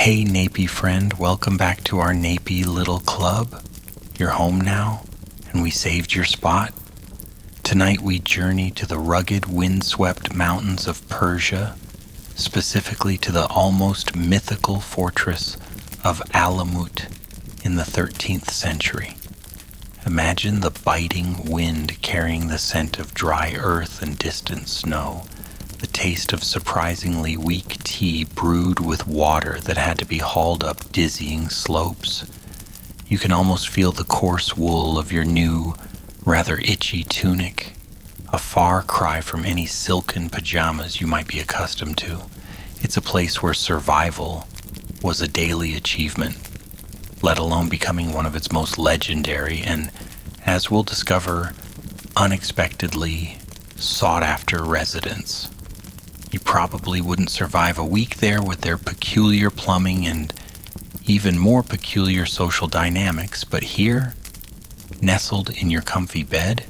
Hey Napey friend, welcome back to our Napey little club. You're home now, and we saved your spot. Tonight we journey to the rugged, windswept mountains of Persia, specifically to the almost mythical fortress of Alamut in the 13th century. Imagine the biting wind carrying the scent of dry earth and distant snow, the taste of surprisingly weak tea brewed with water that had to be hauled up dizzying slopes. You can almost feel the coarse wool of your new, rather itchy tunic, a far cry from any silken pajamas you might be accustomed to. It's a place where survival was a daily achievement, let alone becoming one of its most legendary and, as we'll discover, unexpectedly sought-after residents. You probably wouldn't survive a week there with their peculiar plumbing and even more peculiar social dynamics, but here, nestled in your comfy bed,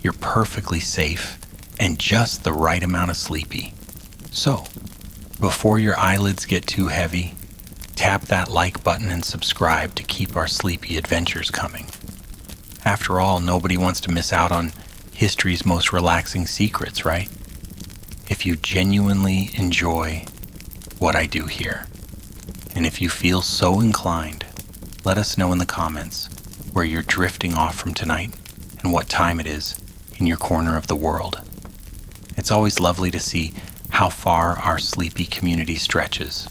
you're perfectly safe and just the right amount of sleepy. So, before your eyelids get too heavy, tap that like button and subscribe to keep our sleepy adventures coming. After all, nobody wants to miss out on history's most relaxing secrets, right? If you genuinely enjoy what I do here, and if you feel so inclined, let us know in the comments where you're drifting off from tonight and what time it is in your corner of the world. It's always lovely to see how far our sleepy community stretches.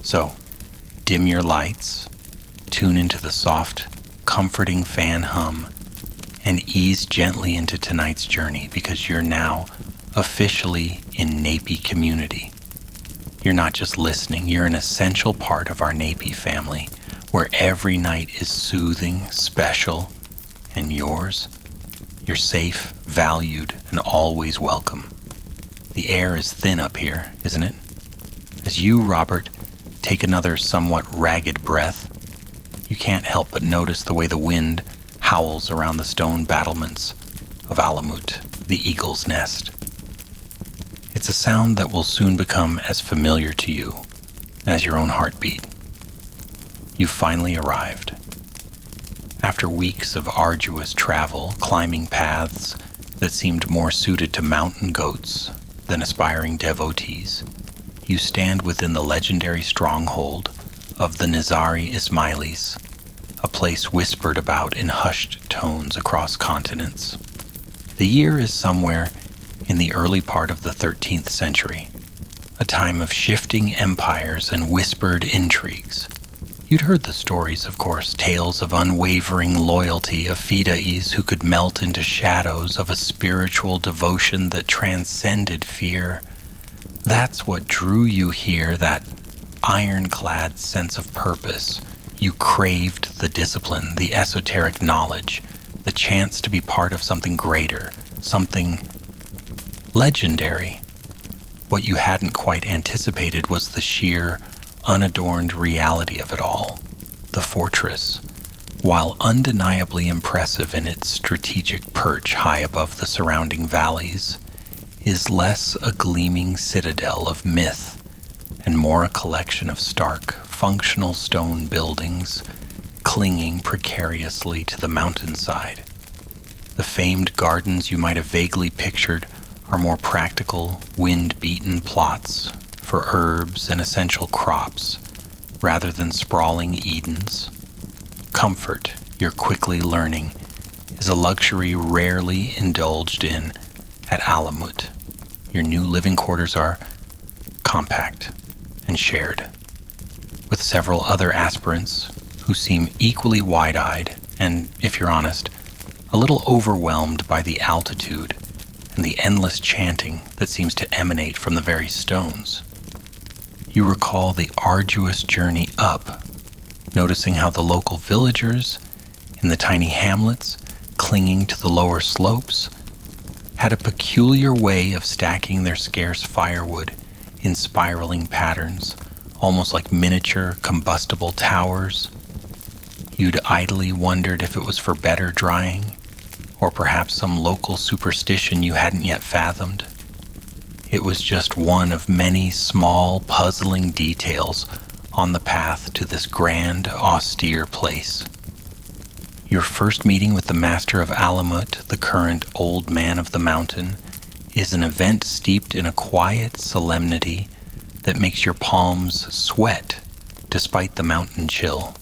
So, dim your lights, tune into the soft, comforting fan hum, and ease gently into tonight's journey because you're now officially in Napey community. You're not just listening, you're an essential part of our Napey family, where every night is soothing, special, and yours. You're safe, valued, and always welcome. The air is thin up here, isn't it? As you, Robert, take another somewhat ragged breath, you can't help but notice the way the wind howls around the stone battlements of Alamut, the eagle's nest. It's a sound that will soon become as familiar to you as your own heartbeat. You've finally arrived. After weeks of arduous travel, climbing paths that seemed more suited to mountain goats than aspiring devotees, you stand within the legendary stronghold of the Nizari Ismailis, a place whispered about in hushed tones across continents. The year is somewhere in the early part of the 13th century, a time of shifting empires and whispered intrigues. You'd heard the stories, of course, tales of unwavering loyalty of fidais who could melt into shadows, of a spiritual devotion that transcended fear. That's what drew you here, that ironclad sense of purpose. You craved the discipline, the esoteric knowledge, the chance to be part of something greater, something legendary. What you hadn't quite anticipated was the sheer, unadorned reality of it all. The fortress, while undeniably impressive in its strategic perch high above the surrounding valleys, is less a gleaming citadel of myth and more a collection of stark, functional stone buildings clinging precariously to the mountainside. The famed gardens you might have vaguely pictured are more practical, wind-beaten plots for herbs and essential crops, rather than sprawling Edens. Comfort, you're quickly learning, is a luxury rarely indulged in at Alamut. Your new living quarters are compact and shared, with several other aspirants who seem equally wide-eyed and, if you're honest, a little overwhelmed by the altitude and the endless chanting that seems to emanate from the very stones. You recall the arduous journey up, noticing how the local villagers in the tiny hamlets clinging to the lower slopes had a peculiar way of stacking their scarce firewood in spiraling patterns, almost like miniature combustible towers. You'd idly wondered if it was for better drying, or perhaps some local superstition you hadn't yet fathomed. It was just one of many small, puzzling details on the path to this grand, austere place. Your first meeting with the master of Alamut, the current old man of the mountain, is an event steeped in a quiet solemnity that makes your palms sweat despite the mountain chill.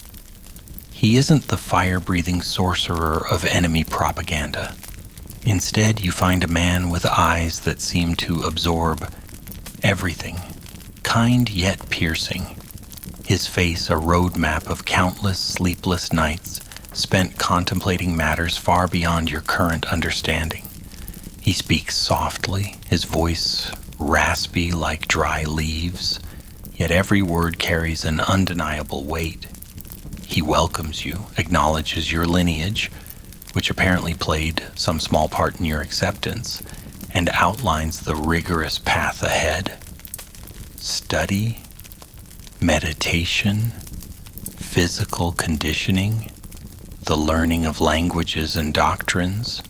He isn't the fire-breathing sorcerer of enemy propaganda. Instead, you find a man with eyes that seem to absorb everything, kind yet piercing. His face a roadmap of countless sleepless nights spent contemplating matters far beyond your current understanding. He speaks softly, his voice raspy like dry leaves, yet every word carries an undeniable weight. He welcomes you, acknowledges your lineage, which apparently played some small part in your acceptance, and outlines the rigorous path ahead. Study, meditation, physical conditioning, the learning of languages and doctrines.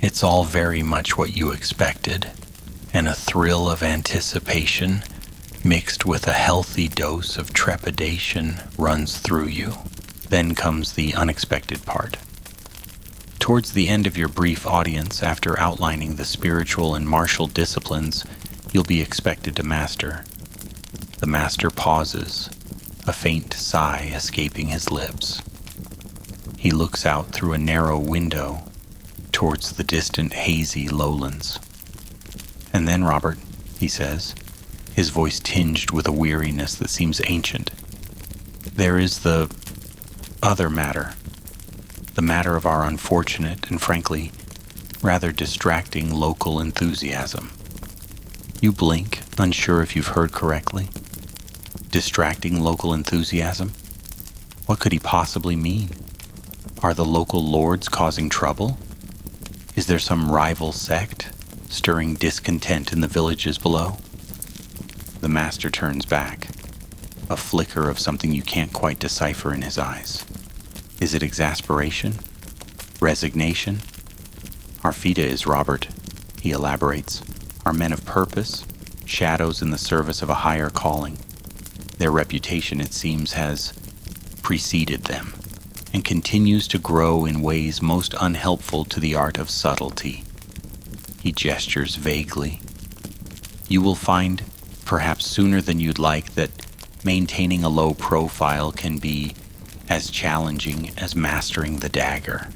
It's all very much what you expected, and a thrill of anticipation mixed with a healthy dose of trepidation runs through you. Then comes the unexpected part. Towards the end of your brief audience, after outlining the spiritual and martial disciplines you'll be expected to master, the master pauses, a faint sigh escaping his lips. He looks out through a narrow window towards the distant hazy lowlands. "And then, Robert," he says, his voice tinged with a weariness that seems ancient, "there is the other matter, the matter of our unfortunate and frankly rather distracting local enthusiasm." You blink, unsure if you've heard correctly. Distracting local enthusiasm? What could he possibly mean? Are the local lords causing trouble? Is there some rival sect stirring discontent in the villages below? The master turns back, a flicker of something you can't quite decipher in his eyes. Is it exasperation? Resignation? Our Fida is, Robert, he elaborates, are men of purpose, shadows in the service of a higher calling. Their reputation, it seems, has preceded them and continues to grow in ways most unhelpful to the art of subtlety. He gestures vaguely. You will find, perhaps sooner than you'd like, that maintaining a low profile can be as challenging as mastering the dagger.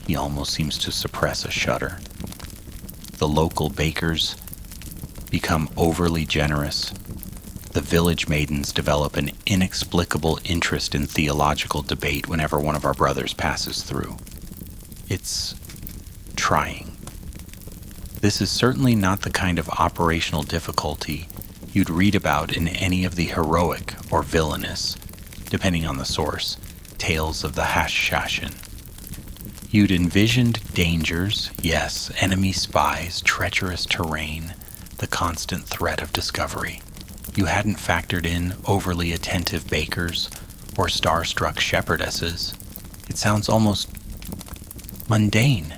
He almost seems to suppress a shudder. The local bakers become overly generous. The village maidens develop an inexplicable interest in theological debate whenever one of our brothers passes through. It's trying. This is certainly not the kind of operational difficulty you'd read about in any of the heroic or villainous, depending on the source, tales of the hashashin. You'd envisioned dangers, yes, enemy spies, treacherous terrain, the constant threat of discovery. You hadn't factored in overly attentive bakers or star-struck shepherdesses. It sounds almost mundane.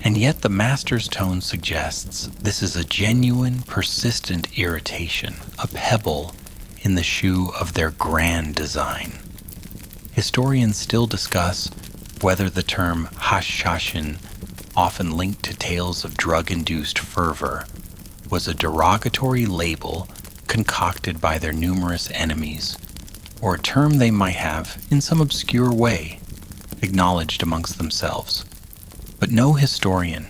And yet the master's tone suggests this is a genuine, persistent irritation, a pebble in the shoe of their grand design. Historians still discuss whether the term hashashin, often linked to tales of drug-induced fervor, was a derogatory label concocted by their numerous enemies, or a term they might have, in some obscure way, acknowledged amongst themselves. But no historian,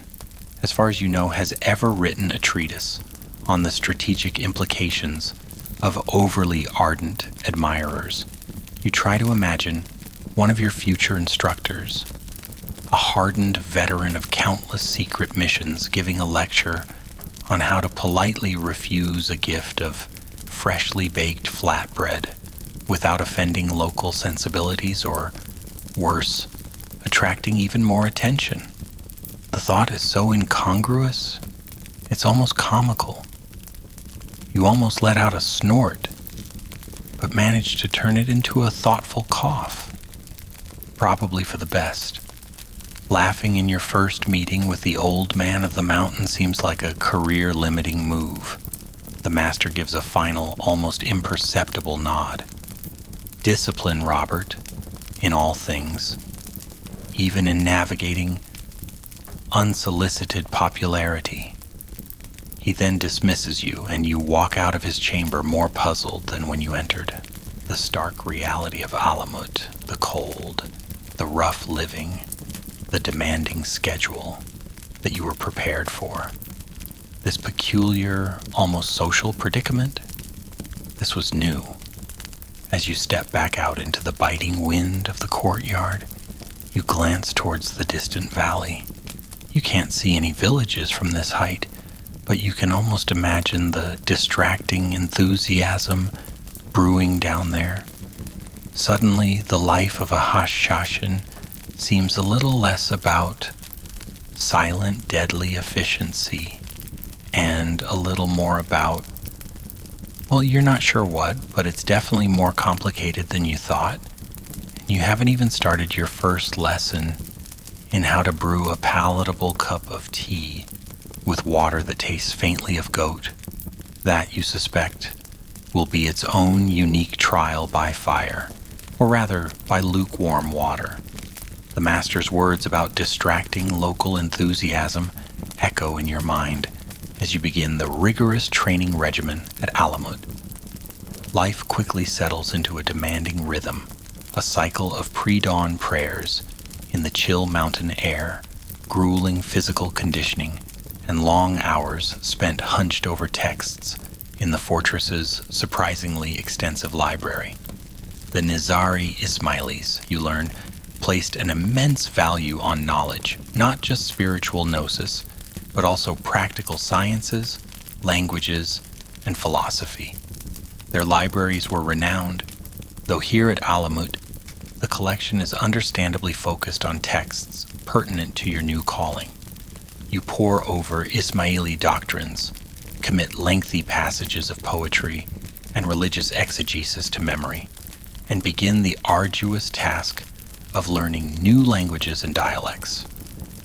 as far as you know, has ever written a treatise on the strategic implications of overly ardent admirers. You try to imagine one of your future instructors, a hardened veteran of countless secret missions, giving a lecture on how to politely refuse a gift of freshly baked flatbread without offending local sensibilities, or, worse, attracting even more attention. The thought is so incongruous, it's almost comical. You almost let out a snort, but managed to turn it into a thoughtful cough. Probably for the best. Laughing in your first meeting with the old man of the mountain seems like a career-limiting move. The master gives a final, almost imperceptible nod. Discipline, Robert, in all things, even in navigating unsolicited popularity. He then dismisses you, and you walk out of his chamber more puzzled than when you entered. The stark reality of Alamut, the cold, the rough living, the demanding schedule that you were prepared for. This peculiar, almost social predicament, this was new. As you step back out into the biting wind of the courtyard, you glance towards the distant valley. You can't see any villages from this height, but you can almost imagine the distracting enthusiasm brewing down there. Suddenly, the life of a hashashin seems a little less about silent, deadly efficiency and a little more about, well, you're not sure what, but it's definitely more complicated than you thought. You haven't even started your first lesson in how to brew a palatable cup of tea with water that tastes faintly of goat. That, you suspect, will be its own unique trial by fire, or rather, by lukewarm water. The master's words about distracting local enthusiasm echo in your mind as you begin the rigorous training regimen at Alamut. Life quickly settles into a demanding rhythm, a cycle of pre-dawn prayers in the chill mountain air, grueling physical conditioning, and long hours spent hunched over texts in the fortress's surprisingly extensive library. The Nizari Ismailis, you learn, placed an immense value on knowledge, not just spiritual gnosis, but also practical sciences, languages, and philosophy. Their libraries were renowned, though here at Alamut, the collection is understandably focused on texts pertinent to your new calling. You pore over Ismaili doctrines, commit lengthy passages of poetry and religious exegesis to memory, and begin the arduous task of learning new languages and dialects,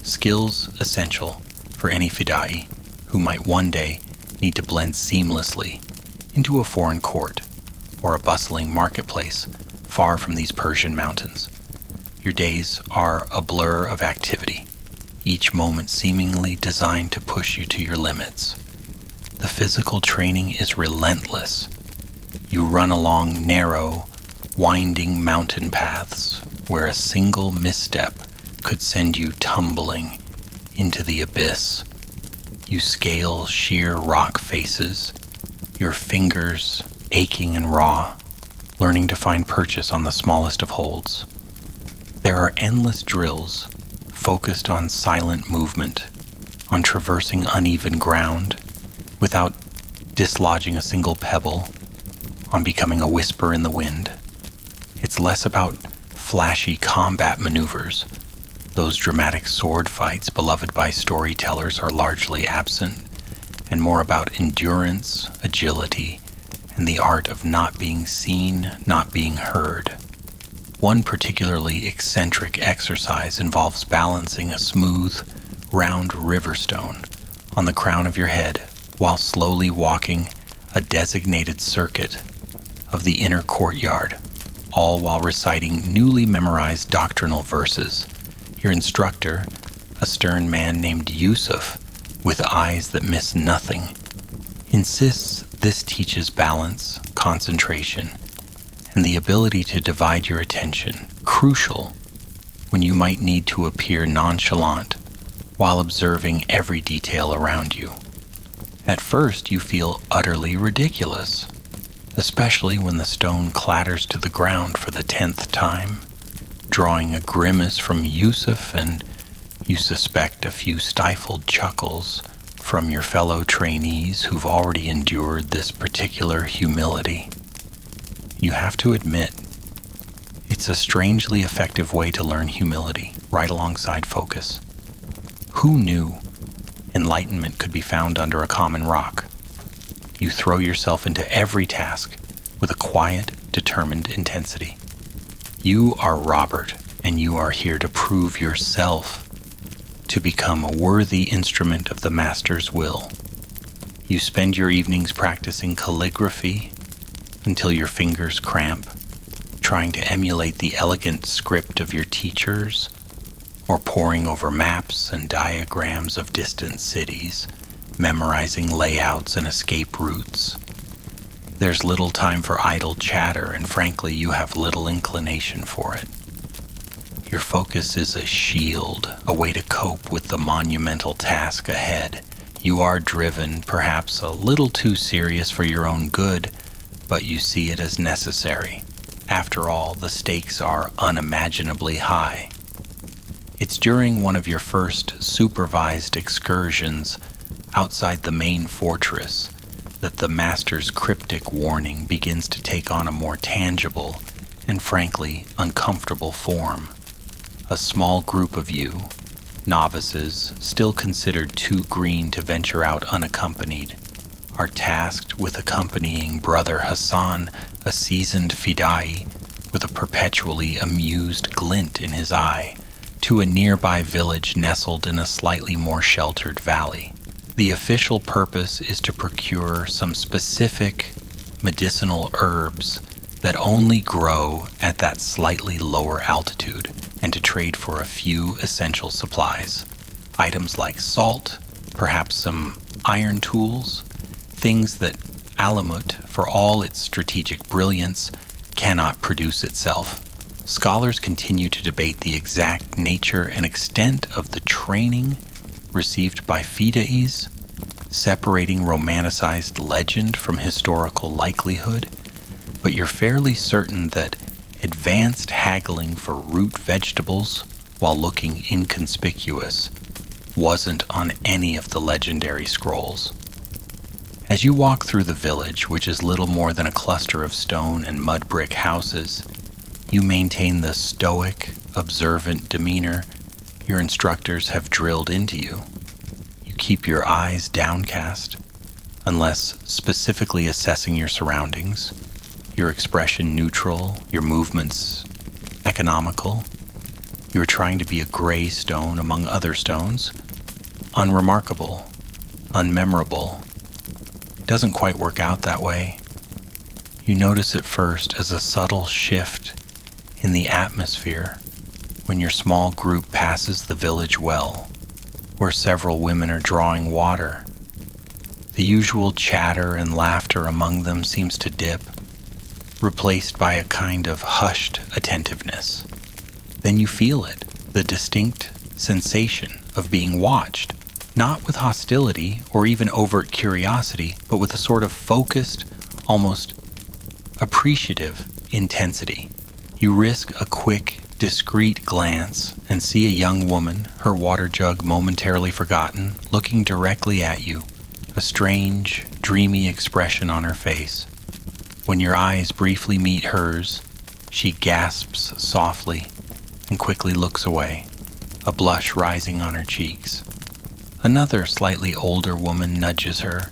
skills essential for any fidai who might one day need to blend seamlessly into a foreign court or a bustling marketplace far from these Persian mountains. Your days are a blur of activity, each moment seemingly designed to push you to your limits. The physical training is relentless. You run along narrow, winding mountain paths where a single misstep could send you tumbling into the abyss. You scale sheer rock faces, your fingers aching and raw, learning to find purchase on the smallest of holds. There are endless drills focused on silent movement, on traversing uneven ground without dislodging a single pebble, on becoming a whisper in the wind. It's less about flashy combat maneuvers. Those dramatic sword fights beloved by storytellers are largely absent, and more about endurance, agility, and the art of not being seen, not being heard. One particularly eccentric exercise involves balancing a smooth, round river stone on the crown of your head while slowly walking a designated circuit of the inner courtyard, all while reciting newly memorized doctrinal verses. Your instructor, a stern man named Yusuf, with eyes that miss nothing, insists this teaches balance, concentration, and the ability to divide your attention, crucial when you might need to appear nonchalant while observing every detail around you. At first, you feel utterly ridiculous, especially when the stone clatters to the ground for the 10th time, drawing a grimace from Yusuf, and you suspect a few stifled chuckles from your fellow trainees who've already endured this particular humility. You have to admit, it's a strangely effective way to learn humility, right alongside focus. Who knew enlightenment could be found under a common rock? You throw yourself into every task with a quiet, determined intensity. You are Robert, and you are here to prove yourself, to become a worthy instrument of the Master's will. You spend your evenings practicing calligraphy until your fingers cramp, trying to emulate the elegant script of your teachers, or poring over maps and diagrams of distant cities, memorizing layouts and escape routes. There's little time for idle chatter, and frankly, you have little inclination for it. Your focus is a shield, a way to cope with the monumental task ahead. You are driven, perhaps a little too serious for your own good, but you see it as necessary. After all, the stakes are unimaginably high. It's during one of your first supervised excursions outside the main fortress that the master's cryptic warning begins to take on a more tangible and frankly uncomfortable form. A small group of you, novices still considered too green to venture out unaccompanied, are tasked with accompanying Brother Hassan, a seasoned fidai with a perpetually amused glint in his eye, to a nearby village nestled in a slightly more sheltered valley. The official purpose is to procure some specific medicinal herbs that only grow at that slightly lower altitude, and to trade for a few essential supplies. Items like salt, perhaps some iron tools, things that Alamut, for all its strategic brilliance, cannot produce itself. Scholars continue to debate the exact nature and extent of the training received by fidais, separating romanticized legend from historical likelihood, but you're fairly certain that advanced haggling for root vegetables while looking inconspicuous wasn't on any of the legendary scrolls. As you walk through the village, which is little more than a cluster of stone and mud brick houses, you maintain the stoic, observant demeanor your instructors have drilled into you. You keep your eyes downcast, unless specifically assessing your surroundings, your expression neutral, your movements economical. You're trying to be a gray stone among other stones, unremarkable, unmemorable. It doesn't quite work out that way. You notice it first as a subtle shift in the atmosphere when your small group passes the village well, where several women are drawing water. The usual chatter and laughter among them seems to dip, replaced by a kind of hushed attentiveness. Then you feel it, the distinct sensation of being watched, not with hostility or even overt curiosity, but with a sort of focused, almost appreciative intensity. You risk a quick, discreet glance and see a young woman, her water jug momentarily forgotten, looking directly at you, a strange, dreamy expression on her face. When your eyes briefly meet hers, she gasps softly and quickly looks away, a blush rising on her cheeks. Another slightly older woman nudges her,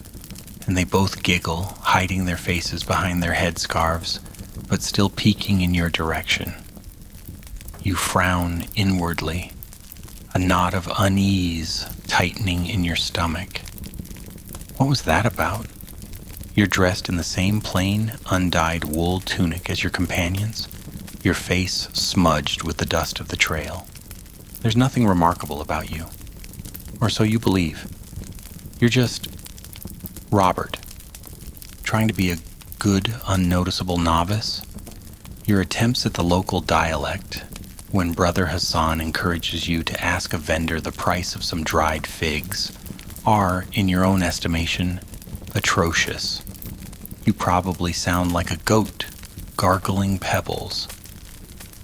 and they both giggle, hiding their faces behind their headscarves, but still peeking in your direction. You frown inwardly, a knot of unease tightening in your stomach. What was that about? You're dressed in the same plain, undyed wool tunic as your companions, your face smudged with the dust of the trail. There's nothing remarkable about you, or so you believe. You're just Robert, trying to be a good, unnoticeable novice. Your attempts at the local dialect, when Brother Hassan encourages you to ask a vendor the price of some dried figs, are, in your own estimation, atrocious. You probably sound like a goat gargling pebbles.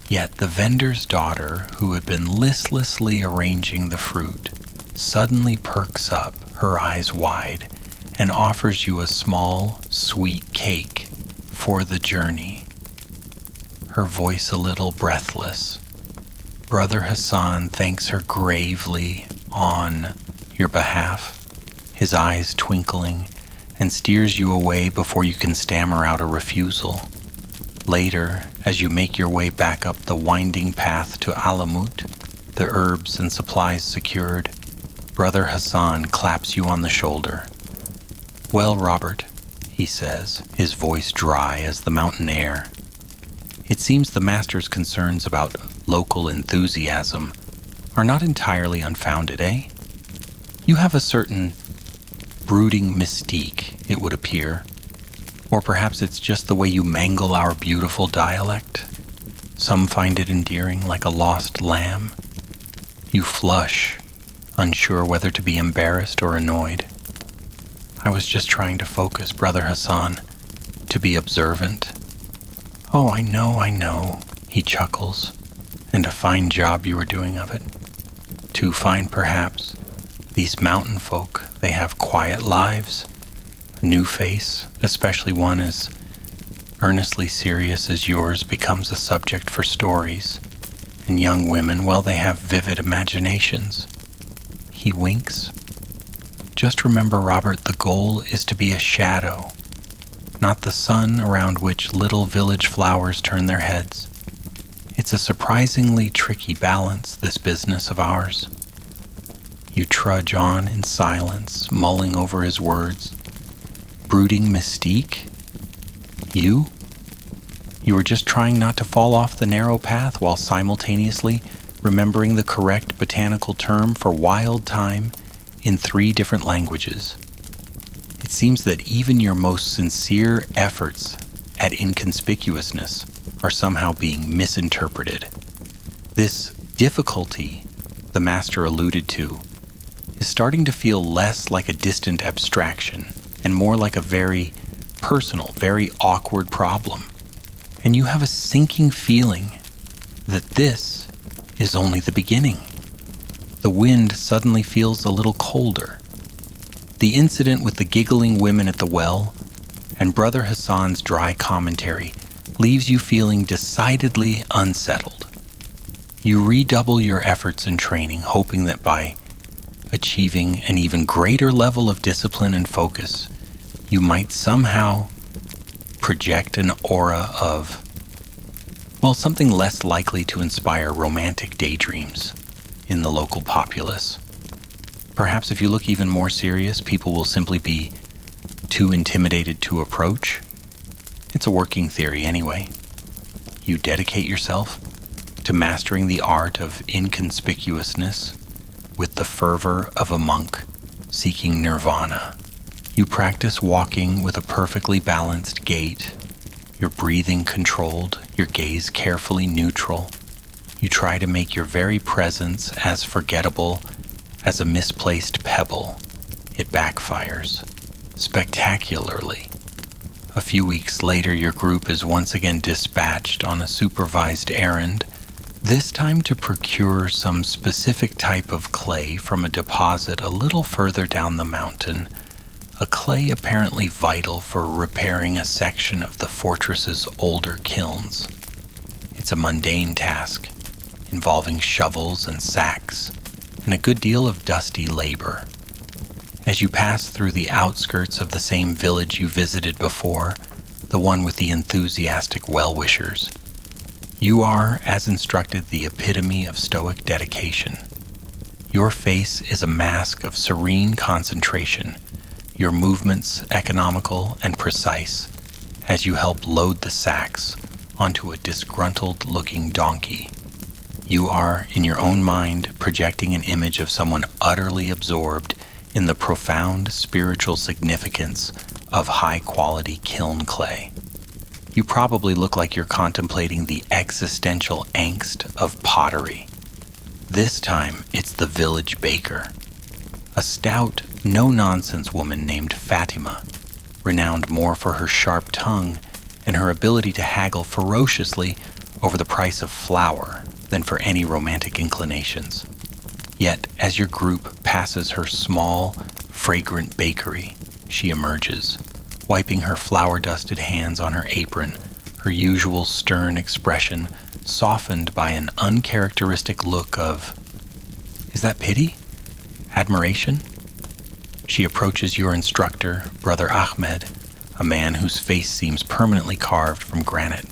Yet the vendor's daughter, who had been listlessly arranging the fruit, suddenly perks up, her eyes wide, and offers you a small, sweet cake for the journey. Her voice a little breathless. Brother Hassan thanks her gravely on your behalf, his eyes twinkling, and steers you away before you can stammer out a refusal. Later, as you make your way back up the winding path to Alamut, the herbs and supplies secured, Brother Hassan claps you on the shoulder. "Well, Robert," he says, his voice dry as the mountain air, "it seems the master's concerns about local enthusiasm are not entirely unfounded, eh? You have a certain brooding mystique, it would appear. Or perhaps it's just the way you mangle our beautiful dialect. Some find it endearing, like a lost lamb. You flush, unsure whether to be embarrassed or annoyed. I was just trying to focus, Brother Hassan, to be observant." "Oh, I know," he chuckles. "And a fine job you were doing of it. Too fine, perhaps. These mountain folk, they have quiet lives. A new face, especially one as earnestly serious as yours, becomes a subject for stories. And young women, well, they have vivid imaginations." He winks. "Just remember, Robert, the goal is to be a shadow, not the sun around which little village flowers turn their heads. It's a surprisingly tricky balance, this business of ours." You trudge on in silence, mulling over his words. "Brooding mystique? You? You were just trying not to fall off the narrow path while simultaneously remembering the correct botanical term for wild time in 3 different languages. It seems that even your most sincere efforts at inconspicuousness are somehow being misinterpreted. This difficulty the master alluded to is starting to feel less like a distant abstraction and more like a very personal, very awkward problem. And you have a sinking feeling that this is only the beginning. The wind suddenly feels a little colder. The incident with the giggling women at the well and Brother Hassan's dry commentary leaves you feeling decidedly unsettled. You redouble your efforts and training, hoping that by achieving an even greater level of discipline and focus, you might somehow project an aura of, well, something less likely to inspire romantic daydreams in the local populace. Perhaps if you look even more serious, people will simply be too intimidated to approach. It's a working theory anyway. You dedicate yourself to mastering the art of inconspicuousness with the fervor of a monk seeking nirvana. You practice walking with a perfectly balanced gait, your breathing controlled, your gaze carefully neutral. You try to make your very presence as forgettable as a misplaced pebble. It backfires spectacularly. A few weeks later, your group is once again dispatched on a supervised errand, this time to procure some specific type of clay from a deposit a little further down the mountain, a clay apparently vital for repairing a section of the fortress's older kilns. It's a mundane task, involving shovels and sacks, and a good deal of dusty labor. As you pass through the outskirts of the same village you visited before, the one with the enthusiastic well-wishers, you are, as instructed, the epitome of stoic dedication. Your face is a mask of serene concentration, your movements economical and precise, as you help load the sacks onto a disgruntled-looking donkey. You are, in your own mind, projecting an image of someone utterly absorbed in the profound spiritual significance of high-quality kiln clay. You probably look like you're contemplating the existential angst of pottery. This time, it's the village baker, a stout, no-nonsense woman named Fatima, renowned more for her sharp tongue and her ability to haggle ferociously over the price of flour than for any romantic inclinations. Yet, as your group passes her small, fragrant bakery, she emerges, wiping her flour-dusted hands on her apron, her usual stern expression softened by an uncharacteristic look of, is that pity? Admiration? She approaches your instructor, Brother Ahmed, a man whose face seems permanently carved from granite.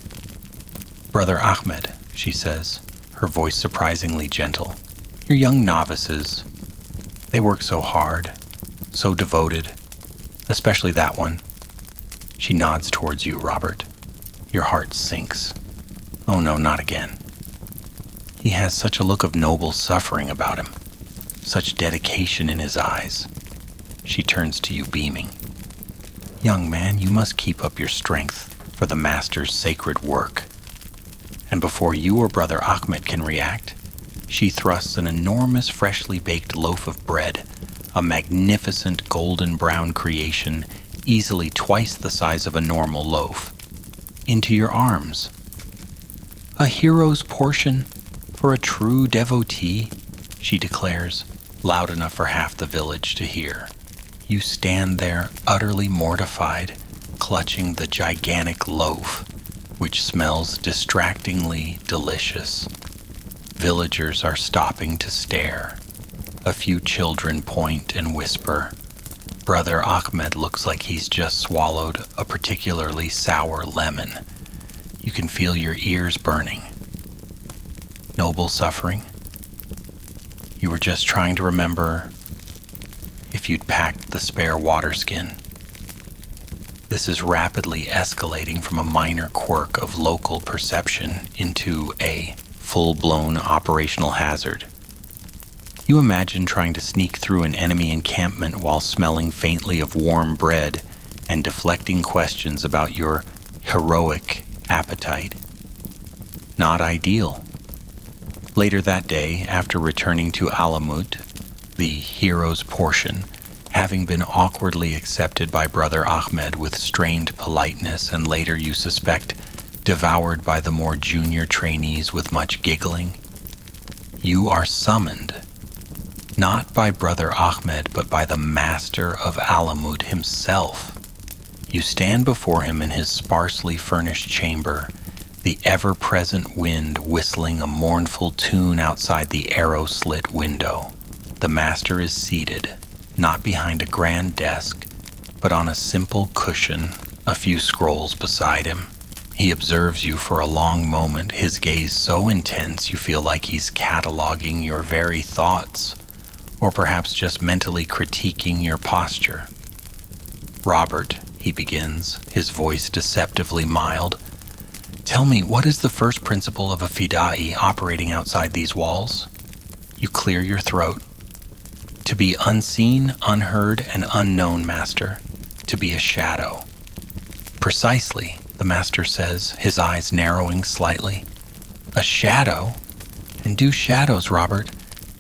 "Brother Ahmed," she says, her voice surprisingly gentle, "your young novices, they work so hard, so devoted, especially that one. She nods towards you, Robert. Your heart sinks. Oh no, not again. He has such a look of noble suffering about him, such dedication in his eyes. She turns to you, beaming. Young man, you must keep up your strength for the Master's sacred work. And before you or Brother Ahmed can react, she thrusts an enormous freshly baked loaf of bread, a magnificent golden brown creation easily twice the size of a normal loaf, into your arms. A hero's portion for a true devotee, she declares, loud enough for half the village to hear. You stand there utterly mortified, clutching the gigantic loaf, which smells distractingly delicious. Villagers are stopping to stare. A few children point and whisper. Brother Ahmed looks like he's just swallowed a particularly sour lemon. You can feel your ears burning. Noble suffering? You were just trying to remember if you'd packed the spare water skin. This is rapidly escalating from a minor quirk of local perception into a full-blown operational hazard. You imagine trying to sneak through an enemy encampment while smelling faintly of warm bread and deflecting questions about your heroic appetite. Not ideal. Later that day, after returning to Alamut, the hero's portion, having been awkwardly accepted by Brother Ahmed with strained politeness and later, you suspect, devoured by the more junior trainees with much giggling, you are summoned, not by Brother Ahmed, but by the Master of Alamut himself. You stand before him in his sparsely furnished chamber, the ever-present wind whistling a mournful tune outside the arrow-slit window. The Master is seated, not behind a grand desk, but on a simple cushion, a few scrolls beside him. He observes you for a long moment, his gaze so intense you feel like he's cataloging your very thoughts, or perhaps just mentally critiquing your posture. Robert, he begins, his voice deceptively mild, tell me, what is the first principle of a Fidai operating outside these walls? You clear your throat. To be unseen, unheard, and unknown, Master. To be a shadow. Precisely, the Master says, his eyes narrowing slightly. A shadow? And do shadows, Robert,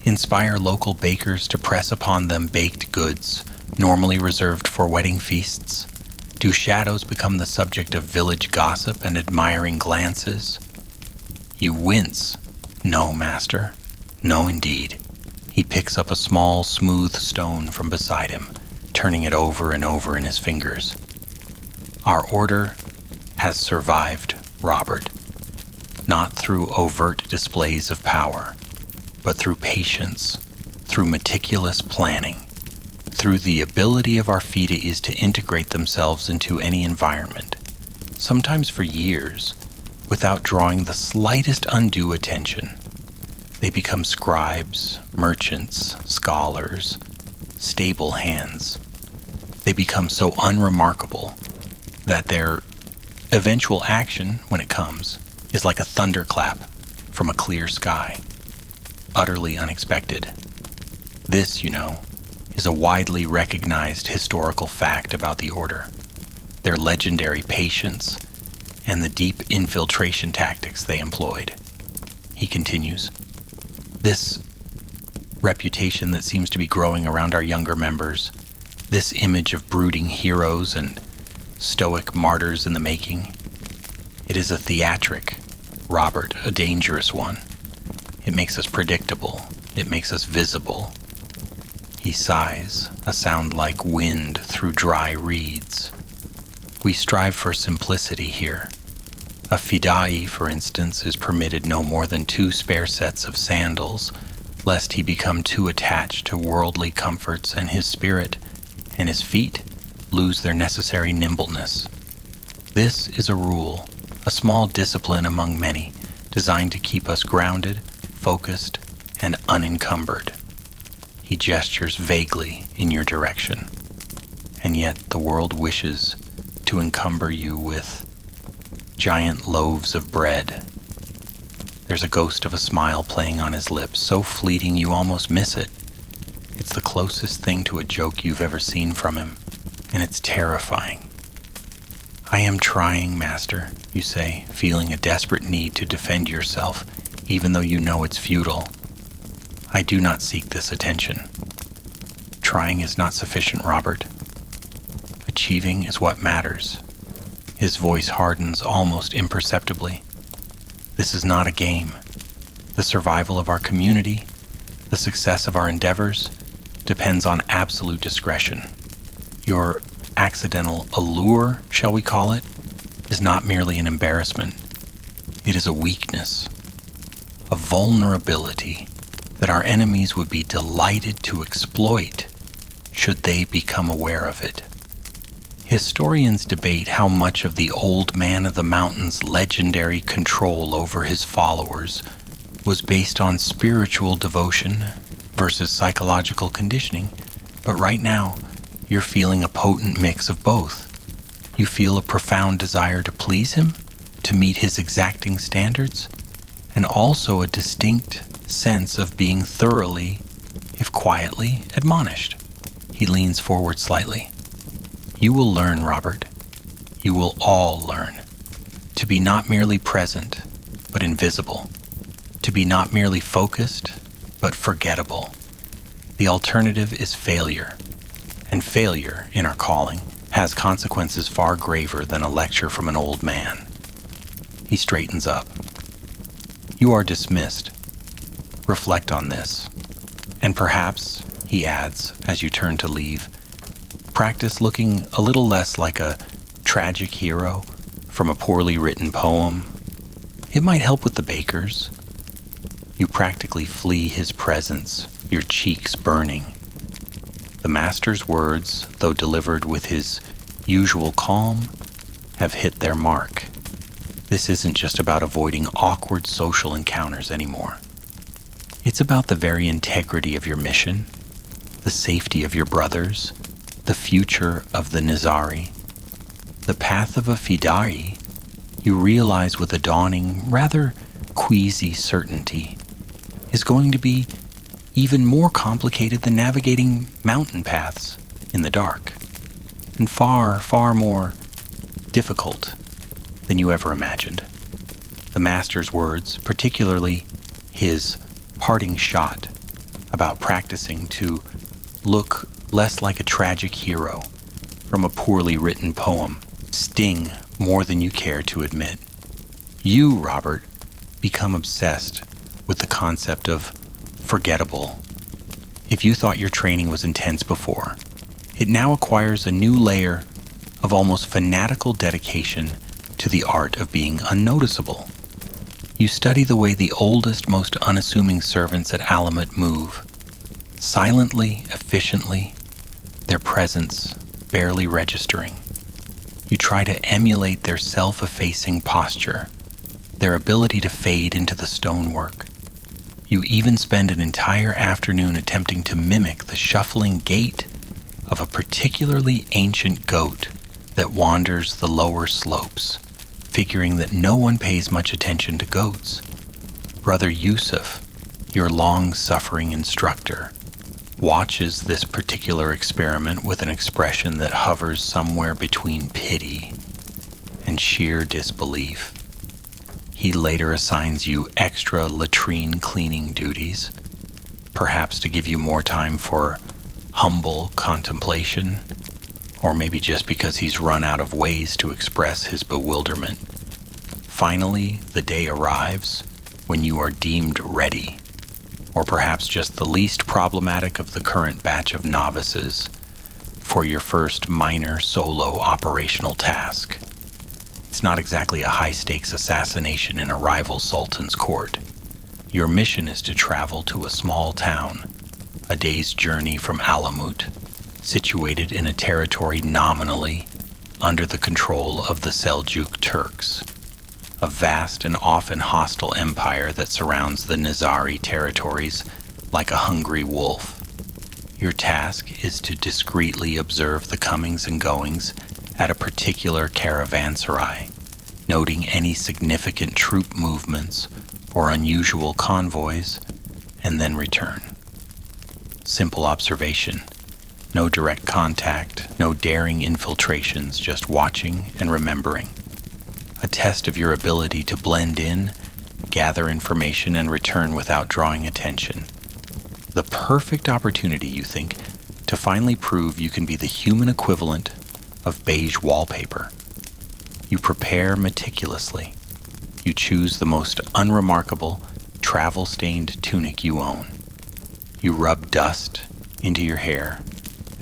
inspire local bakers to press upon them baked goods, normally reserved for wedding feasts? Do shadows become the subject of village gossip and admiring glances? You wince. No, Master. No, indeed. He picks up a small, smooth stone from beside him, turning it over and over in his fingers. Our order has survived, Robert, not through overt displays of power, but through patience, through meticulous planning, through the ability of our Fidais to integrate themselves into any environment, sometimes for years, without drawing the slightest undue attention. They become scribes, merchants, scholars, stable hands. They become so unremarkable that their eventual action, when it comes, is like a thunderclap from a clear sky, utterly unexpected. This, you know, is a widely recognized historical fact about the Order, their legendary patience, and the deep infiltration tactics they employed. He continues, this reputation that seems to be growing around our younger members, this image of brooding heroes and stoic martyrs in the making, it is a theatric, Robert, a dangerous one. It makes us predictable. It makes us visible. He sighs, a sound like wind through dry reeds. We strive for simplicity here. A Fidai, for instance, is permitted no more than 2 spare sets of sandals, lest he become too attached to worldly comforts and his spirit and his feet lose their necessary nimbleness. This is a rule, a small discipline among many, designed to keep us grounded, focused, and unencumbered. He gestures vaguely in your direction. and yet the world wishes to encumber you with giant loaves of bread. There's a ghost of a smile playing on his lips, so fleeting you almost miss it. It's the closest thing to a joke you've ever seen from him, and it's terrifying. "I am trying, Master," you say, feeling a desperate need to defend yourself, even though you know it's futile. "I do not seek this attention." Trying is not sufficient, Robert. Achieving is what matters. His voice hardens almost imperceptibly. "This is not a game. The survival of our community, the success of our endeavors, depends on absolute discretion. Your accidental allure, shall we call it, is not merely an embarrassment. It is a weakness, a vulnerability that our enemies would be delighted to exploit should they become aware of it." Historians debate how much of the old man of the mountain's legendary control over his followers was based on spiritual devotion versus psychological conditioning, but right now, you're feeling a potent mix of both. You feel a profound desire to please him, to meet his exacting standards, and also a distinct sense of being thoroughly, if quietly, admonished. He leans forward slightly. "You will learn, Robert. You will all learn. To be not merely present, but invisible. To be not merely focused, but forgettable. The alternative is failure. And failure, in our calling, has consequences far graver than a lecture from an old man." He straightens up. "You are dismissed. Reflect on this. And perhaps," he adds as you turn to leave, "practice looking a little less like a tragic hero from a poorly written poem. It might help with the bakers." You practically flee his presence, your cheeks burning. The master's words, though delivered with his usual calm, have hit their mark. This isn't just about avoiding awkward social encounters anymore. It's about the very integrity of your mission, the safety of your brothers, the future of the Nizari. The path of a Fidai, you realize with a dawning, rather queasy certainty, is going to be even more complicated than navigating mountain paths in the dark, and far, far more difficult than you ever imagined. The master's words, particularly his parting shot about practicing to look less like a tragic hero from a poorly written poem, sting more than you care to admit. You, Robert, become obsessed with the concept of forgettable. If you thought your training was intense before, it now acquires a new layer of almost fanatical dedication to the art of being unnoticeable. You study the way the oldest, most unassuming servants at Alamut move, silently, efficiently, their presence barely registering. You try to emulate their self-effacing posture, their ability to fade into the stonework. You even spend an entire afternoon attempting to mimic the shuffling gait of a particularly ancient goat that wanders the lower slopes, figuring that no one pays much attention to goats. Brother Yusuf, your long-suffering instructor, watches this particular experiment with an expression that hovers somewhere between pity and sheer disbelief. He later assigns you extra latrine cleaning duties, perhaps to give you more time for humble contemplation, or maybe just because he's run out of ways to express his bewilderment. Finally, the day arrives when you are deemed ready, or perhaps just the least problematic of the current batch of novices, for your first minor solo operational task. It's not exactly a high-stakes assassination in a rival sultan's court. Your mission is to travel to a small town, a day's journey from Alamut, situated in a territory nominally under the control of the Seljuk Turks, a vast and often hostile empire that surrounds the Nizari territories like a hungry wolf. Your task is to discreetly observe the comings and goings at a particular caravanserai, noting any significant troop movements or unusual convoys, and then return. Simple observation. No direct contact, no daring infiltrations, just watching and remembering. A test of your ability to blend in, gather information, and return without drawing attention. The perfect opportunity, you think, to finally prove you can be the human equivalent of beige wallpaper. You prepare meticulously. You choose the most unremarkable, travel-stained tunic you own. You rub dust into your hair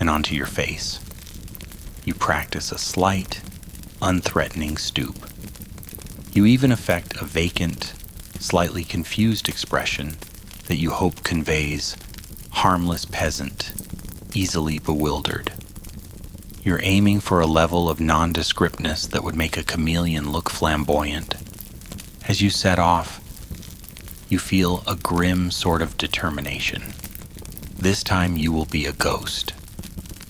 and onto your face. You practice a slight, unthreatening stoop. You even affect a vacant, slightly confused expression that you hope conveys harmless peasant, easily bewildered. You're aiming for a level of nondescriptness that would make a chameleon look flamboyant. As you set off, you feel a grim sort of determination. This time you will be a ghost.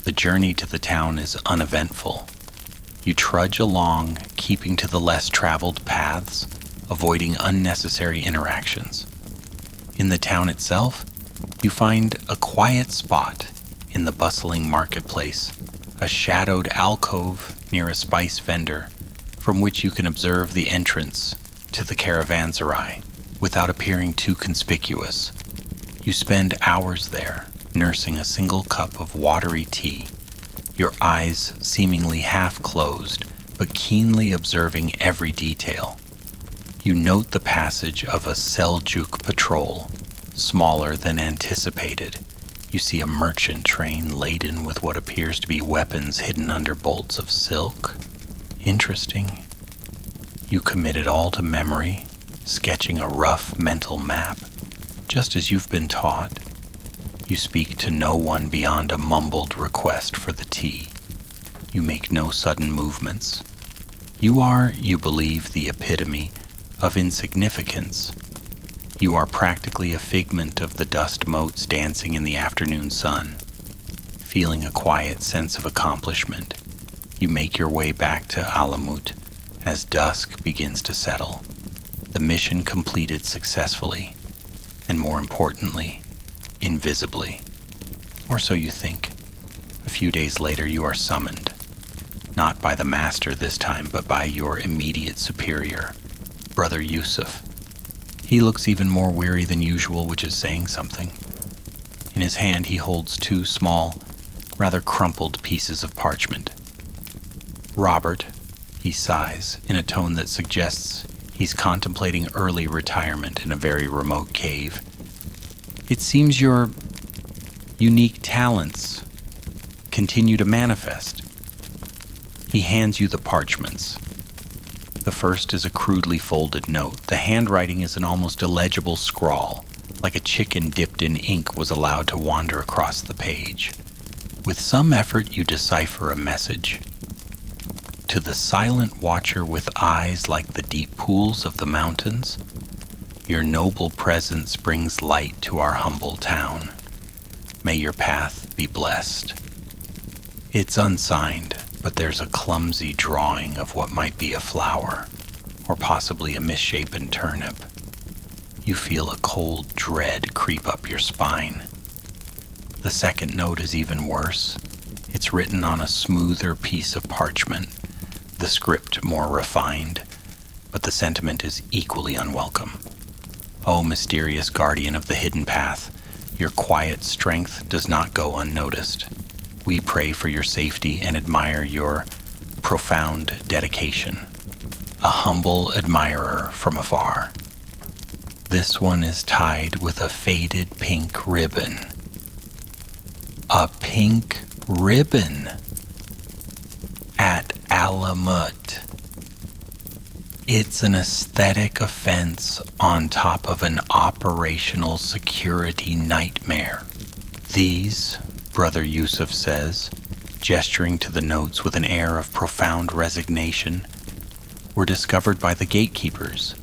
The journey to the town is uneventful. You trudge along, keeping to the less traveled paths, avoiding unnecessary interactions. In the town itself, you find a quiet spot in the bustling marketplace, a shadowed alcove near a spice vendor from which you can observe the entrance to the caravanserai without appearing too conspicuous. You spend hours there, nursing a single cup of watery tea, your eyes seemingly half closed, but keenly observing every detail. You note the passage of a Seljuk patrol, smaller than anticipated. You see a merchant train laden with what appears to be weapons hidden under bolts of silk. Interesting. You commit it all to memory, sketching a rough mental map, just as you've been taught. You speak to no one beyond a mumbled request for the tea. You make no sudden movements. You are, you believe, the epitome of insignificance. You are practically a figment of the dust motes dancing in the afternoon sun. Feeling a quiet sense of accomplishment, you make your way back to Alamut as dusk begins to settle. The mission completed successfully, and more importantly, invisibly. Or so you think. A few days later you are summoned, not by the master this time, but by your immediate superior, Brother Yusuf. He looks even more weary than usual, which is saying something. In his hand he holds two small, rather crumpled pieces of parchment. Robert, he sighs in a tone that suggests he's contemplating early retirement in a very remote cave. It seems your unique talents continue to manifest. He hands you the parchments. The first is a crudely folded note. The handwriting is an almost illegible scrawl, like a chicken dipped in ink was allowed to wander across the page. With some effort, you decipher a message. To the silent watcher with eyes like the deep pools of the mountains, your noble presence brings light to our humble town. May your path be blessed. It's unsigned, but there's a clumsy drawing of what might be a flower, or possibly a misshapen turnip. You feel a cold dread creep up your spine. The second note is even worse. It's written on a smoother piece of parchment, the script more refined, but the sentiment is equally unwelcome. O mysterious guardian of the hidden path, your quiet strength does not go unnoticed. We pray for your safety and admire your profound dedication. A humble admirer from afar. This one is tied with a faded pink ribbon. A pink ribbon at Alamut. It's an aesthetic offense on top of an operational security nightmare. These, Brother Yusuf says, gesturing to the notes with an air of profound resignation, were discovered by the gatekeepers,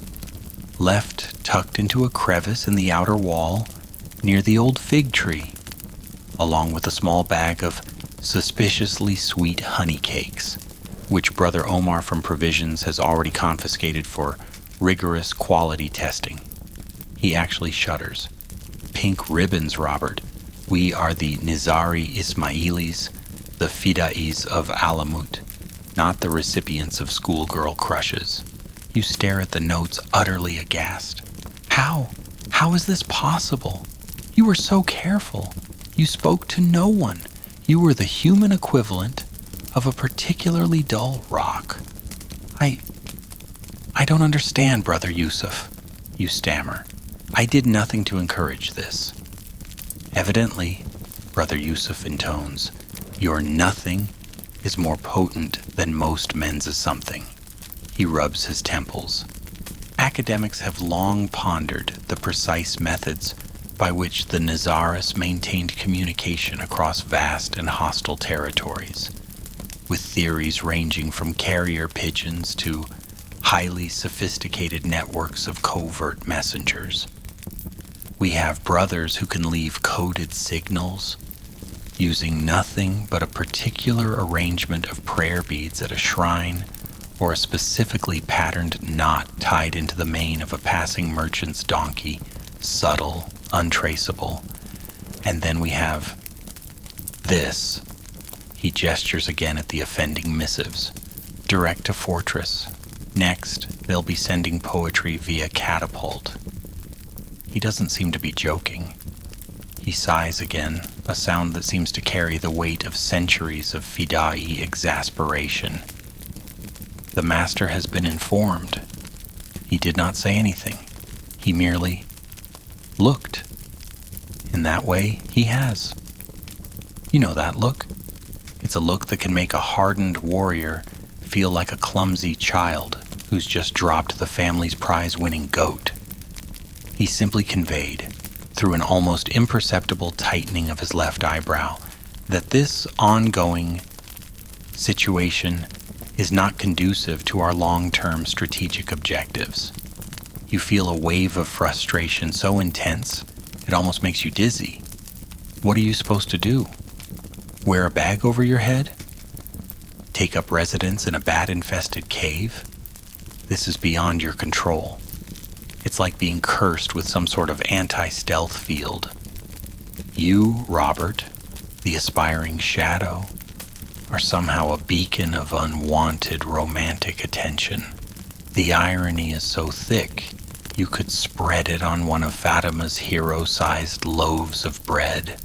left tucked into a crevice in the outer wall near the old fig tree. along with a small bag of suspiciously sweet honey cakes, which Brother Omar from Provisions has already confiscated for rigorous quality testing. He actually shudders. Pink ribbons, Robert. We are the Nizari Ismailis, the Fida'is of Alamut, not the recipients of schoolgirl crushes. You stare at the notes utterly aghast. How? How is this possible? You were so careful. You spoke to no one. You were the human equivalent of a particularly dull rock. I don't understand, Brother Yusuf, you stammer. I did nothing to encourage this. Evidently, Brother Yusuf intones, your nothing is more potent than most men's something. He rubs his temples. Academics have long pondered the precise methods by which the Nizaris maintained communication across vast and hostile territories, with theories ranging from carrier pigeons to highly sophisticated networks of covert messengers. We have brothers who can leave coded signals using nothing but a particular arrangement of prayer beads at a shrine or a specifically patterned knot tied into the mane of a passing merchant's donkey, subtle, untraceable. And then we have this. He gestures again at the offending missives. Direct to Fortress. Next, they'll be sending poetry via catapult. He doesn't seem to be joking. He sighs again, a sound that seems to carry the weight of centuries of Fidai exasperation. The master has been informed. He did not say anything. He merely looked. In that way, he has. You know that look. It's a look that can make a hardened warrior feel like a clumsy child who's just dropped the family's prize-winning goat. He simply conveyed, through an almost imperceptible tightening of his left eyebrow, that this ongoing situation is not conducive to our long-term strategic objectives. You feel a wave of frustration so intense, it almost makes you dizzy. What are you supposed to do? Wear a bag over your head? Take up residence in a bat-infested cave? This is beyond your control. It's like being cursed with some sort of anti-stealth field. You, Robert, the aspiring shadow, are somehow a beacon of unwanted romantic attention. The irony is so thick, you could spread it on one of Fatima's hero-sized loaves of bread.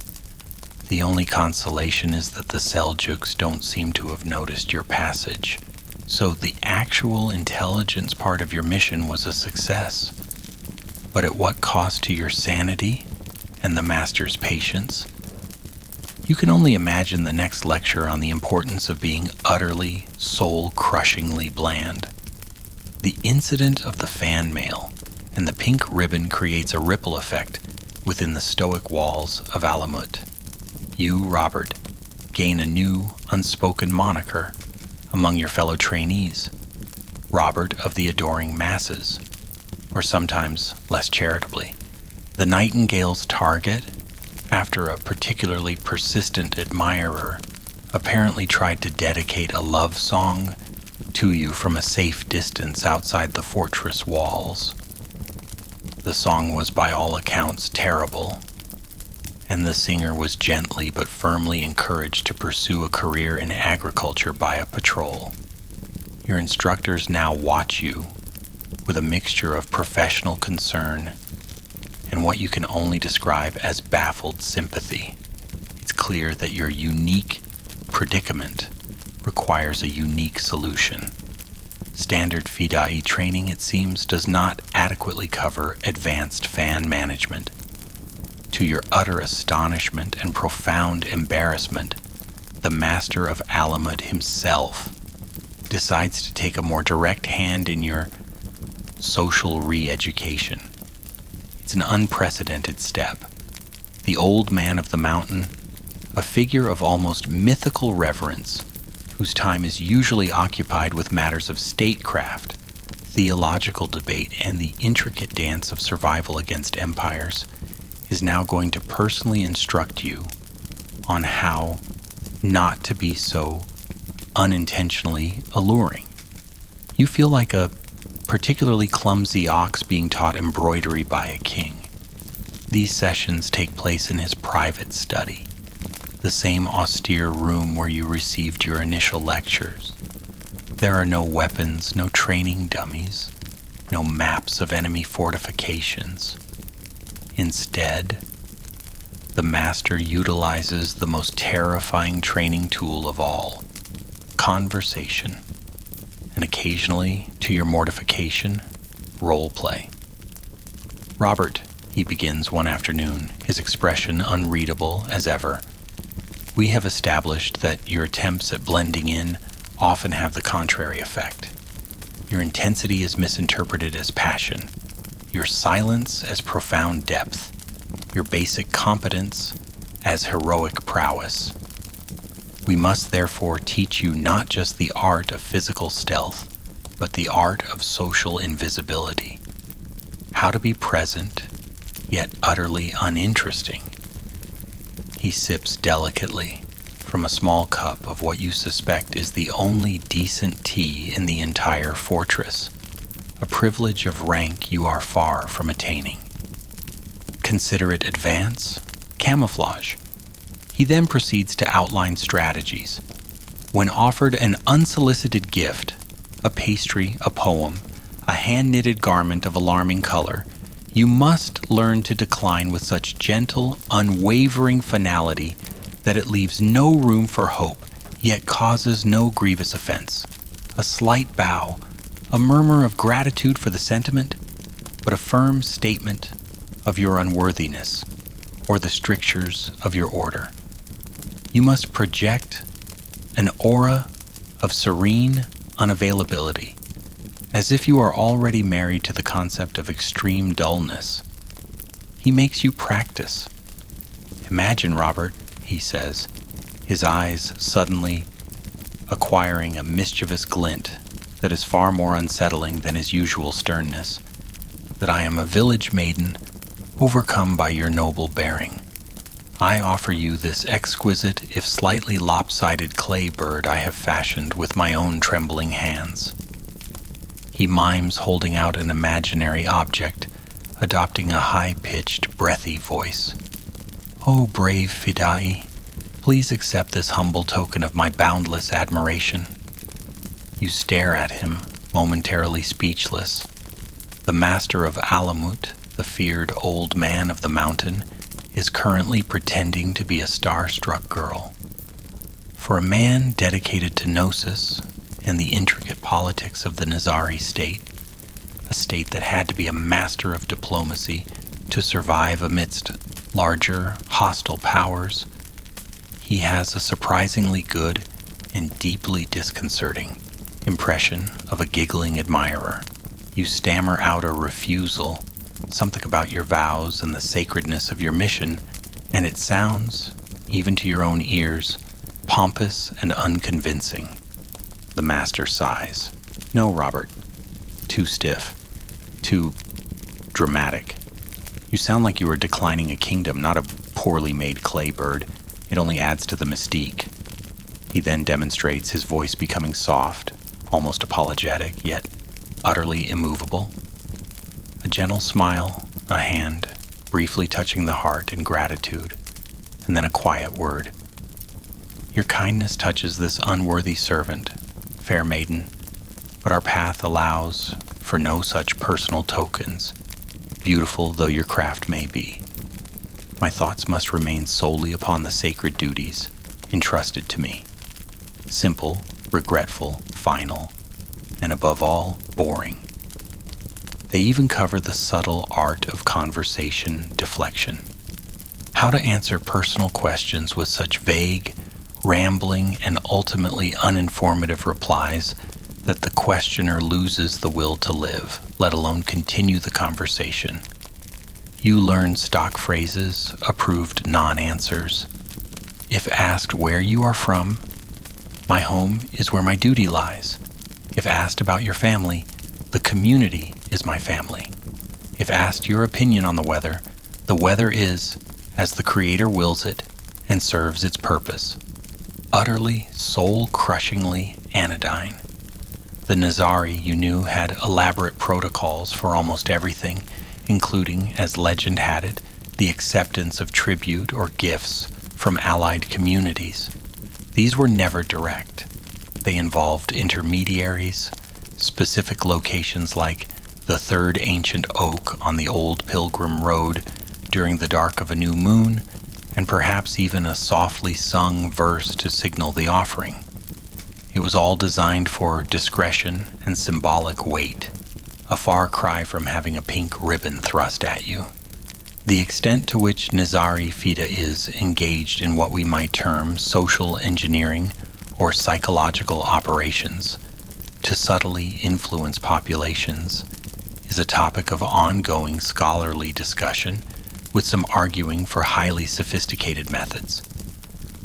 The only consolation is that the Seljuks don't seem to have noticed your passage. So the actual intelligence part of your mission was a success. But at what cost to your sanity and the master's patience? You can only imagine the next lecture on the importance of being utterly, soul-crushingly bland. The incident of the fan mail and the pink ribbon creates a ripple effect within the stoic walls of Alamut. You, Robert, gain a new, unspoken moniker among your fellow trainees, Robert of the Adoring Masses, or sometimes, less charitably, the Nightingale's target, after a particularly persistent admirer apparently tried to dedicate a love song to you from a safe distance outside the fortress walls. The song was by all accounts terrible, and the singer was gently but firmly encouraged to pursue a career in agriculture by a patrol. Your instructors now watch you with a mixture of professional concern and what you can only describe as baffled sympathy. It's clear that your unique predicament requires a unique solution. Standard Fidai training, it seems, does not adequately cover advanced fan management. To your utter astonishment and profound embarrassment, the master of Alamut himself decides to take a more direct hand in your social re-education. It's an unprecedented step. The old man of the mountain, a figure of almost mythical reverence, whose time is usually occupied with matters of statecraft, theological debate, and the intricate dance of survival against empires, is now going to personally instruct you on how not to be so unintentionally alluring. You feel like a particularly clumsy ox being taught embroidery by a king. These sessions take place in his private study, the same austere room where you received your initial lectures. There are no weapons, no training dummies, no maps of enemy fortifications. Instead, the master utilizes the most terrifying training tool of all, conversation, and occasionally, to your mortification, role play. "Robert," he begins one afternoon, his expression unreadable as ever, "we have established that your attempts at blending in often have the contrary effect. Your intensity is misinterpreted as passion, your silence as profound depth, your basic competence as heroic prowess. We must therefore teach you not just the art of physical stealth, but the art of social invisibility. How to be present, yet utterly uninteresting." He sips delicately from a small cup of what you suspect is the only decent tea in the entire fortress, a privilege of rank you are far from attaining. Consider it advance, camouflage. He then proceeds to outline strategies. When offered an unsolicited gift, a pastry, a poem, a hand-knitted garment of alarming color, you must learn to decline with such gentle, unwavering finality that it leaves no room for hope, yet causes no grievous offense. A slight bow, a murmur of gratitude for the sentiment, but a firm statement of your unworthiness or the strictures of your order. You must project an aura of serene unavailability, as if you are already married to the concept of extreme dullness. He makes you practice. "Imagine, Robert," he says, his eyes suddenly acquiring a mischievous glint that is far more unsettling than his usual sternness, "that I am a village maiden overcome by your noble bearing. I offer you this exquisite, if slightly lopsided clay bird I have fashioned with my own trembling hands." He mimes holding out an imaginary object, adopting a high-pitched, breathy voice. "O brave Fidai, please accept this humble token of my boundless admiration." You stare at him, momentarily speechless. The master of Alamut, the feared old man of the mountain, is currently pretending to be a star-struck girl. For a man dedicated to gnosis and the intricate politics of the Nizari state, a state that had to be a master of diplomacy to survive amidst larger, hostile powers, he has a surprisingly good and deeply disconcerting impression of a giggling admirer. You stammer out a refusal, something about your vows and the sacredness of your mission, and it sounds, even to your own ears, pompous and unconvincing. The master sighs. "No, Robert. Too stiff. Too dramatic. You sound like you are declining a kingdom, not a poorly made clay bird. It only adds to the mystique." He then demonstrates his voice becoming soft, almost apologetic, yet utterly immovable. A gentle smile, a hand, briefly touching the heart in gratitude, and then a quiet word. "Your kindness touches this unworthy servant, fair maiden, but our path allows for no such personal tokens, beautiful though your craft may be. My thoughts must remain solely upon the sacred duties entrusted to me. Simple, regretful, final, and above all, boring. They even cover the subtle art of conversation deflection. How to answer personal questions with such vague, rambling, and ultimately uninformative replies that the questioner loses the will to live, let alone continue the conversation. You learn stock phrases, approved non-answers. If asked where you are from, my home is where my duty lies. If asked about your family, the community is my family. If asked your opinion on the weather is as the Creator wills it, and serves its purpose. Utterly, soul-crushingly anodyne. The Nazari, you knew, had elaborate protocols for almost everything, including, as legend had it, the acceptance of tribute or gifts from allied communities. These were never direct. They involved intermediaries, specific locations like the third ancient oak on the old pilgrim road during the dark of a new moon, and perhaps even a softly sung verse to signal the offering. It was all designed for discretion and symbolic weight, a far cry from having a pink ribbon thrust at you. The extent to which Nizari Fida is engaged in what we might term social engineering or psychological operations to subtly influence populations is a topic of ongoing scholarly discussion, with some arguing for highly sophisticated methods.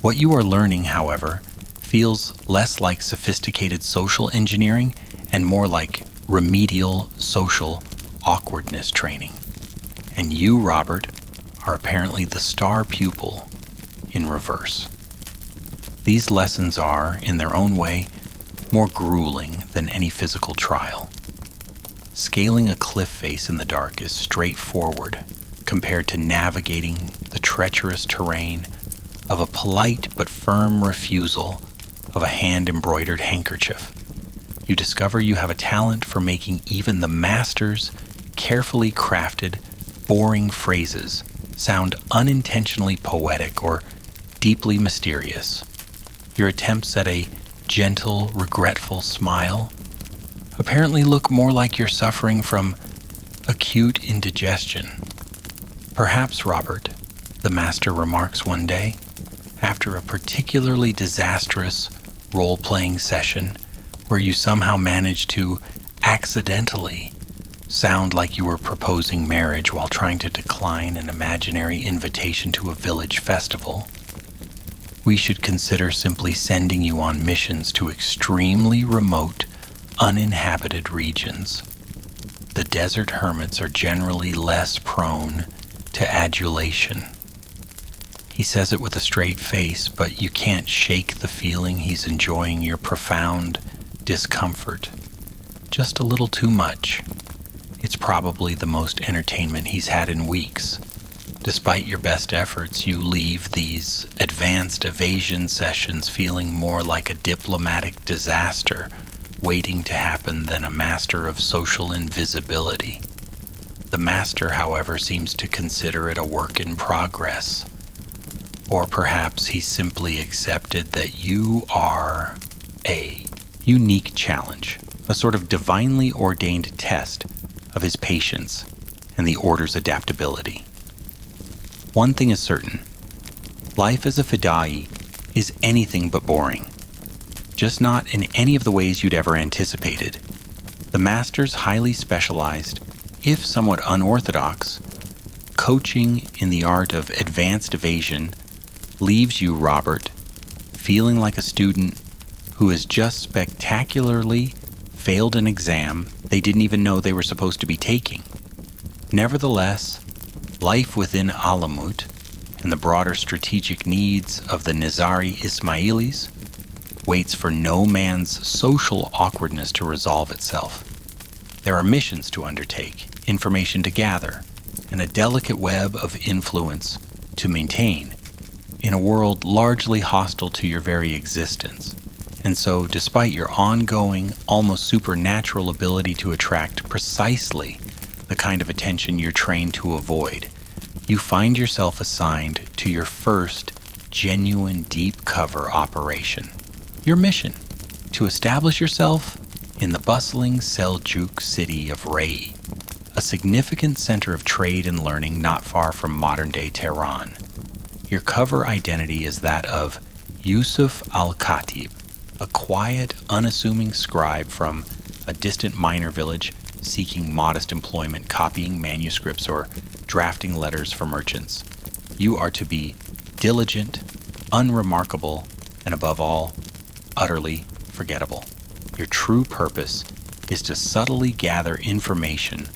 What you are learning, however, feels less like sophisticated social engineering and more like remedial social awkwardness training. And you, Robert, are apparently the star pupil in reverse. These lessons are, in their own way, more grueling than any physical trial. Scaling a cliff face in the dark is straightforward compared to navigating the treacherous terrain of a polite but firm refusal of a hand-embroidered handkerchief. You discover you have a talent for making even the master's carefully crafted, boring phrases sound unintentionally poetic or deeply mysterious. Your attempts at a gentle, regretful smile apparently look more like you're suffering from acute indigestion. Perhaps, Robert, the master remarks one day, after a particularly disastrous role-playing session where you somehow managed to accidentally sound like you were proposing marriage while trying to decline an imaginary invitation to a village festival, we should consider simply sending you on missions to extremely remote, uninhabited regions. The desert hermits are generally less prone to adulation. He says it with a straight face, but you can't shake the feeling he's enjoying your profound discomfort. Just a little too much. It's probably the most entertainment he's had in weeks. Despite your best efforts, you leave these advanced evasion sessions feeling more like a diplomatic disaster waiting to happen than a master of social invisibility. The master, however, seems to consider it a work in progress. Or perhaps he simply accepted that you are a unique challenge, a sort of divinely ordained test of his patience and the order's adaptability. One thing is certain, life as a Fidai is anything but boring, just not in any of the ways you'd ever anticipated. The master's highly specialized, if somewhat unorthodox, coaching in the art of advanced evasion leaves you, Robert, feeling like a student who has just spectacularly failed an exam they didn't even know they were supposed to be taking. Nevertheless, life within Alamut and the broader strategic needs of the Nizari Ismailis waits for no man's social awkwardness to resolve itself. There are missions to undertake, information to gather, and a delicate web of influence to maintain in a world largely hostile to your very existence. And so, despite your ongoing, almost supernatural ability to attract precisely the kind of attention you're trained to avoid, you find yourself assigned to your first genuine deep cover operation. Your mission, to establish yourself in the bustling Seljuk city of Ray, a significant center of trade and learning not far from modern-day Tehran. Your cover identity is that of Yusuf al-Khatib, a quiet, unassuming scribe from a distant miner village seeking modest employment, copying manuscripts or drafting letters for merchants. You are to be diligent, unremarkable, and above all, utterly forgettable. Your true purpose is to subtly gather information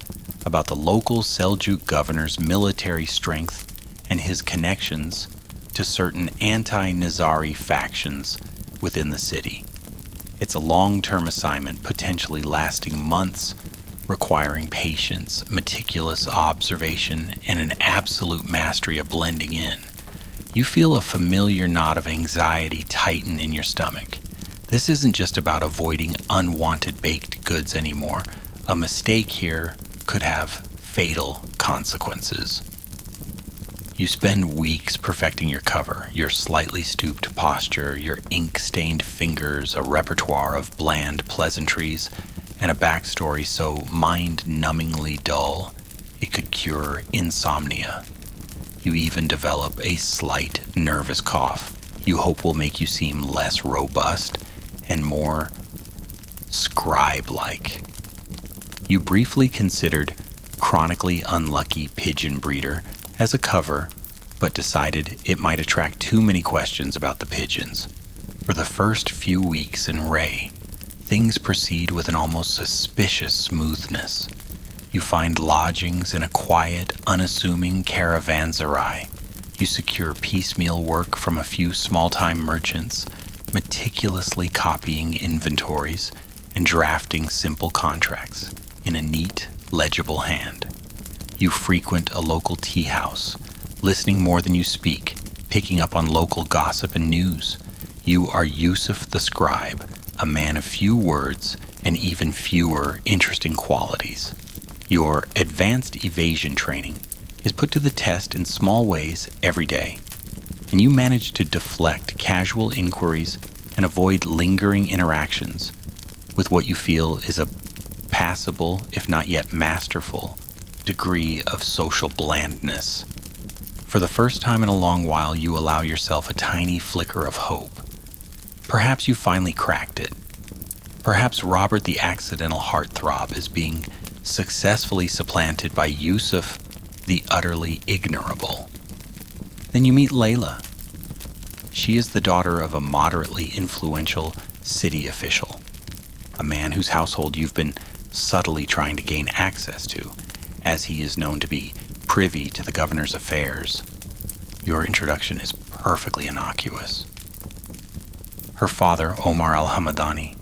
about the local Seljuk governor's military strength and his connections to to certain anti-Nizari factions within the city. It's a long-term assignment, potentially lasting months, requiring patience, meticulous observation, and an absolute mastery of blending in. You feel a familiar knot of anxiety tighten in your stomach. This isn't just about avoiding unwanted baked goods anymore. A mistake here could have fatal consequences. You spend weeks perfecting your cover, your slightly stooped posture, your ink-stained fingers, a repertoire of bland pleasantries, and a backstory so mind-numbingly dull it could cure insomnia. You even develop a slight nervous cough you hope will make you seem less robust and more scribe-like. You briefly considered Chronically Unlucky Pigeon Breeder as a cover, but decided it might attract too many questions about the pigeons. For the first few weeks in Ray, things proceed with an almost suspicious smoothness. You find lodgings in a quiet, unassuming caravanserai. You secure piecemeal work from a few small-time merchants, meticulously copying inventories and drafting simple contracts in a neat, legible hand. You frequent a local tea house, listening more than you speak, picking up on local gossip and news. You are Yusuf the Scribe, a man of few words and even fewer interesting qualities. Your advanced evasion training is put to the test in small ways every day, and you manage to deflect casual inquiries and avoid lingering interactions with what you feel is a passable, if not yet masterful, degree of social blandness. For the first time in a long while, you allow yourself a tiny flicker of hope. Perhaps you finally cracked it. Perhaps Robert the accidental heartthrob is being successfully supplanted by Yusuf the utterly ignorable. Then you meet Layla. She is the daughter of a moderately influential city official, a man whose household you've been subtly trying to gain access to, as he is known to be privy to the governor's affairs. Your introduction is perfectly innocuous. Her father, Omar al-Hamadani,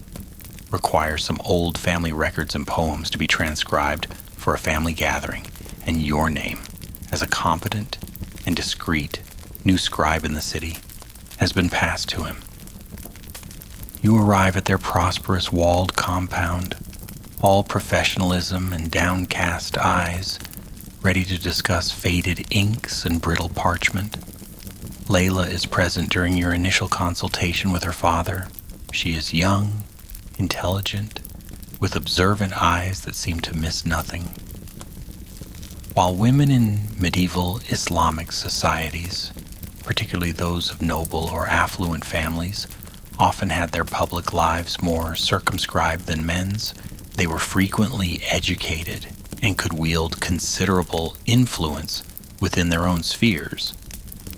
requires some old family records and poems to be transcribed for a family gathering, and your name, as a competent and discreet new scribe in the city, has been passed to him. You arrive at their prosperous walled compound, all professionalism and downcast eyes, ready to discuss faded inks and brittle parchment. Layla is present during your initial consultation with her father. She is young, intelligent, with observant eyes that seem to miss nothing. While women in medieval Islamic societies, particularly those of noble or affluent families, often had their public lives more circumscribed than men's, they were frequently educated and could wield considerable influence within their own spheres.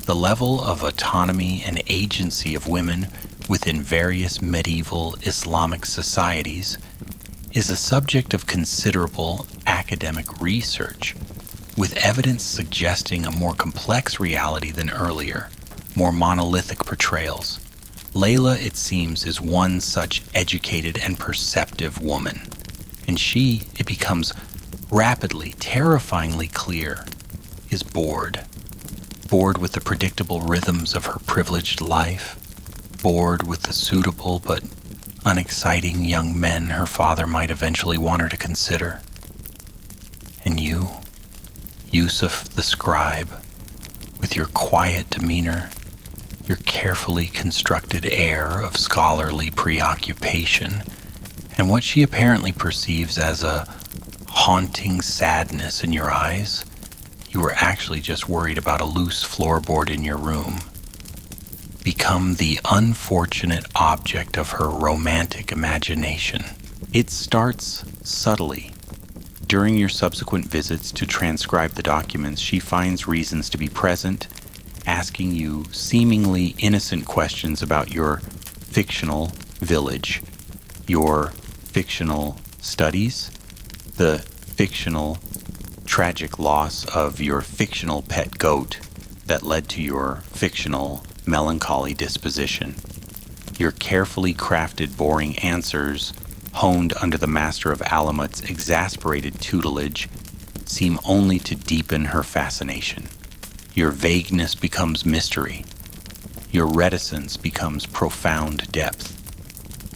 The level of autonomy and agency of women within various medieval Islamic societies is a subject of considerable academic research, with evidence suggesting a more complex reality than earlier, more monolithic portrayals. Layla, it seems, is one such educated and perceptive woman, and she, it becomes rapidly, terrifyingly clear, is bored. Bored with the predictable rhythms of her privileged life, bored with the suitable but unexciting young men her father might eventually want her to consider. And you, Yusuf the Scribe, with your quiet demeanor, your carefully constructed air of scholarly preoccupation, and what she apparently perceives as a haunting sadness in your eyes, you were actually just worried about a loose floorboard in your room, become the unfortunate object of her romantic imagination. It starts subtly. During your subsequent visits to transcribe the documents, she finds reasons to be present, asking you seemingly innocent questions about your fictional village, your fictional studies, the fictional tragic loss of your fictional pet goat, that led to your fictional, melancholy disposition. Your carefully crafted, boring answers, honed under the Master of Alamut's exasperated tutelage, seem only to deepen her fascination. Your vagueness becomes mystery. Your reticence becomes profound depth.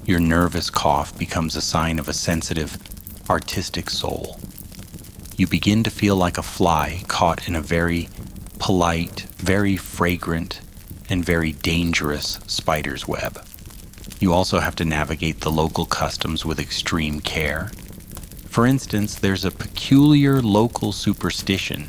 Your nervous cough becomes a sign of a sensitive, artistic soul. You begin to feel like a fly caught in a very polite, very fragrant, and very dangerous spider's web. You also have to navigate the local customs with extreme care. For instance, there's a peculiar local superstition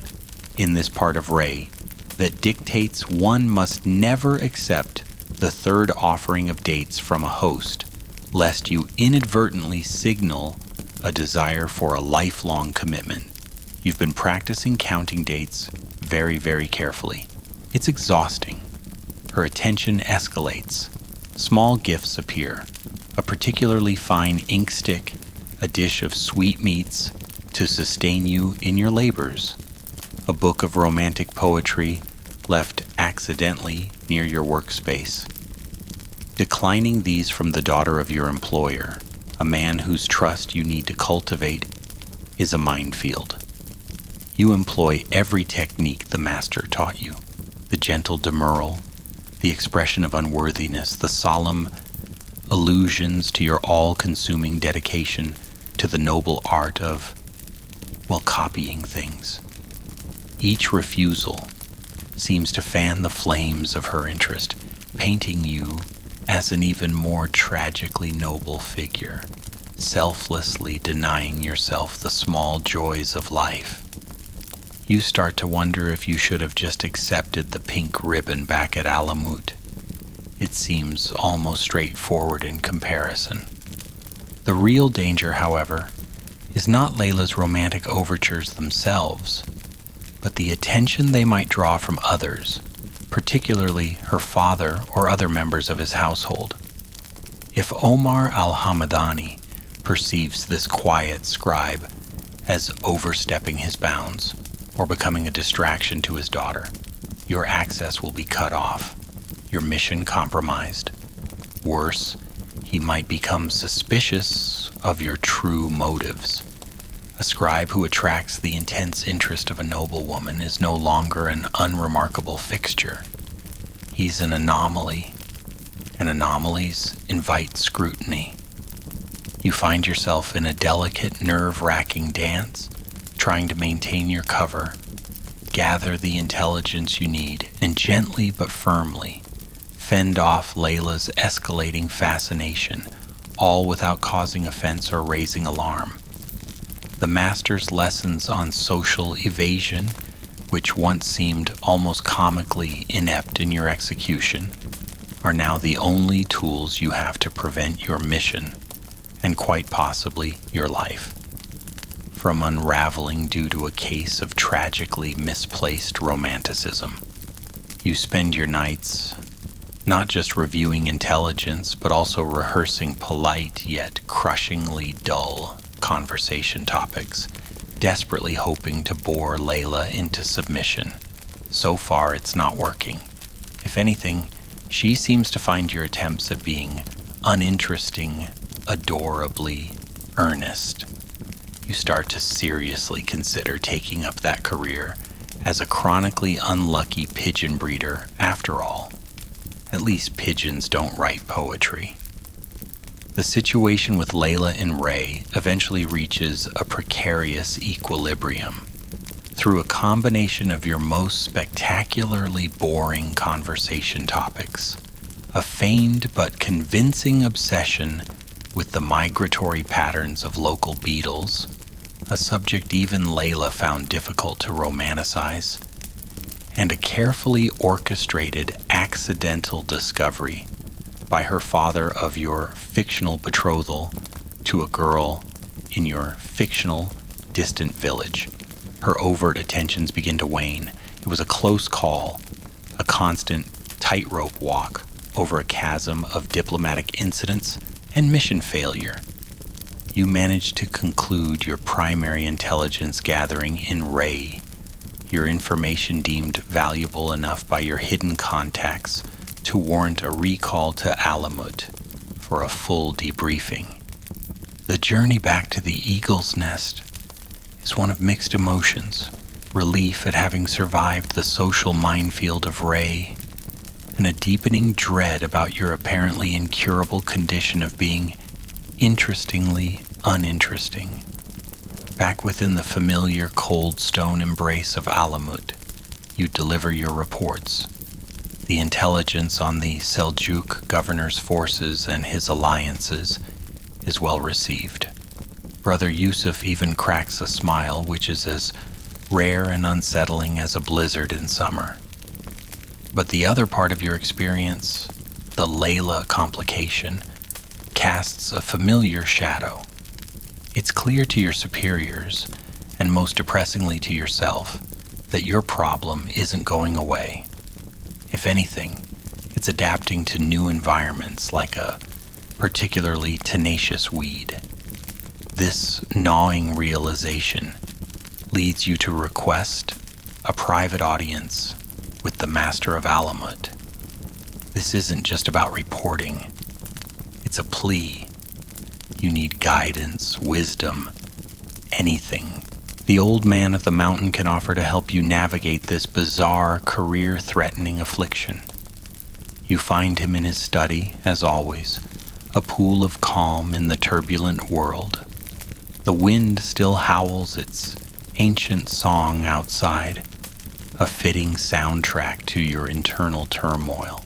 in this part of Ray that dictates one must never accept the third offering of dates from a host, lest you inadvertently signal a desire for a lifelong commitment. You've been practicing counting dates very, very carefully. It's exhausting. Her attention escalates. Small gifts appear, a particularly fine ink stick, a dish of sweetmeats to sustain you in your labors, a book of romantic poetry left accidentally near your workspace. Declining these from the daughter of your employer, a man whose trust you need to cultivate, is a minefield. You employ every technique the master taught you, the gentle demurral, the expression of unworthiness, the solemn allusions to your all-consuming dedication to the noble art of, well, copying things. Each refusal seems to fan the flames of her interest, painting you as an even more tragically noble figure, selflessly denying yourself the small joys of life. You start to wonder if you should have just accepted the pink ribbon back at Alamut. It seems almost straightforward in comparison. The real danger, however, is not Layla's romantic overtures themselves, but the attention they might draw from others, particularly her father or other members of his household. If Omar al-Hamadani perceives this quiet scribe as overstepping his bounds or becoming a distraction to his daughter, your access will be cut off, your mission compromised. Worse, he might become suspicious of your true motives. A scribe who attracts the intense interest of a noble woman is no longer an unremarkable fixture. He's an anomaly, and anomalies invite scrutiny. You find yourself in a delicate, nerve-wracking dance, trying to maintain your cover, gather the intelligence you need, and gently but firmly fend off Layla's escalating fascination, all without causing offense or raising alarm. The master's lessons on social evasion, which once seemed almost comically inept in your execution, are now the only tools you have to prevent your mission, and quite possibly your life, from unraveling due to a case of tragically misplaced romanticism. You spend your nights not just reviewing intelligence, but also rehearsing polite yet crushingly dull conversation topics, desperately hoping to bore Layla into submission. So far, it's not working. If anything, she seems to find your attempts at being uninteresting, adorably earnest. You start to seriously consider taking up that career as a chronically unlucky pigeon breeder after all. At least pigeons don't write poetry. The situation with Layla and Ray eventually reaches a precarious equilibrium. Through a combination of your most spectacularly boring conversation topics, a feigned but convincing obsession with the migratory patterns of local beetles, a subject even Layla found difficult to romanticize, and a carefully orchestrated accidental discovery by her father of your fictional betrothal to a girl in your fictional distant village. Her overt attentions begin to wane. It was a close call, a constant tightrope walk over a chasm of diplomatic incidents and mission failure. You manage to conclude your primary intelligence gathering in Ray, your information deemed valuable enough by your hidden contacts to warrant a recall to Alamut for a full debriefing. The journey back to the eagle's nest is one of mixed emotions, relief at having survived the social minefield of Ray, and a deepening dread about your apparently incurable condition of being interestingly uninteresting. Back within the familiar cold stone embrace of Alamut, you deliver your reports. The intelligence on the Seljuk governor's forces and his alliances is well received. Brother Yusuf even cracks a smile which is as rare and unsettling as a blizzard in summer. But the other part of your experience, the Layla complication, casts a familiar shadow. It's clear to your superiors, and most depressingly to yourself, that your problem isn't going away. If anything, it's adapting to new environments like a particularly tenacious weed. This gnawing realization leads you to request a private audience with the Master of Alamut. This isn't just about reporting. It's a plea. You need guidance, wisdom, anything. The old man of the mountain can offer to help you navigate this bizarre, career-threatening affliction. You find him in his study, as always, a pool of calm in the turbulent world. The wind still howls its ancient song outside, a fitting soundtrack to your internal turmoil.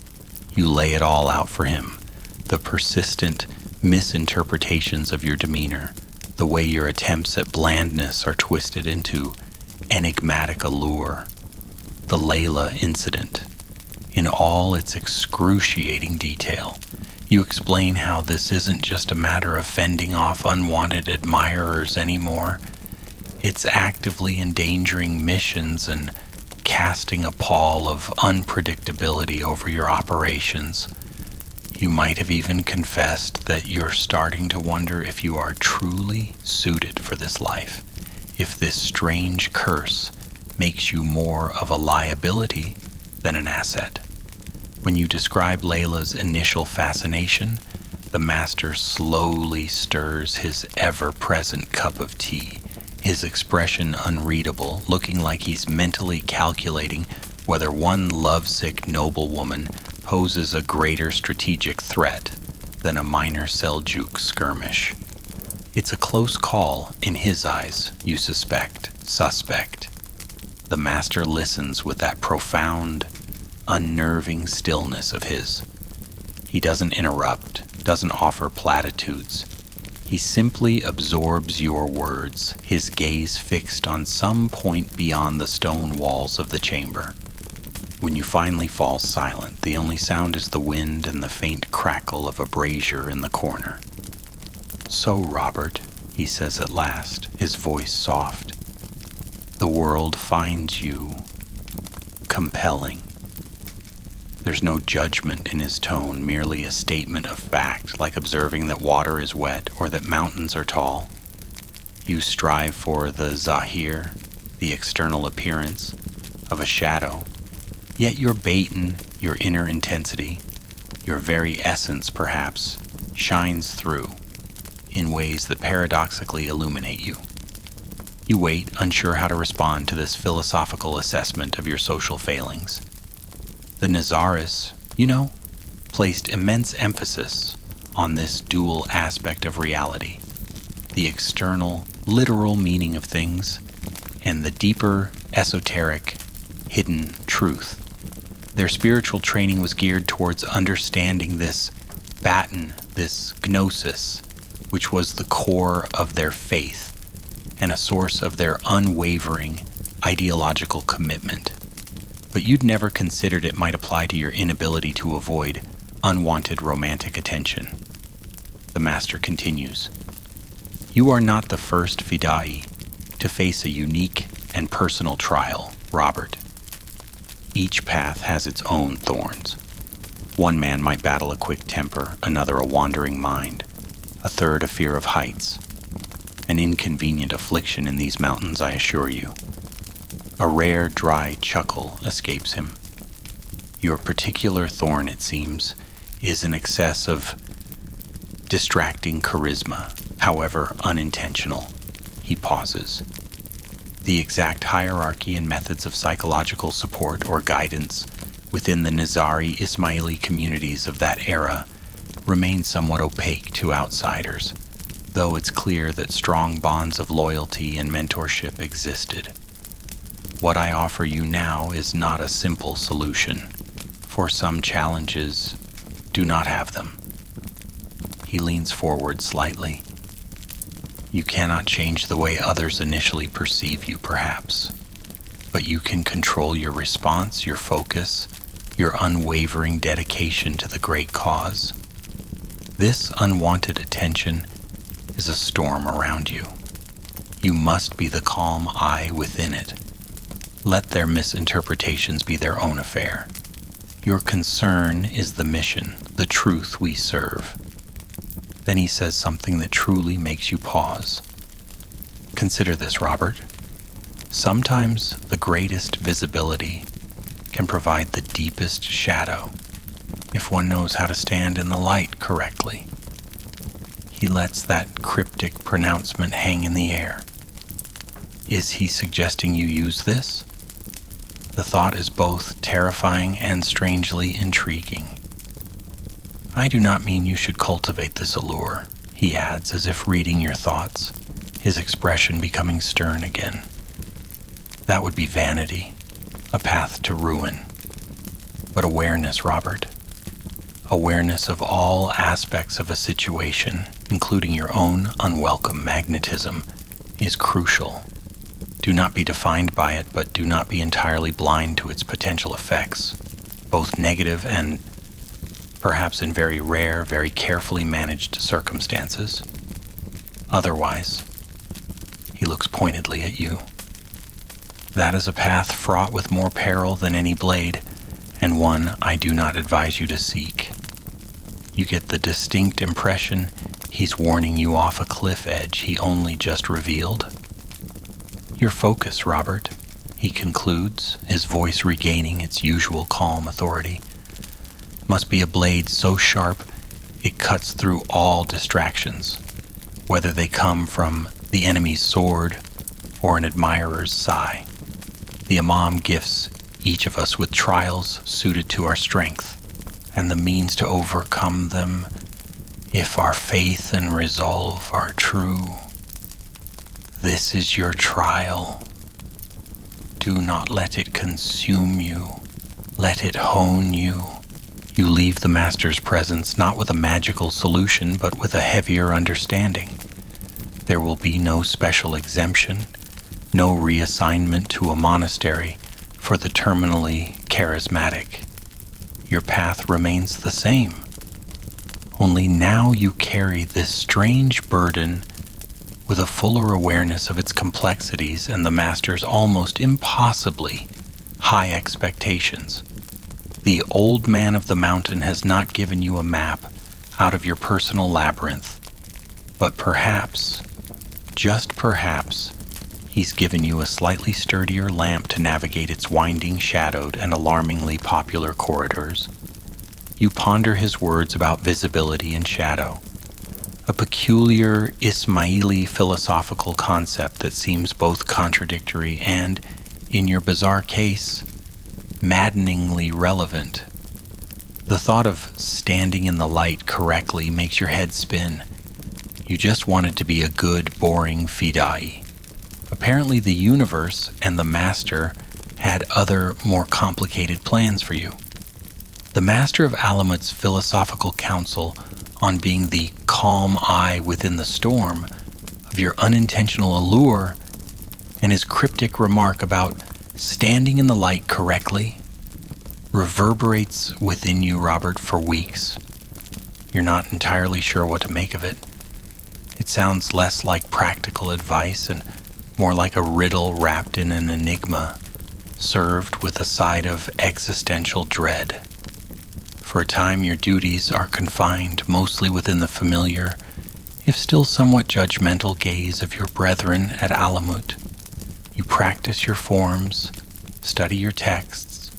You lay it all out for him, the persistent misinterpretations of your demeanor, the way your attempts at blandness are twisted into enigmatic allure. The Layla incident, in all its excruciating detail, you explain how this isn't just a matter of fending off unwanted admirers anymore. It's actively endangering missions and casting a pall of unpredictability over your operations. You might have even confessed that you're starting to wonder if you are truly suited for this life, if this strange curse makes you more of a liability than an asset. When you describe Layla's initial fascination, the master slowly stirs his ever-present cup of tea, his expression unreadable, looking like he's mentally calculating whether one lovesick noblewoman poses a greater strategic threat than a minor Seljuk skirmish. It's a close call in his eyes, you suspect. The master listens with that profound, unnerving stillness of his. He doesn't interrupt, doesn't offer platitudes. He simply absorbs your words, his gaze fixed on some point beyond the stone walls of the chamber. When you finally fall silent, the only sound is the wind and the faint crackle of a brazier in the corner. "So, Robert," he says at last, his voice soft, "the world finds you compelling." There's no judgment in his tone, merely a statement of fact, like observing that water is wet or that mountains are tall. You strive for the zahir, the external appearance, of a shadow, yet your baton, your inner intensity, your very essence perhaps, shines through in ways that paradoxically illuminate you. You wait, unsure how to respond to this philosophical assessment of your social failings. The Nazaris, placed immense emphasis on this dual aspect of reality, the external, literal meaning of things, and the deeper, esoteric, hidden truth. Their spiritual training was geared towards understanding this baton, this gnosis, which was the core of their faith and a source of their unwavering ideological commitment. But you'd never considered it might apply to your inability to avoid unwanted romantic attention. The master continues, "You are not the first Fidai to face a unique and personal trial, Robert. Each path has its own thorns. One man might battle a quick temper, another a wandering mind, a third a fear of heights. An inconvenient affliction in these mountains, I assure you. A rare, dry chuckle escapes him. Your particular thorn, it seems, is an excess of distracting charisma, however unintentional. He pauses. The exact hierarchy and methods of psychological support or guidance within the Nizari Ismaili communities of that era remain somewhat opaque to outsiders, though it's clear that strong bonds of loyalty and mentorship existed. What I offer you now is not a simple solution, for some challenges do not have them. He leans forward slightly. You cannot change the way others initially perceive you, perhaps, but you can control your response, your focus, your unwavering dedication to the great cause. This unwanted attention is a storm around you. You must be the calm eye within it. Let their misinterpretations be their own affair. Your concern is the mission, the truth we serve. Then he says something that truly makes you pause. Consider this, Robert. Sometimes the greatest visibility can provide the deepest shadow if one knows how to stand in the light correctly. He lets that cryptic pronouncement hang in the air. Is he suggesting you use this? The thought is both terrifying and strangely intriguing. I do not mean you should cultivate this allure, he adds, as if reading your thoughts, his expression becoming stern again. That would be vanity, a path to ruin. But awareness, Robert, awareness of all aspects of a situation, including your own unwelcome magnetism, is crucial. Do not be defined by it, but do not be entirely blind to its potential effects, both negative and perhaps in very rare, very carefully managed circumstances. Otherwise, he looks pointedly at you. That is a path fraught with more peril than any blade, and one I do not advise you to seek. You get the distinct impression he's warning you off a cliff edge he only just revealed. Your focus, Robert, he concludes, his voice regaining its usual calm authority, must be a blade so sharp it cuts through all distractions, whether they come from the enemy's sword or an admirer's sigh. The Imam gifts each of us with trials suited to our strength and the means to overcome them if our faith and resolve are true. This is your trial. Do not let it consume you. Let it hone you. You leave the Master's presence not with a magical solution, but with a heavier understanding. There will be no special exemption, no reassignment to a monastery for the terminally charismatic. Your path remains the same. Only now you carry this strange burden with a fuller awareness of its complexities and the Master's almost impossibly high expectations. The old man of the mountain has not given you a map out of your personal labyrinth, but perhaps, just perhaps, he's given you a slightly sturdier lamp to navigate its winding, shadowed, and alarmingly popular corridors. You ponder his words about visibility and shadow, a peculiar Ismaili philosophical concept that seems both contradictory and, in your bizarre case, maddeningly relevant. The thought of standing in the light correctly makes your head spin. You just wanted to be a good, boring fidai. Apparently the universe and the Master had other, more complicated plans for you. The Master of Alamut's philosophical counsel on being the calm eye within the storm of your unintentional allure and his cryptic remark about standing in the light correctly reverberates within you, Robert, for weeks. You're not entirely sure what to make of it. It sounds less like practical advice and more like a riddle wrapped in an enigma, served with a side of existential dread. For a time, your duties are confined mostly within the familiar, if still somewhat judgmental gaze of your brethren at Alamut. You practice your forms, study your texts,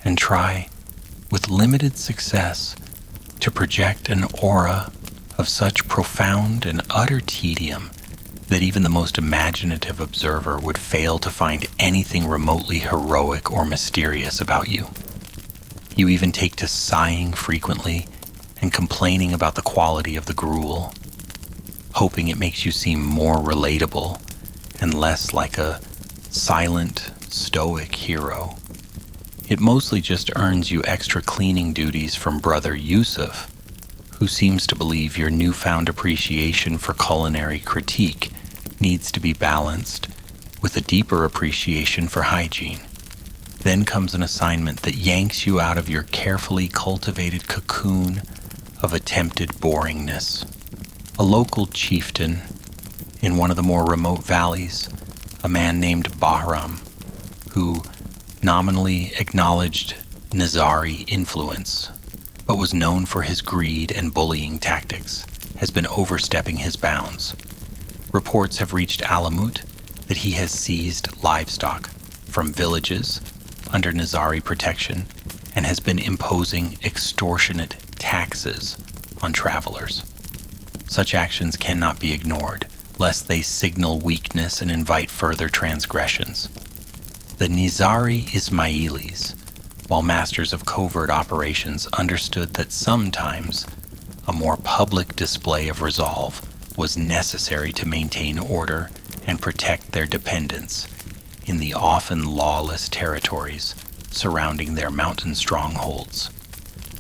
and try, with limited success, to project an aura of such profound and utter tedium that even the most imaginative observer would fail to find anything remotely heroic or mysterious about you. You even take to sighing frequently and complaining about the quality of the gruel, hoping it makes you seem more relatable and less like a silent, stoic hero. It mostly just earns you extra cleaning duties from brother Yusuf, who seems to believe your newfound appreciation for culinary critique needs to be balanced with a deeper appreciation for hygiene. Then comes an assignment that yanks you out of your carefully cultivated cocoon of attempted boringness. A local chieftain in one of the more remote valleys, a man named Bahram, who nominally acknowledged Nizari influence, but was known for his greed and bullying tactics, has been overstepping his bounds. Reports have reached Alamut that he has seized livestock from villages under Nizari protection and has been imposing extortionate taxes on travelers. Such actions cannot be ignored, lest they signal weakness and invite further transgressions. The Nizari Ismailis, while masters of covert operations, understood that sometimes a more public display of resolve was necessary to maintain order and protect their dependents in the often lawless territories surrounding their mountain strongholds.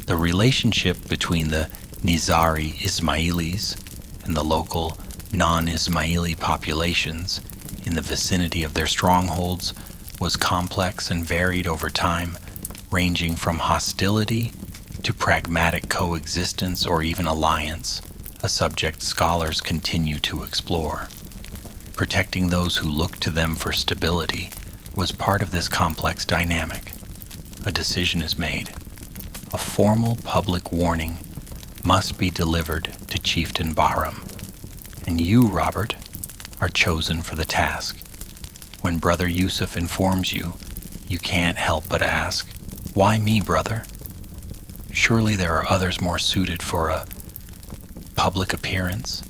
The relationship between the Nizari Ismailis and the local non-Ismaili populations in the vicinity of their strongholds was complex and varied over time, ranging from hostility to pragmatic coexistence or even alliance, a subject scholars continue to explore. Protecting those who look to them for stability was part of this complex dynamic. A decision is made. A formal public warning must be delivered to Chieftain Bahram, and you, Robert, are chosen for the task. When Brother Yusuf informs you, you can't help but ask, "Why me, brother? Surely there are others more suited for a public appearance."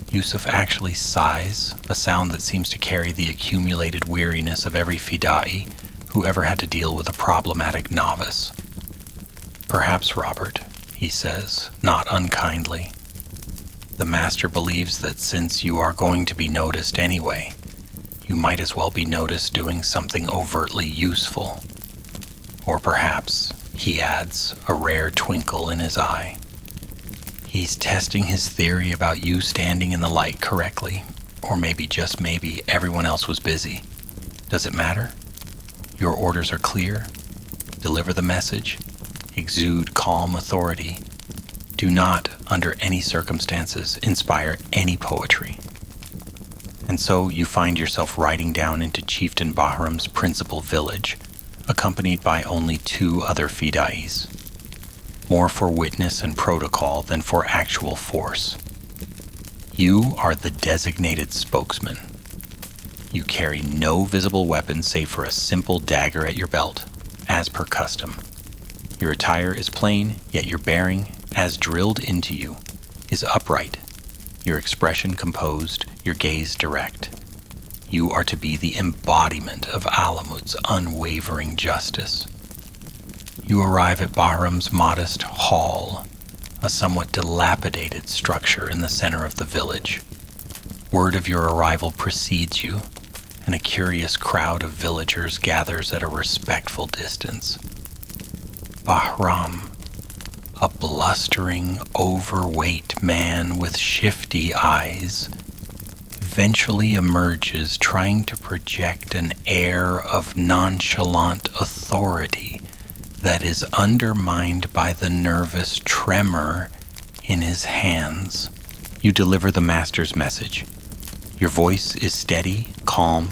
Yusuf actually sighs, a sound that seems to carry the accumulated weariness of every fidai who ever had to deal with a problematic novice. "Perhaps, Robert," he says, not unkindly. "The master believes that since you are going to be noticed anyway, you might as well be noticed doing something overtly useful." Or perhaps, he adds, a rare twinkle in his eye, he's testing his theory about you standing in the light correctly, or maybe, just maybe, everyone else was busy. Does it matter? Your orders are clear. Deliver the message. Exude calm authority. Do not, under any circumstances, inspire any poetry. And so you find yourself riding down into Chieftain Bahram's principal village, accompanied by only 2 other fidais, more for witness and protocol than for actual force. You are the designated spokesman. You carry no visible weapon save for a simple dagger at your belt, as per custom. Your attire is plain, yet your bearing, as drilled into you, is upright, your expression composed, your gaze direct. You are to be the embodiment of Alamut's unwavering justice. You arrive at Bahram's modest hall, a somewhat dilapidated structure in the center of the village. Word of your arrival precedes you, and a curious crowd of villagers gathers at a respectful distance. Bahram, a blustering, overweight man with shifty eyes, eventually emerges trying to project an air of nonchalant authority that is undermined by the nervous tremor in his hands. You deliver the master's message. Your voice is steady, calm,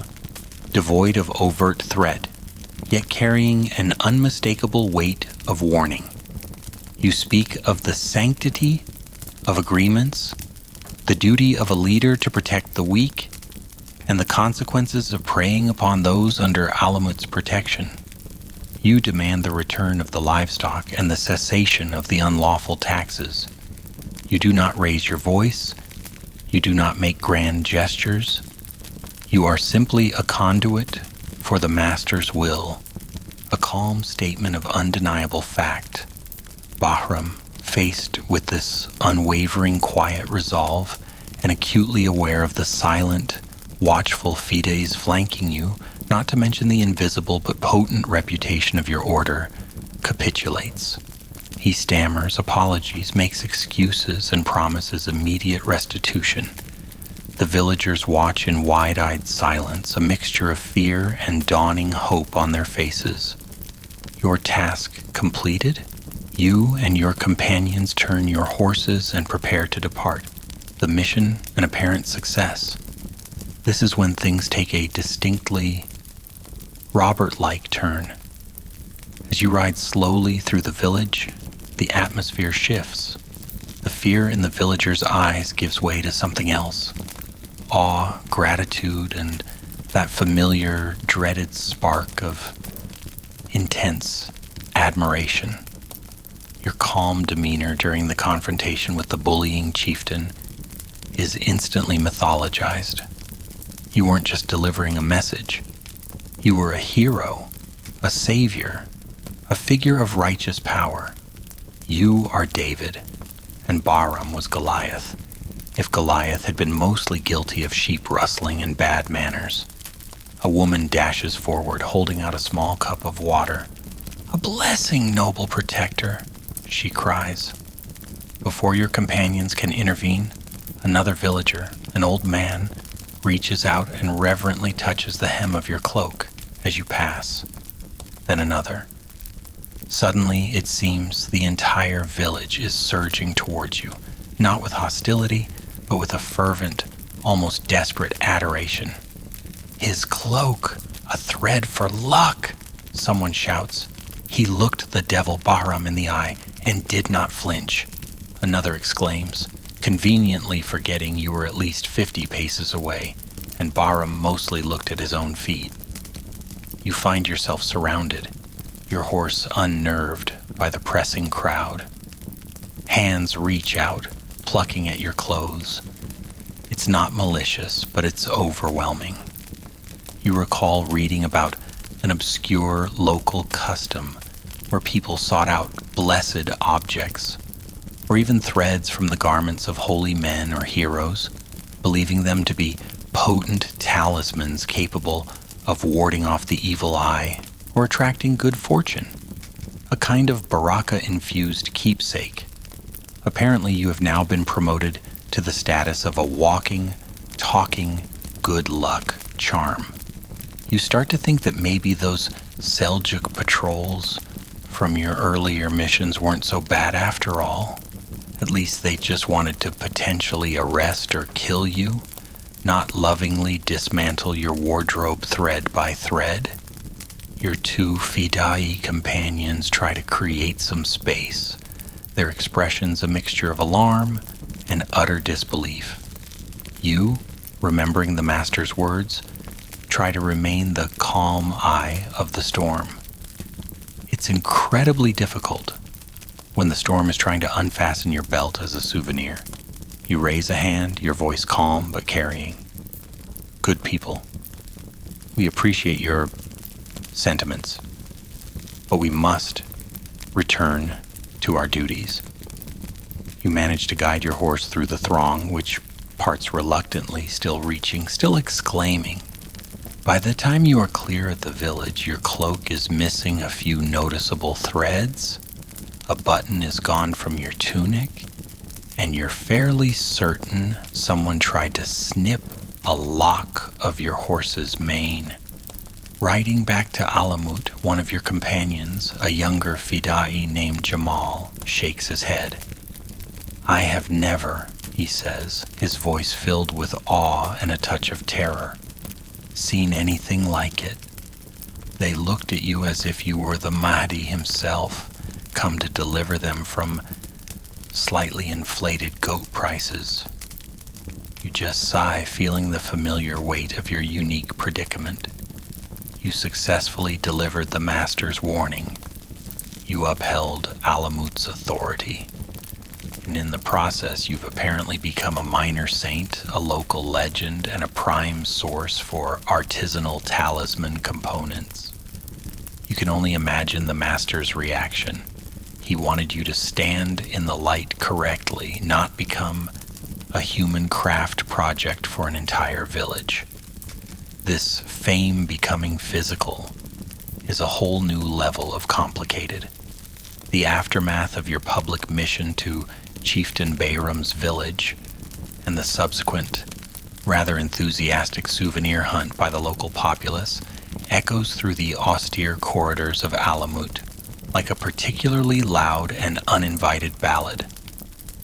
devoid of overt threat, yet carrying an unmistakable weight of warning. You speak of the sanctity of agreements, the duty of a leader to protect the weak, and the consequences of preying upon those under Alamut's protection. You demand the return of the livestock and the cessation of the unlawful taxes. You do not raise your voice. You do not make grand gestures. You are simply a conduit for the master's will, a calm statement of undeniable fact. Bahram, faced with this unwavering quiet resolve and acutely aware of the silent, watchful fides flanking you, not to mention the invisible but potent reputation of your order, capitulates. He stammers apologies, makes excuses, and promises immediate restitution. The villagers watch in wide-eyed silence, a mixture of fear and dawning hope on their faces. Your task completed, you and your companions turn your horses and prepare to depart. The mission an apparent success. This is when things take a distinctly Robert-like turn. As you ride slowly through the village, the atmosphere shifts. The fear in the villagers' eyes gives way to something else. Awe, gratitude, and that familiar, dreaded spark of intense admiration. Your calm demeanor during the confrontation with the bullying chieftain is instantly mythologized. You weren't just delivering a message. You were a hero, a savior, a figure of righteous power. You are David, and Bahram was Goliath, if Goliath had been mostly guilty of sheep rustling and bad manners. A woman dashes forward, holding out a small cup of water. "A blessing, noble protector," she cries. Before your companions can intervene, another villager, an old man, reaches out and reverently touches the hem of your cloak as you pass. Then another. Suddenly, it seems the entire village is surging towards you, not with hostility, but with a fervent, almost desperate adoration. "His cloak, a thread for luck," someone shouts. "He looked the devil Bahram in the eye and did not flinch," another exclaims, conveniently forgetting you were at least 50 paces away, and Bahram mostly looked at his own feet. You find yourself surrounded, your horse unnerved by the pressing crowd. Hands reach out, plucking at your clothes. It's not malicious, but it's overwhelming. You recall reading about an obscure local custom where people sought out blessed objects, or even threads from the garments of holy men or heroes, believing them to be potent talismans capable of warding off the evil eye or attracting good fortune. A kind of baraka-infused keepsake. Apparently you have now been promoted to the status of a walking, talking, good luck charm. You start to think that maybe those Seljuk patrols from your earlier missions weren't so bad after all. At least they just wanted to potentially arrest or kill you, not lovingly dismantle your wardrobe thread by thread. Your two Fidai companions try to create some space, their expressions a mixture of alarm and utter disbelief. You, remembering the master's words, try to remain the calm eye of the storm. It's incredibly difficult when the storm is trying to unfasten your belt as a souvenir. You raise a hand, your voice calm but carrying. "Good people, we appreciate your sentiments, but we must return to our duties." You manage to guide your horse through the throng, which parts reluctantly, still reaching, still exclaiming. By the time you are clear of the village, your cloak is missing a few noticeable threads, a button is gone from your tunic, and you're fairly certain someone tried to snip a lock of your horse's mane. Riding back to Alamut, one of your companions, a younger Fidai named Jamal, shakes his head. "I have never," he says, his voice filled with awe and a touch of terror, "seen anything like it. They looked at you as if you were the Mahdi himself, come to deliver them from slightly inflated goat prices. You just sigh, feeling the familiar weight of your unique predicament. You successfully delivered the master's warning. You upheld Alamut's authority. And in the process, you've apparently become a minor saint, a local legend, and a prime source for artisanal talisman components. You can only imagine the master's reaction. He wanted you to stand in the light correctly, not become a human craft project for an entire village. This fame becoming physical is a whole new level of complicated. The aftermath of your public mission to Chieftain Bayram's village and the subsequent, rather enthusiastic souvenir hunt by the local populace echoes through the austere corridors of Alamut like a particularly loud and uninvited ballad.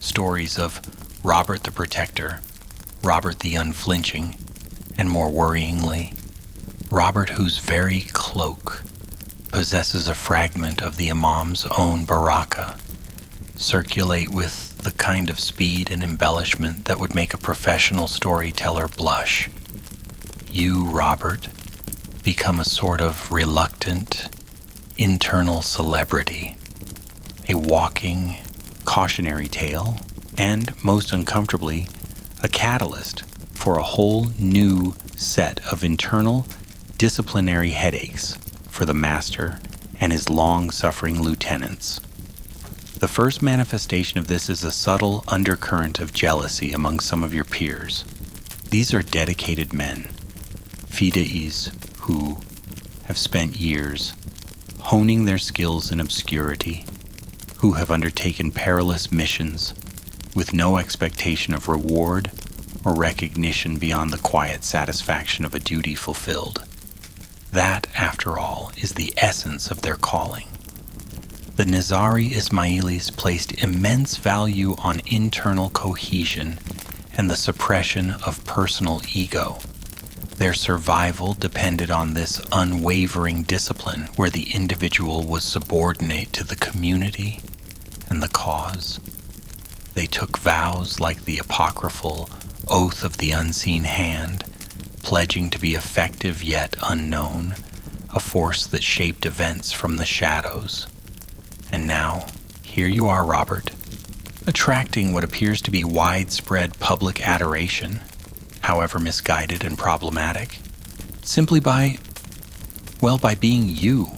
Stories of Robert the Protector, Robert the Unflinching, and more worryingly, Robert whose very cloak possesses a fragment of the Imam's own baraka, circulate with the kind of speed and embellishment that would make a professional storyteller blush. You, Robert, become a sort of reluctant, internal celebrity, a walking cautionary tale, and, most uncomfortably, a catalyst for a whole new set of internal disciplinary headaches for the master and his long-suffering lieutenants. The first manifestation of this is a subtle undercurrent of jealousy among some of your peers. These are dedicated men, fida'is, who have spent years honing their skills in obscurity, who have undertaken perilous missions with no expectation of reward or recognition beyond the quiet satisfaction of a duty fulfilled. That, after all, is the essence of their calling. The Nizari Ismailis placed immense value on internal cohesion and the suppression of personal ego. Their survival depended on this unwavering discipline where the individual was subordinate to the community and the cause. They took vows like the apocryphal Oath of the Unseen Hand, pledging to be effective yet unknown, a force that shaped events from the shadows. And now, here you are, Robert, attracting what appears to be widespread public adoration, however misguided and problematic, simply by being you.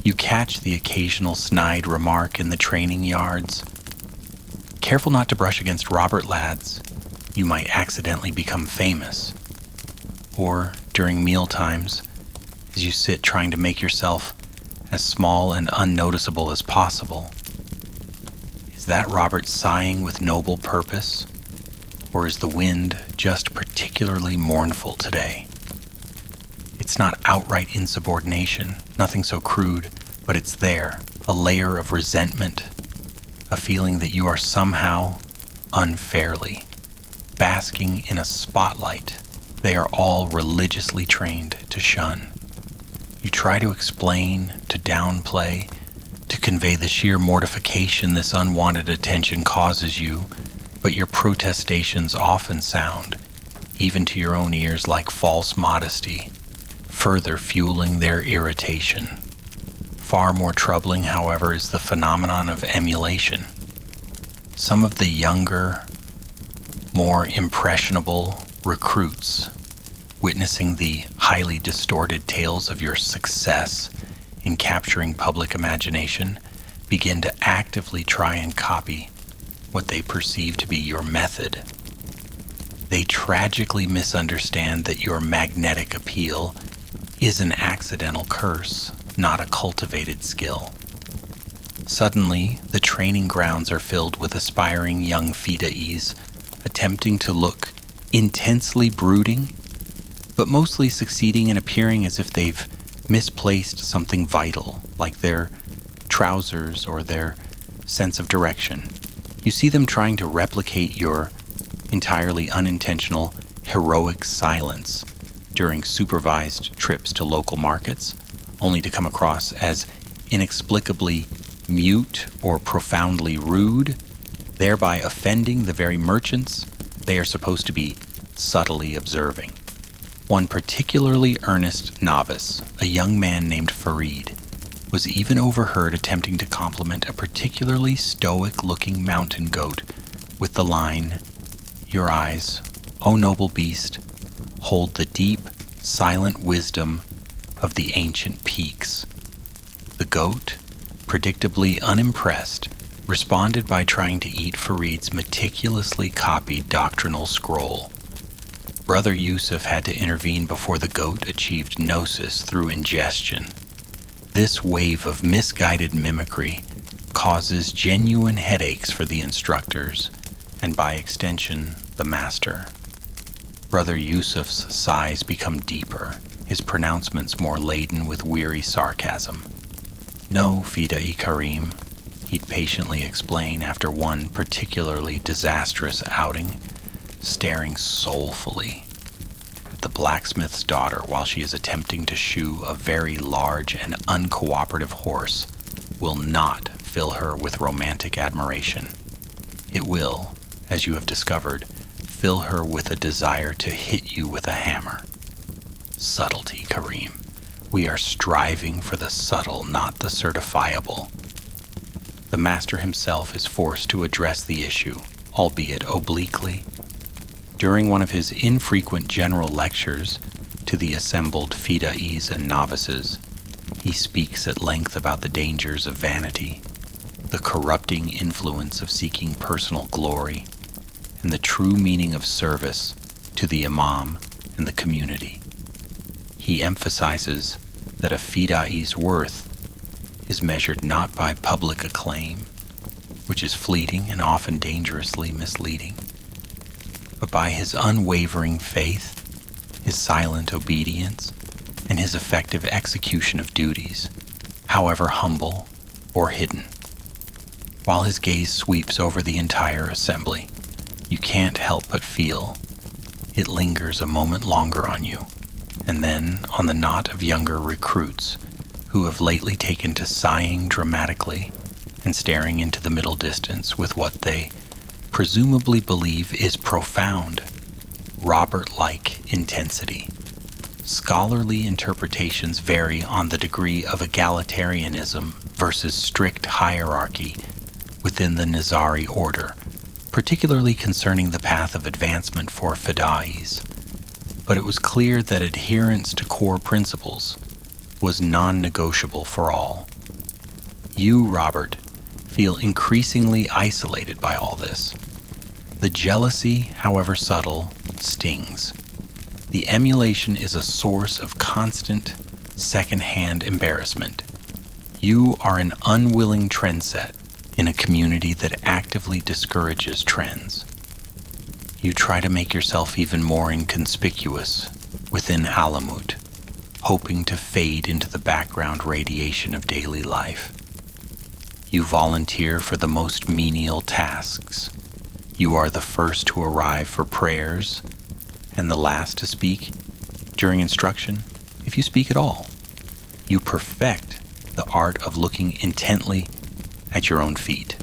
You catch the occasional snide remark in the training yards. Careful not to brush against Robert, lads. You might accidentally become famous. Or during meal times, as you sit trying to make yourself as small and unnoticeable as possible. Is that Robert sighing with noble purpose? Or is the wind just particularly mournful today? It's not outright insubordination, nothing so crude, but it's there, a layer of resentment, a feeling that you are somehow unfairly basking in a spotlight they are all religiously trained to shun. You try to explain, to downplay, to convey the sheer mortification this unwanted attention causes you, but your protestations often sound, even to your own ears, like false modesty, further fueling their irritation. Far more troubling, however, is the phenomenon of emulation. Some of the younger, more impressionable recruits, witnessing the highly distorted tales of your success in capturing public imagination, begin to actively try and copy what they perceive to be your method. They tragically misunderstand that your magnetic appeal is an accidental curse, not a cultivated skill. Suddenly, the training grounds are filled with aspiring young fida'is attempting to look intensely brooding, but mostly succeeding in appearing as if they've misplaced something vital, like their trousers or their sense of direction. You see them trying to replicate your entirely unintentional heroic silence during supervised trips to local markets, only to come across as inexplicably mute or profoundly rude, thereby offending the very merchants They are supposed to be subtly observing. One particularly earnest novice, a young man named Farid, was even overheard attempting to compliment a particularly stoic-looking mountain goat with the line, "Your eyes, O noble beast, hold the deep, silent wisdom of the ancient peaks." The goat, predictably unimpressed, responded by trying to eat Farid's meticulously copied doctrinal scroll. Brother Yusuf had to intervene before the goat achieved gnosis through ingestion. This wave of misguided mimicry causes genuine headaches for the instructors, and by extension, the master. Brother Yusuf's sighs become deeper, his pronouncements more laden with weary sarcasm. "No, Fida-i Karim," he'd patiently explain after one particularly disastrous outing, staring soulfully at the blacksmith's daughter while she is attempting to shoe a very large and uncooperative horse, will not fill her with romantic admiration. It will, as you have discovered, fill her with a desire to hit you with a hammer. Subtlety, Karim. We are striving for the subtle, not the certifiable. The master himself is forced to address the issue, albeit obliquely. During one of his infrequent general lectures to the assembled fida'is and novices, he speaks at length about the dangers of vanity, the corrupting influence of seeking personal glory, and the true meaning of service to the imam and the community. He emphasizes that a fida'i's worth is measured not by public acclaim, which is fleeting and often dangerously misleading, but by his unwavering faith, his silent obedience, and his effective execution of duties, however humble or hidden. While his gaze sweeps over the entire assembly, you can't help but feel it lingers a moment longer on you, and then on the knot of younger recruits who have lately taken to sighing dramatically and staring into the middle distance with what they presumably believe is profound, Robert-like intensity. Scholarly interpretations vary on the degree of egalitarianism versus strict hierarchy within the Nizari order, particularly concerning the path of advancement for fida'is. But it was clear that adherence to core principles was non-negotiable for all. You, Robert, feel increasingly isolated by all this. The jealousy, however subtle, stings. The emulation is a source of constant, second-hand embarrassment. You are an unwilling trendset in a community that actively discourages trends. You try to make yourself even more inconspicuous within Alamut, hoping to fade into the background radiation of daily life. You volunteer for the most menial tasks. You are the first to arrive for prayers and the last to speak during instruction, if you speak at all. You perfect the art of looking intently at your own feet.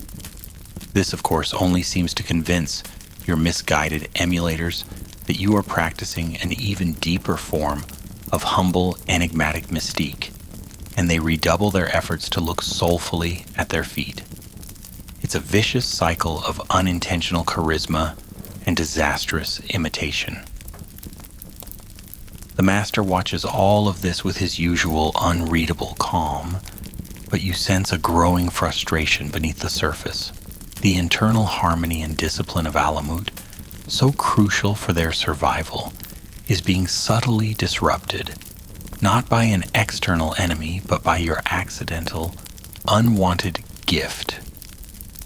This, of course, only seems to convince your misguided emulators that you are practicing an even deeper form of humble, enigmatic mystique, and they redouble their efforts to look soulfully at their feet. It's a vicious cycle of unintentional charisma and disastrous imitation. The master watches all of this with his usual unreadable calm, but you sense a growing frustration beneath the surface. The internal harmony and discipline of Alamut, so crucial for their survival, is being subtly disrupted, not by an external enemy, but by your accidental, unwanted gift.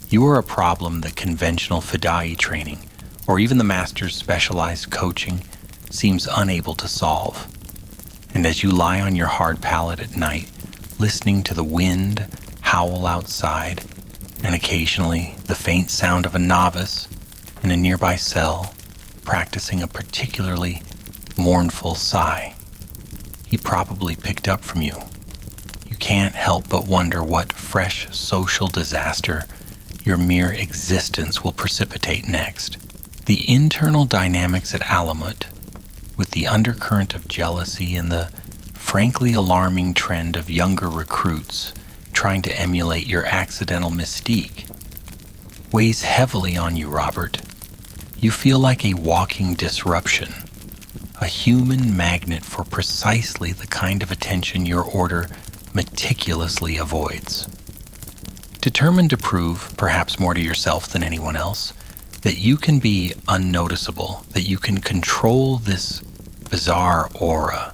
You are a problem that conventional Fida'i training, or even the master's specialized coaching, seems unable to solve. And as you lie on your hard pallet at night, listening to the wind howl outside, and occasionally the faint sound of a novice in a nearby cell practicing a particularly mournful sigh he probably picked up from you, you can't help but wonder what fresh social disaster your mere existence will precipitate next. The internal dynamics at Alamut, with the undercurrent of jealousy and the frankly alarming trend of younger recruits trying to emulate your accidental mystique, weighs heavily on you, Robert. You feel like a walking disruption, a human magnet for precisely the kind of attention your order meticulously avoids. Determined to prove, perhaps more to yourself than anyone else, that you can be unnoticeable, that you can control this bizarre aura,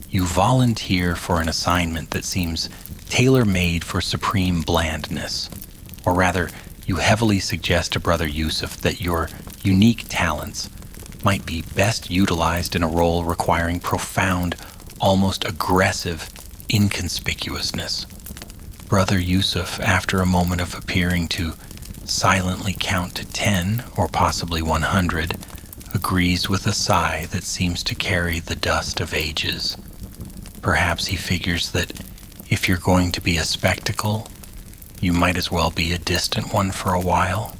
you volunteer for an assignment that seems tailor-made for supreme blandness. Or rather, you heavily suggest to Brother Yusuf that your unique talents might be best utilized in a role requiring profound, almost aggressive inconspicuousness. Brother Yusuf, after a moment of appearing to silently count to 10 or possibly 100, agrees with a sigh that seems to carry the dust of ages. Perhaps he figures that if you're going to be a spectacle, you might as well be a distant one for a while.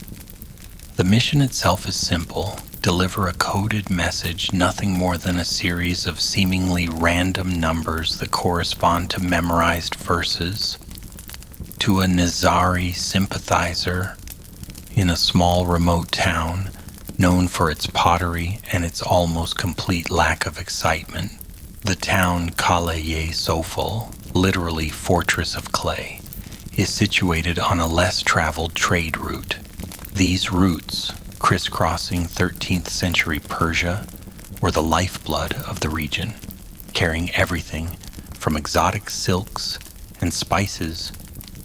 The mission itself is simple. Deliver a coded message, nothing more than a series of seemingly random numbers that correspond to memorized verses, to a Nizari sympathizer in a small remote town known for its pottery and its almost complete lack of excitement. The town Xlll, literally fortress of clay, is situated on a less traveled trade route. These routes, crisscrossing 13th century Persia, were the lifeblood of the region, carrying everything from exotic silks and spices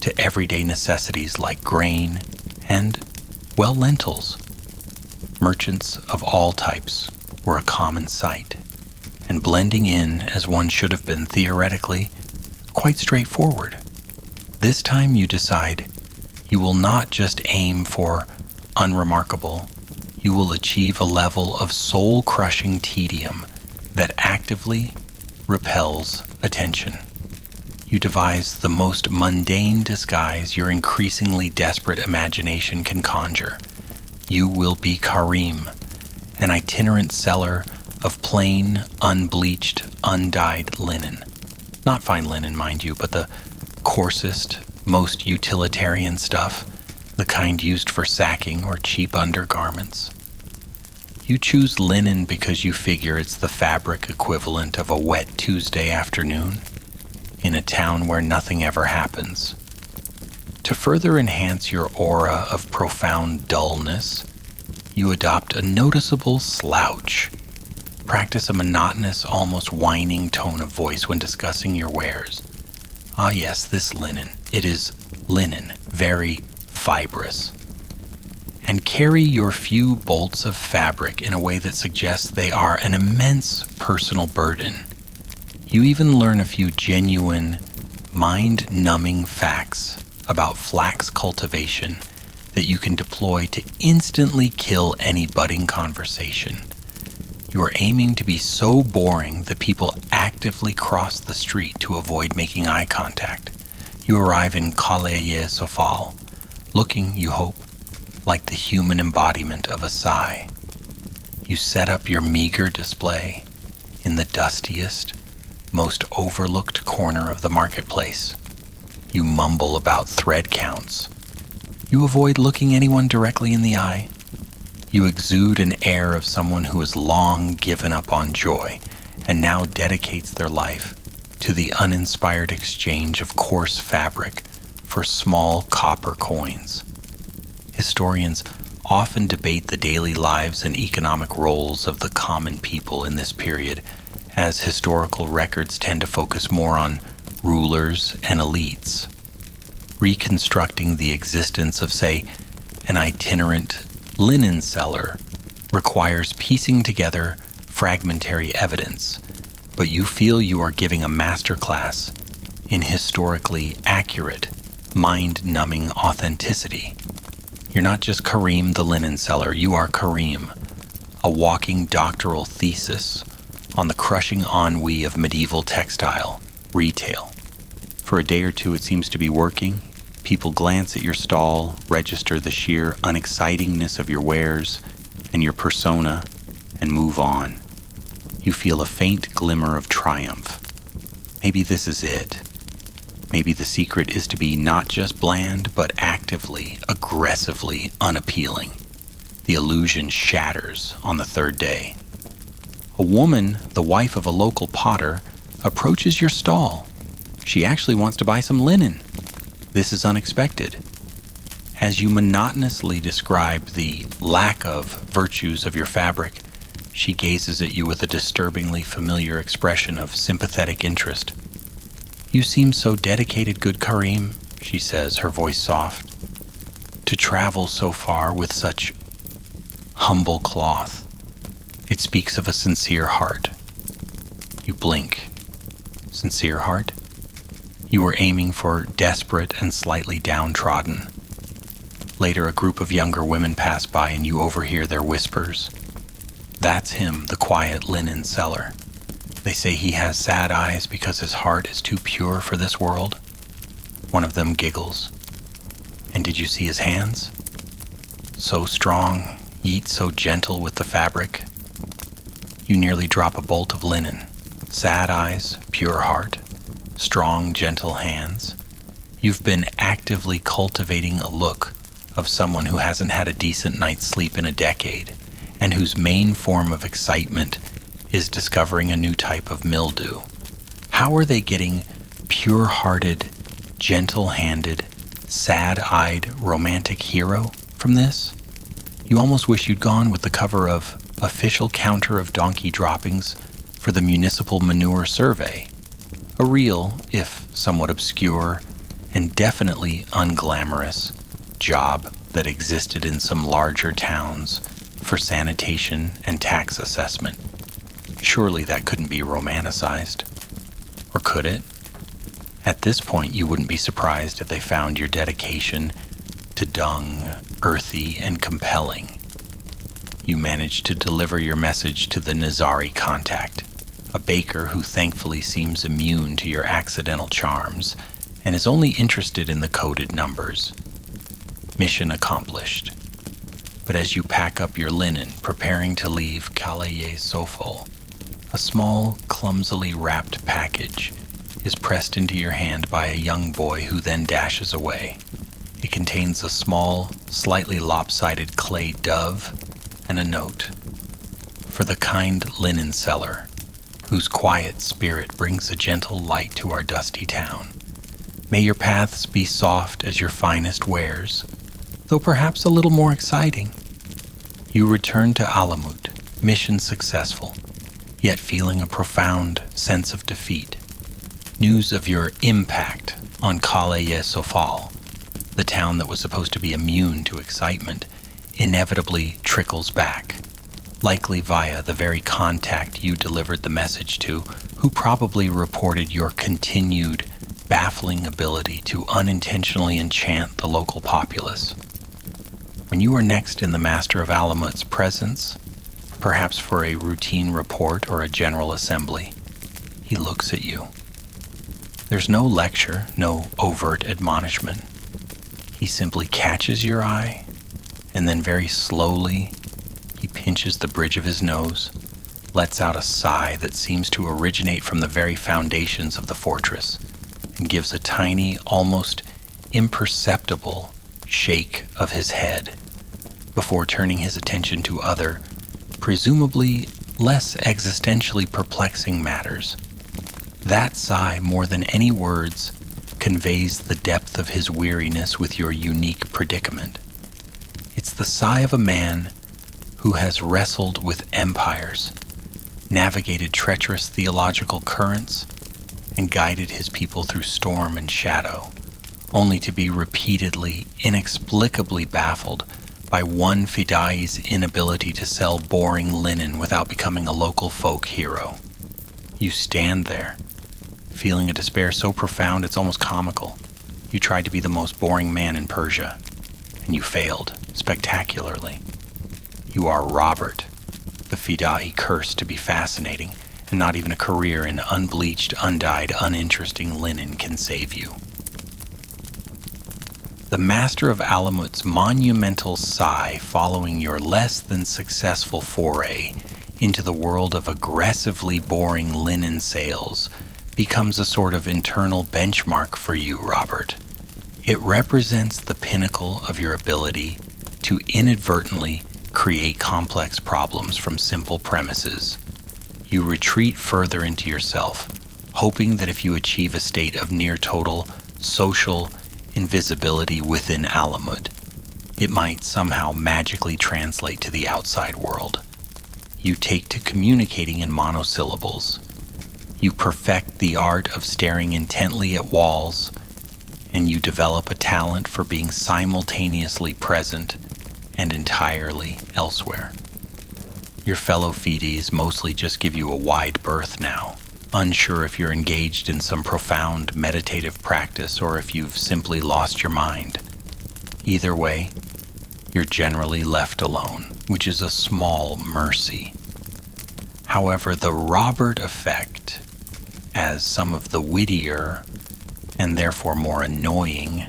to everyday necessities like grain and, well, lentils. Merchants of all types were a common sight, and blending in as one should have been theoretically, quite straightforward. This time you decide you will not just aim for unremarkable, you will achieve a level of soul-crushing tedium that actively repels attention. You devise the most mundane disguise your increasingly desperate imagination can conjure. You will be Karim, an itinerant seller of plain, unbleached, undyed linen. Not fine linen, mind you, but the coarsest, most utilitarian stuff, the kind used for sacking or cheap undergarments. You choose linen because you figure it's the fabric equivalent of a wet Tuesday afternoon in a town where nothing ever happens. To further enhance your aura of profound dullness, you adopt a noticeable slouch. Practice a monotonous, almost whining tone of voice when discussing your wares. Ah yes, this linen. It is linen, very fibrous. And carry your few bolts of fabric in a way that suggests they are an immense personal burden. You even learn a few genuine, mind-numbing facts about flax cultivation that you can deploy to instantly kill any budding conversation. You are aiming to be so boring that people actively cross the street to avoid making eye contact. You arrive in XIII, looking, you hope, like the human embodiment of a sigh. You set up your meager display in the dustiest, most overlooked corner of the marketplace. You mumble about thread counts. You avoid looking anyone directly in the eye. You exude an air of someone who has long given up on joy and now dedicates their life to the uninspired exchange of coarse fabric for small copper coins. Historians often debate the daily lives and economic roles of the common people in this period, as historical records tend to focus more on rulers and elites. Reconstructing the existence of, say, an itinerant linen seller requires piecing together fragmentary evidence, but you feel you are giving a masterclass in historically accurate, mind-numbing authenticity. You're not just Karim the linen seller, you are Karim, a walking doctoral thesis on the crushing ennui of medieval textile retail. For a day or two it seems to be working. People glance at your stall, register the sheer unexcitingness of your wares, and your persona and move on. You feel a faint glimmer of triumph. Maybe this is it. Maybe the secret is to be not just bland, but actively, aggressively unappealing. The illusion shatters on the third day. A woman, the wife of a local potter, approaches your stall. She actually wants to buy some linen. This is unexpected. As you monotonously describe the lack of virtues of your fabric, she gazes at you with a disturbingly familiar expression of sympathetic interest. "You seem so dedicated, good Karim," she says, her voice soft, "to travel so far with such humble cloth. It speaks of a sincere heart." You blink. Sincere heart? You were aiming for desperate and slightly downtrodden. Later, a group of younger women pass by and you overhear their whispers. "That's him, the quiet linen seller. They say he has sad eyes because his heart is too pure for this world." One of them giggles. "And did you see his hands? So strong, yet so gentle with the fabric." You nearly drop a bolt of linen. Sad eyes, pure heart, strong, gentle hands. You've been actively cultivating a look of someone who hasn't had a decent night's sleep in a decade, and whose main form of excitement is discovering a new type of mildew. How are they getting pure-hearted, gentle-handed, sad-eyed romantic hero from this? You almost wish you'd gone with the cover of Official Counter of Donkey Droppings for the Municipal Manure Survey, a real, if somewhat obscure, and definitely unglamorous job that existed in some larger towns for sanitation and tax assessment. Surely that couldn't be romanticized. Or could it? At this point, you wouldn't be surprised if they found your dedication to dung earthy and compelling. You managed to deliver your message to the Nizari contact, a baker who thankfully seems immune to your accidental charms and is only interested in the coded numbers. Mission accomplished. But as you pack up your linen, preparing to leave Xlll, a small, clumsily wrapped package is pressed into your hand by a young boy who then dashes away. It contains a small, slightly lopsided clay dove and a note. "For the kind linen seller, whose quiet spirit brings a gentle light to our dusty town. May your paths be soft as your finest wares, though perhaps a little more exciting." You return to Alamut, mission successful, yet feeling a profound sense of defeat. News of your impact on Xlll, the town that was supposed to be immune to excitement, inevitably trickles back, likely via the very contact you delivered the message to, who probably reported your continued, baffling ability to unintentionally enchant the local populace. When you are next in the Master of Alamut's presence, perhaps for a routine report or a general assembly, he looks at you. There's no lecture, no overt admonishment. He simply catches your eye, and then very slowly, he pinches the bridge of his nose, lets out a sigh that seems to originate from the very foundations of the fortress, and gives a tiny, almost imperceptible shake of his head before turning his attention to other, presumably less existentially perplexing matters. That sigh, more than any words, conveys the depth of his weariness with your unique predicament. It's the sigh of a man who has wrestled with empires, navigated treacherous theological currents, and guided his people through storm and shadow, only to be repeatedly, inexplicably baffled by one fidai's inability to sell boring linen without becoming a local folk hero. You stand there, feeling a despair so profound it's almost comical. You tried to be the most boring man in Persia, and you failed spectacularly. You are Robert, the fidai cursed to be fascinating, and not even a career in unbleached, undyed, uninteresting linen can save you. The master of Alamut's monumental sigh following your less than successful foray into the world of aggressively boring linen sales becomes a sort of internal benchmark for you, Robert. It represents the pinnacle of your ability to inadvertently create complex problems from simple premises. You retreat further into yourself, hoping that if you achieve a state of near total social invisibility within Alamut, it might somehow magically translate to the outside world. You take to communicating in monosyllables. You perfect the art of staring intently at walls, and you develop a talent for being simultaneously present and entirely elsewhere. Your fellow Fides mostly just give you a wide berth now, unsure if you're engaged in some profound meditative practice or if you've simply lost your mind. Either way, you're generally left alone, which is a small mercy. However, the Robert effect, as some of the wittier and therefore more annoying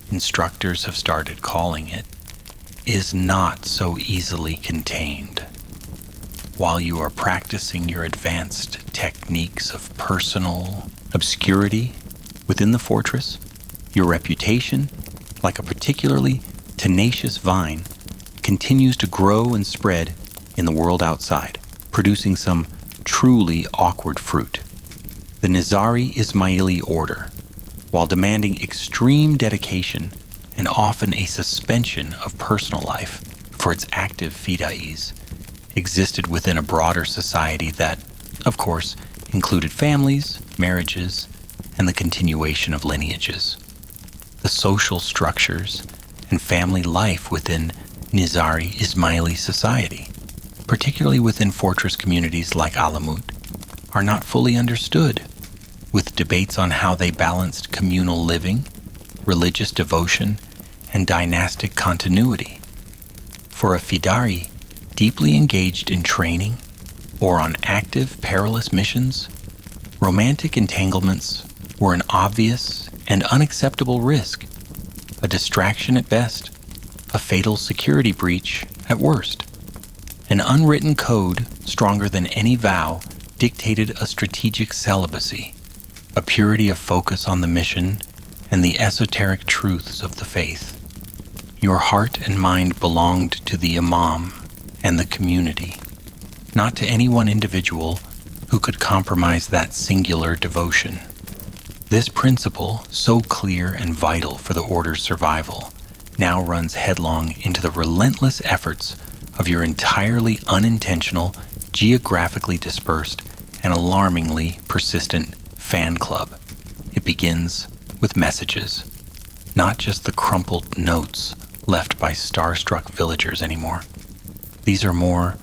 instructors have started calling it, is not so easily contained. While you are practicing your advanced techniques of personal obscurity within the fortress, your reputation, like a particularly tenacious vine, continues to grow and spread in the world outside, producing some truly awkward fruit. The Nizari Ismaili order, while demanding extreme dedication and often a suspension of personal life for its active fidais, existed within a broader society that, of course, included families, marriages, and the continuation of lineages. The social structures and family life within Nizari Ismaili society, particularly within fortress communities like Alamut, are not fully understood, with debates on how they balanced communal living, religious devotion, and dynastic continuity. For a Fidari deeply engaged in training or on active, perilous missions, romantic entanglements were an obvious and unacceptable risk, a distraction at best, a fatal security breach at worst. An unwritten code stronger than any vow dictated a strategic celibacy, a purity of focus on the mission, and the esoteric truths of the faith. Your heart and mind belonged to the Imam and the community, not to any one individual who could compromise that singular devotion. This principle, so clear and vital for the Order's survival, now runs headlong into the relentless efforts of your entirely unintentional, geographically dispersed, and alarmingly persistent fan club. It begins with messages, not just the crumpled notes left by starstruck villagers anymore. These are more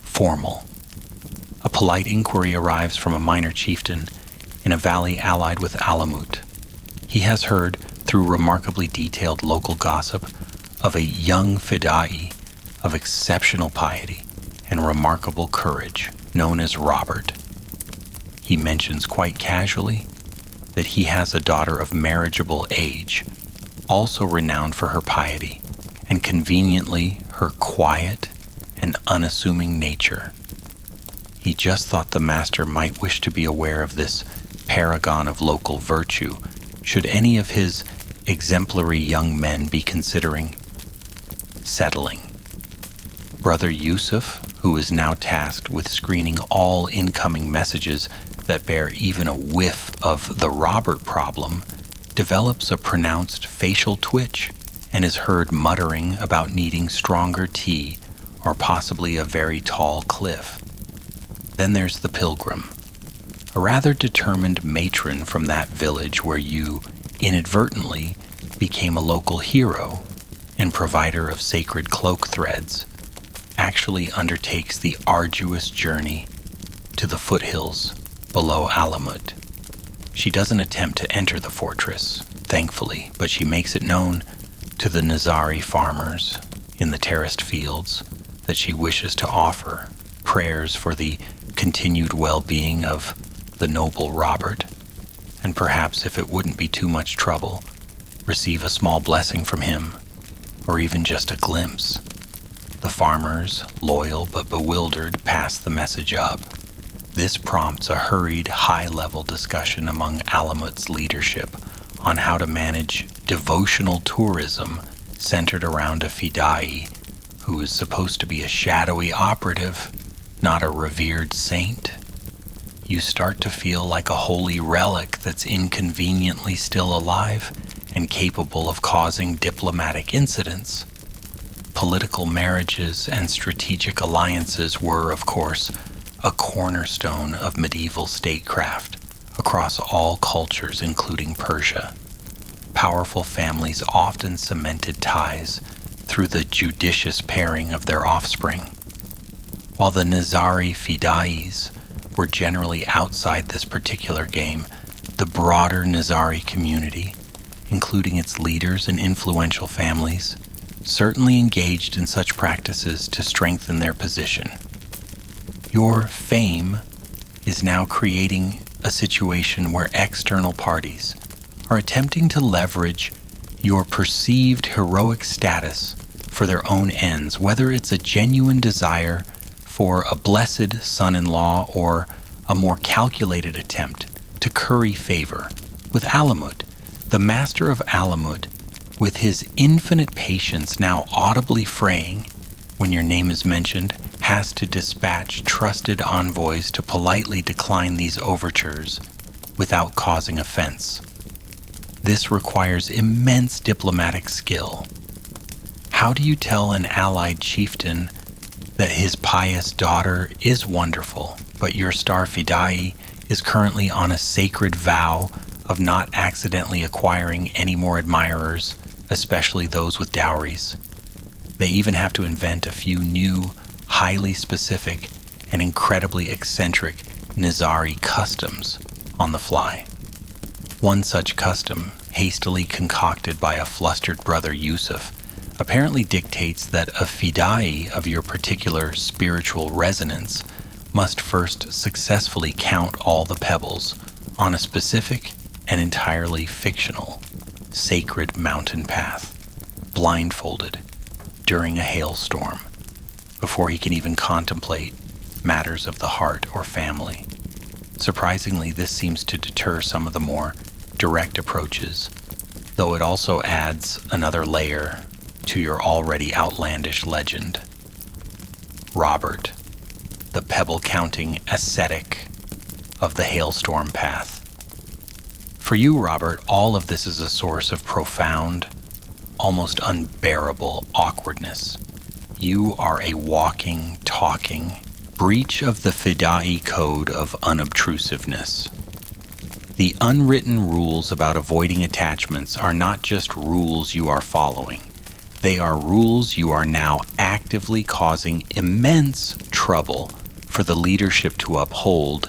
formal. A polite inquiry arrives from a minor chieftain in a valley allied with Alamut. He has heard, through remarkably detailed local gossip, of a young Fidai of exceptional piety and remarkable courage known as Robert. He mentions quite casually that he has a daughter of marriageable age, also renowned for her piety and conveniently her quiet and unassuming nature. He just thought the master might wish to be aware of this paragon of local virtue, should any of his exemplary young men be considering settling. Brother Yusuf, who is now tasked with screening all incoming messages that bear even a whiff of the Robert problem, develops a pronounced facial twitch and is heard muttering about needing stronger tea or possibly a very tall cliff. Then there's the pilgrim, a rather determined matron from that village where you inadvertently became a local hero and provider of sacred cloak threads, actually undertakes the arduous journey to the foothills below Alamut. She doesn't attempt to enter the fortress, thankfully, but she makes it known to the Nizari farmers in the terraced fields that she wishes to offer prayers for the continued well-being of the noble Robert, and perhaps, if it wouldn't be too much trouble, receive a small blessing from him, or even just a glimpse. The farmers, loyal but bewildered, pass the message up. This prompts a hurried, high-level discussion among Alamut's leadership on how to manage devotional tourism centered around a fidai, who is supposed to be a shadowy operative, not a revered saint. You start to feel like a holy relic that's inconveniently still alive and capable of causing diplomatic incidents. Political marriages and strategic alliances were, of course, a cornerstone of medieval statecraft across all cultures, including Persia. Powerful families often cemented ties through the judicious pairing of their offspring. While the Nizari Fidais were generally outside this particular game, the broader Nizari community, including its leaders and influential families, certainly engaged in such practices to strengthen their position. Your fame is now creating a situation where external parties are attempting to leverage your perceived heroic status for their own ends, whether it's a genuine desire for a blessed son-in-law or a more calculated attempt to curry favor with Alamut, the master of Alamut, with his infinite patience now audibly fraying when your name is mentioned, has to dispatch trusted envoys to politely decline these overtures without causing offense. This requires immense diplomatic skill. How do you tell an allied chieftain that his pious daughter is wonderful, but your star fidai is currently on a sacred vow of not accidentally acquiring any more admirers, especially those with dowries? They even have to invent a few new, highly specific and incredibly eccentric Nizari customs on the fly. One such custom, hastily concocted by a flustered brother Yusuf, apparently dictates that a fidai of your particular spiritual resonance must first successfully count all the pebbles on a specific and entirely fictional, sacred mountain path, blindfolded during a hailstorm, before he can even contemplate matters of the heart or family. Surprisingly, this seems to deter some of the more direct approaches, though it also adds another layer to your already outlandish legend. Robert, the pebble-counting ascetic of the hailstorm path. For you, Robert, all of this is a source of profound, almost unbearable awkwardness. You are a walking, talking breach of the Fidai code of unobtrusiveness. The unwritten rules about avoiding attachments are not just rules you are following. They are rules you are now actively causing immense trouble for the leadership to uphold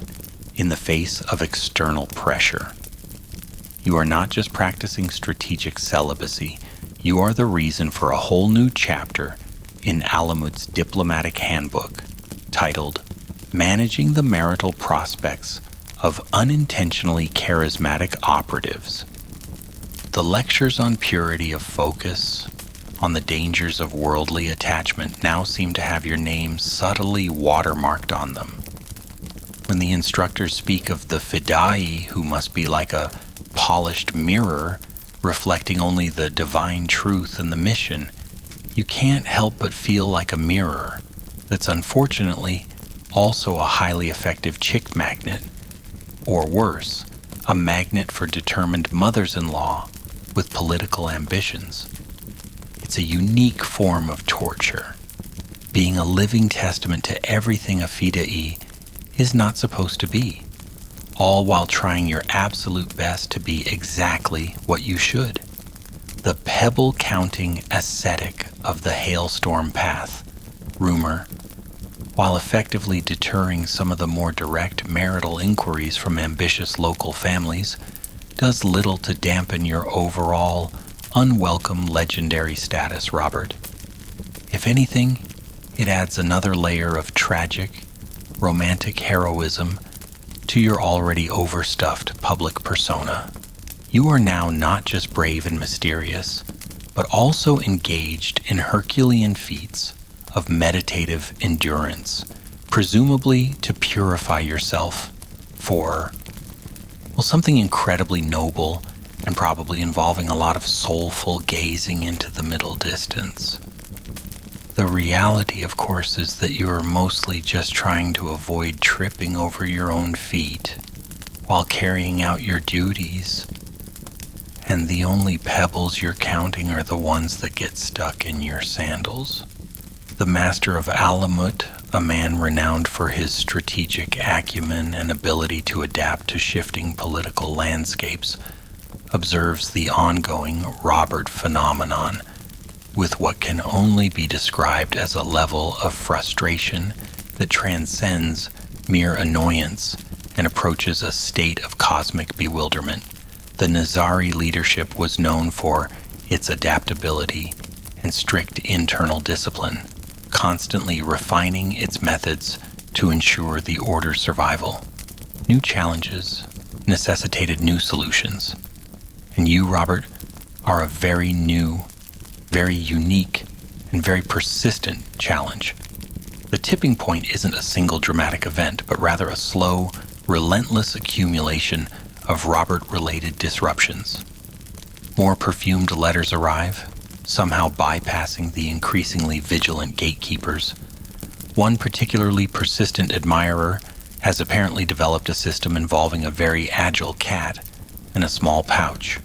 in the face of external pressure. You are not just practicing strategic celibacy, you are the reason for a whole new chapter in Alamut's diplomatic handbook titled Managing the Marital Prospects of Unintentionally Charismatic Operatives. The lectures on purity of focus, on the dangers of worldly attachment, now seem to have your name subtly watermarked on them. When the instructors speak of the fidai, who must be like a polished mirror reflecting only the divine truth and the mission, you can't help but feel like a mirror that's unfortunately also a highly effective chick magnet, or worse, a magnet for determined mothers-in-law with political ambitions. It's a unique form of torture. Being a living testament to everything a fidai is not supposed to be, all while trying your absolute best to be exactly what you should. The pebble-counting ascetic of the hailstorm path, rumor, while effectively deterring some of the more direct marital inquiries from ambitious local families, does little to dampen your overall unwelcome legendary status, Robert. If anything, it adds another layer of tragic, romantic heroism to your already overstuffed public persona. You are now not just brave and mysterious, but also engaged in Herculean feats of meditative endurance, presumably to purify yourself for, well, something incredibly noble and probably involving a lot of soulful gazing into the middle distance. The reality, of course, is that you are mostly just trying to avoid tripping over your own feet while carrying out your duties, and the only pebbles you're counting are the ones that get stuck in your sandals. The master of Alamut, a man renowned for his strategic acumen and ability to adapt to shifting political landscapes, observes the ongoing Robert phenomenon with what can only be described as a level of frustration that transcends mere annoyance and approaches a state of cosmic bewilderment. The Nizari leadership was known for its adaptability and strict internal discipline, constantly refining its methods to ensure the order's survival. New challenges necessitated new solutions. And you, Robert, are a very new, very unique, and very persistent challenge. The tipping point isn't a single dramatic event, but rather a slow, relentless accumulation of Robert-related disruptions. More perfumed letters arrive, somehow bypassing the increasingly vigilant gatekeepers. One particularly persistent admirer has apparently developed a system involving a very agile cat and a small pouch.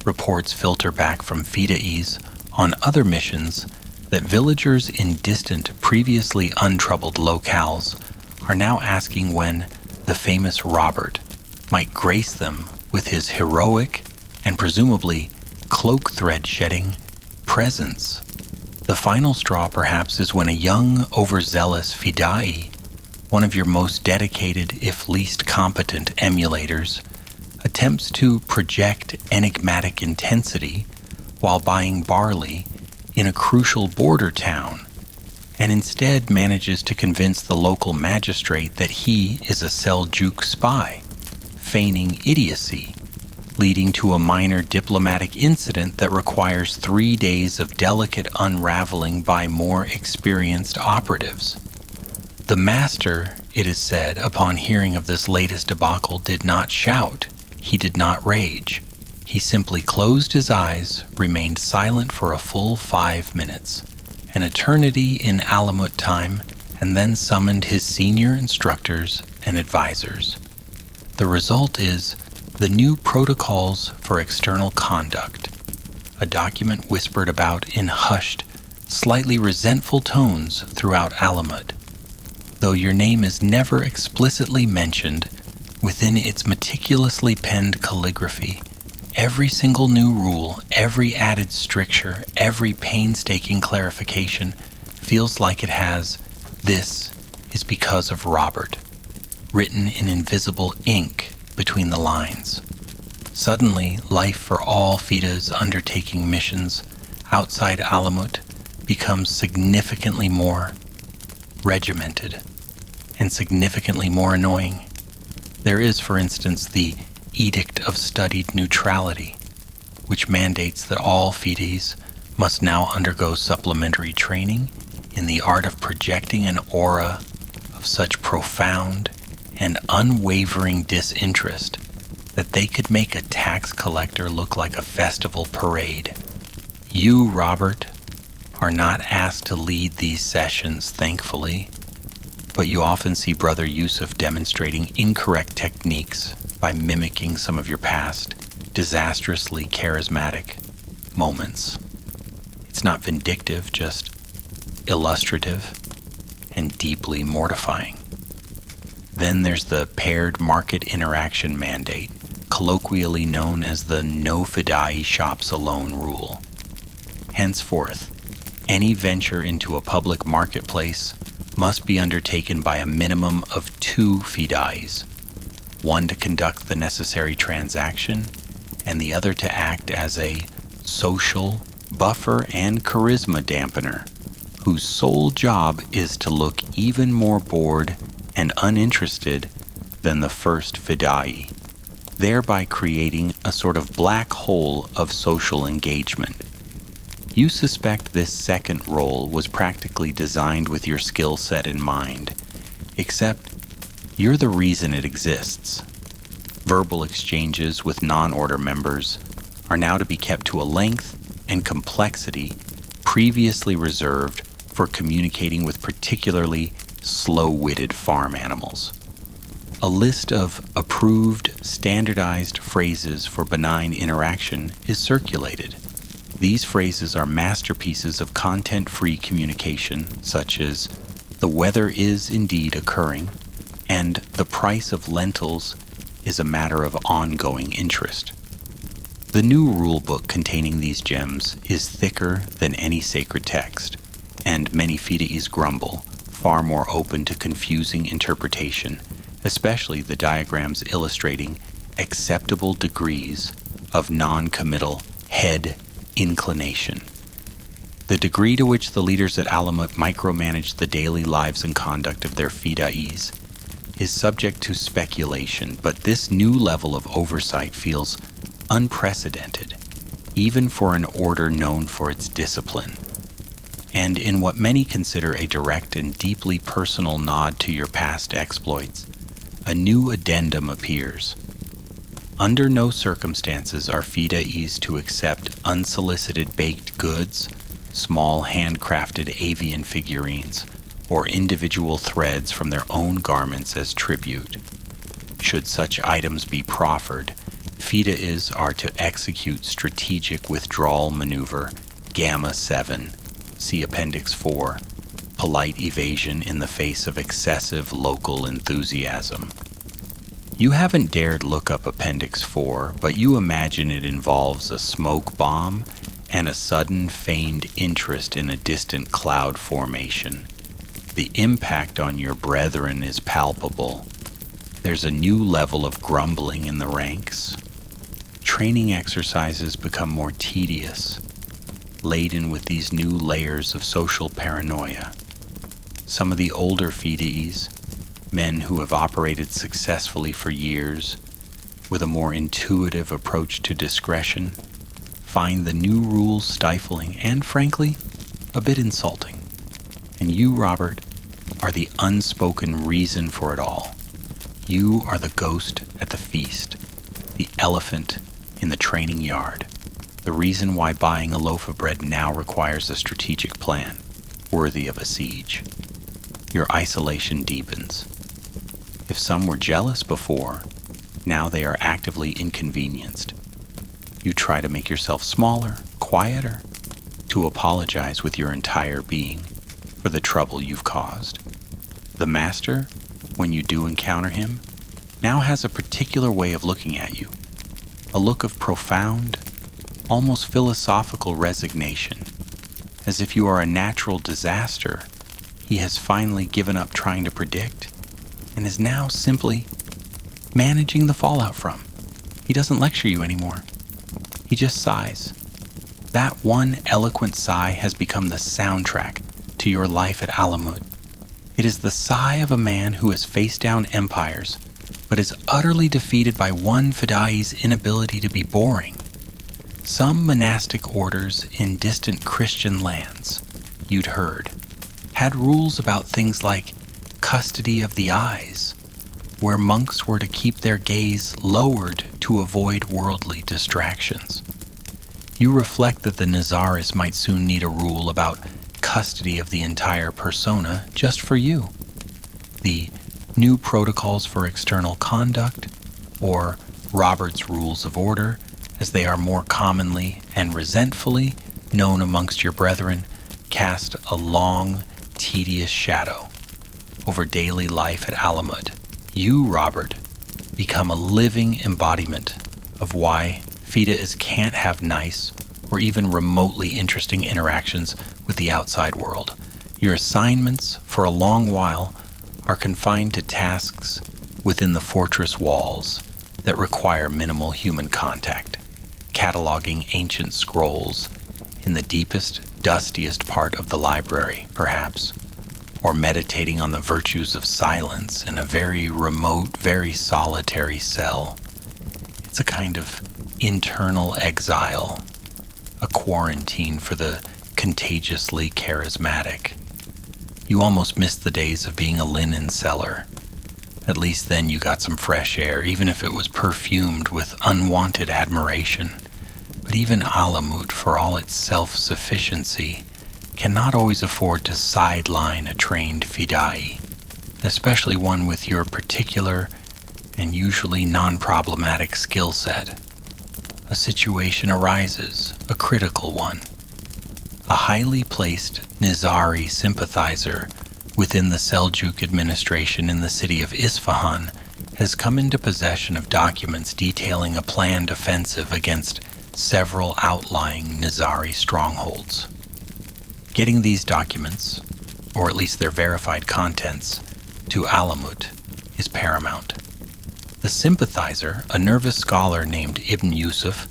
Reports filter back from Fida'is on other missions that villagers in distant, previously untroubled locales are now asking when the famous Robert might grace them with his heroic and presumably cloak thread shedding presence. The final straw, perhaps, is when a young, overzealous Fida'i, one of your most dedicated, if least competent emulators, attempts to project enigmatic intensity while buying barley in a crucial border town, and instead manages to convince the local magistrate that he is a Seljuk spy, feigning idiocy, leading to a minor diplomatic incident that requires 3 days of delicate unraveling by more experienced operatives. The master, it is said, upon hearing of this latest debacle, did not shout. He did not rage. He simply closed his eyes, remained silent for a full 5 minutes, an eternity in Alamut time, and then summoned his senior instructors and advisors. The result is the new Protocols for External Conduct, a document whispered about in hushed, slightly resentful tones throughout Alamut. Though your name is never explicitly mentioned, within its meticulously penned calligraphy, every single new rule, every added stricture, every painstaking clarification feels like it has "This is because of Robert" written in invisible ink between the lines. Suddenly, life for all Fidas undertaking missions outside Alamut becomes significantly more regimented and significantly more annoying. There is, for instance, the Edict of Studied Neutrality, which mandates that all Fides must now undergo supplementary training in the art of projecting an aura of such profound and unwavering disinterest that they could make a tax collector look like a festival parade. You, Robert, are not asked to lead these sessions, thankfully, but you often see Brother Yusuf demonstrating incorrect techniques by mimicking some of your past, disastrously charismatic moments. It's not vindictive, just illustrative and deeply mortifying. Then there's the paired market interaction mandate, colloquially known as the no Fidai shops alone rule. Henceforth, any venture into a public marketplace must be undertaken by a minimum of 2 Fidais, one to conduct the necessary transaction, and the other to act as a social buffer and charisma dampener, whose sole job is to look even more bored and uninterested than the first Fidai. thereby creating a sort of black hole of social engagement. You suspect this second role was practically designed with your skill set in mind, except you're the reason it exists. Verbal exchanges with non-order members are now to be kept to a length and complexity previously reserved for communicating with particularly slow-witted farm animals. A list of approved, standardized phrases for benign interaction is circulated. These phrases are masterpieces of content-free communication, such as, "The weather is indeed occurring," and "The price of lentils is a matter of ongoing interest." The new rulebook containing these gems is thicker than any sacred text, and many Fideis grumble, far more open to confusing interpretation, especially the diagrams illustrating acceptable degrees of non-committal head inclination. The degree to which the leaders at Alamut micromanage the daily lives and conduct of their Fideis is subject to speculation, but this new level of oversight feels unprecedented, even for an order known for its discipline. And in what many consider a direct and deeply personal nod to your past exploits, a new addendum appears. Under no circumstances are Fideis to accept unsolicited baked goods, small handcrafted avian figurines, or individual threads from their own garments as tribute. Should such items be proffered, Fideis are to execute strategic withdrawal maneuver Gamma 7, see Appendix 4, polite evasion in the face of excessive local enthusiasm. You haven't dared look up Appendix 4, but you imagine it involves a smoke bomb and a sudden feigned interest in a distant cloud formation. The impact on your brethren is palpable. There's a new level of grumbling in the ranks. Training exercises become more tedious, laden with these new layers of social paranoia. Some of the older Fideis, men who have operated successfully for years, with a more intuitive approach to discretion, find the new rules stifling and, frankly, a bit insulting. And you, Robert, are the unspoken reason for it all. You are the ghost at the feast, the elephant in the training yard, the reason why buying a loaf of bread now requires a strategic plan, worthy of a siege. Your isolation deepens. If some were jealous before, now they are actively inconvenienced. You try to make yourself smaller, quieter, to apologize with your entire being for the trouble you've caused. The master, when you do encounter him, now has a particular way of looking at you, a look of profound, almost philosophical resignation, as if you are a natural disaster he has finally given up trying to predict and is now simply managing the fallout from. He doesn't lecture you anymore. He just sighs. That one eloquent sigh has become the soundtrack to your life at Alamut. It is the sigh of a man who has faced down empires, but is utterly defeated by one Fidai's inability to be boring. Some monastic orders in distant Christian lands, you'd heard, had rules about things like custody of the eyes, where monks were to keep their gaze lowered to avoid worldly distractions. You reflect that the Nazaris might soon need a rule about custody of the entire persona just for you. The New Protocols for External Conduct, or Robert's Rules of Order, as they are more commonly and resentfully known amongst your brethren, cast a long, tedious shadow over daily life at Alamut. You, Robert, become a living embodiment of why Fideis can't have nice or even remotely interesting interactions with the outside world. Your assignments, for a long while, are confined to tasks within the fortress walls that require minimal human contact, cataloging ancient scrolls in the deepest, dustiest part of the library, perhaps, or meditating on the virtues of silence in a very remote, very solitary cell. It's a kind of internal exile, a quarantine for the contagiously charismatic. You almost missed the days of being a linen seller. At least then you got some fresh air, even if it was perfumed with unwanted admiration. But even Alamut, for all its self-sufficiency, cannot always afford to sideline a trained fidai, especially one with your particular and usually non-problematic skill set. A situation arises, a critical one. A highly placed Nizari sympathizer within the Seljuk administration in the city of Isfahan has come into possession of documents detailing a planned offensive against several outlying Nizari strongholds. Getting these documents, or at least their verified contents, to Alamut is paramount. The sympathizer, a nervous scholar named Ibn Yusuf,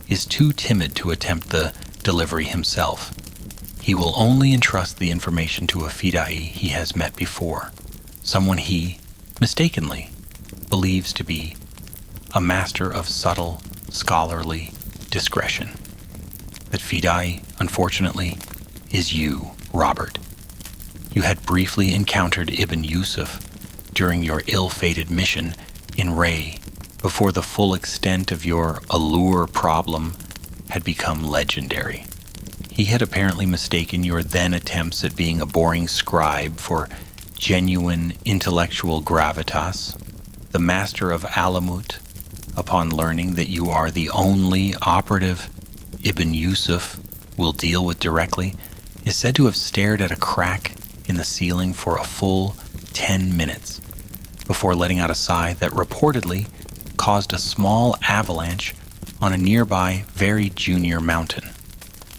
is too timid to attempt the delivery himself. He will only entrust the information to a fidai he has met before, someone he, mistakenly, believes to be a master of subtle, scholarly discretion. That fidai, unfortunately, is you, Robert. You had briefly encountered Ibn Yusuf during your ill-fated mission in Ray before the full extent of your allure problem had become legendary. He had apparently mistaken your then attempts at being a boring scribe for genuine intellectual gravitas. The master of Alamut, upon learning that you are the only operative Ibn Yusuf will deal with directly, is said to have stared at a crack in the ceiling for a full 10 minutes before letting out a sigh that reportedly caused a small avalanche on a nearby, very junior mountain.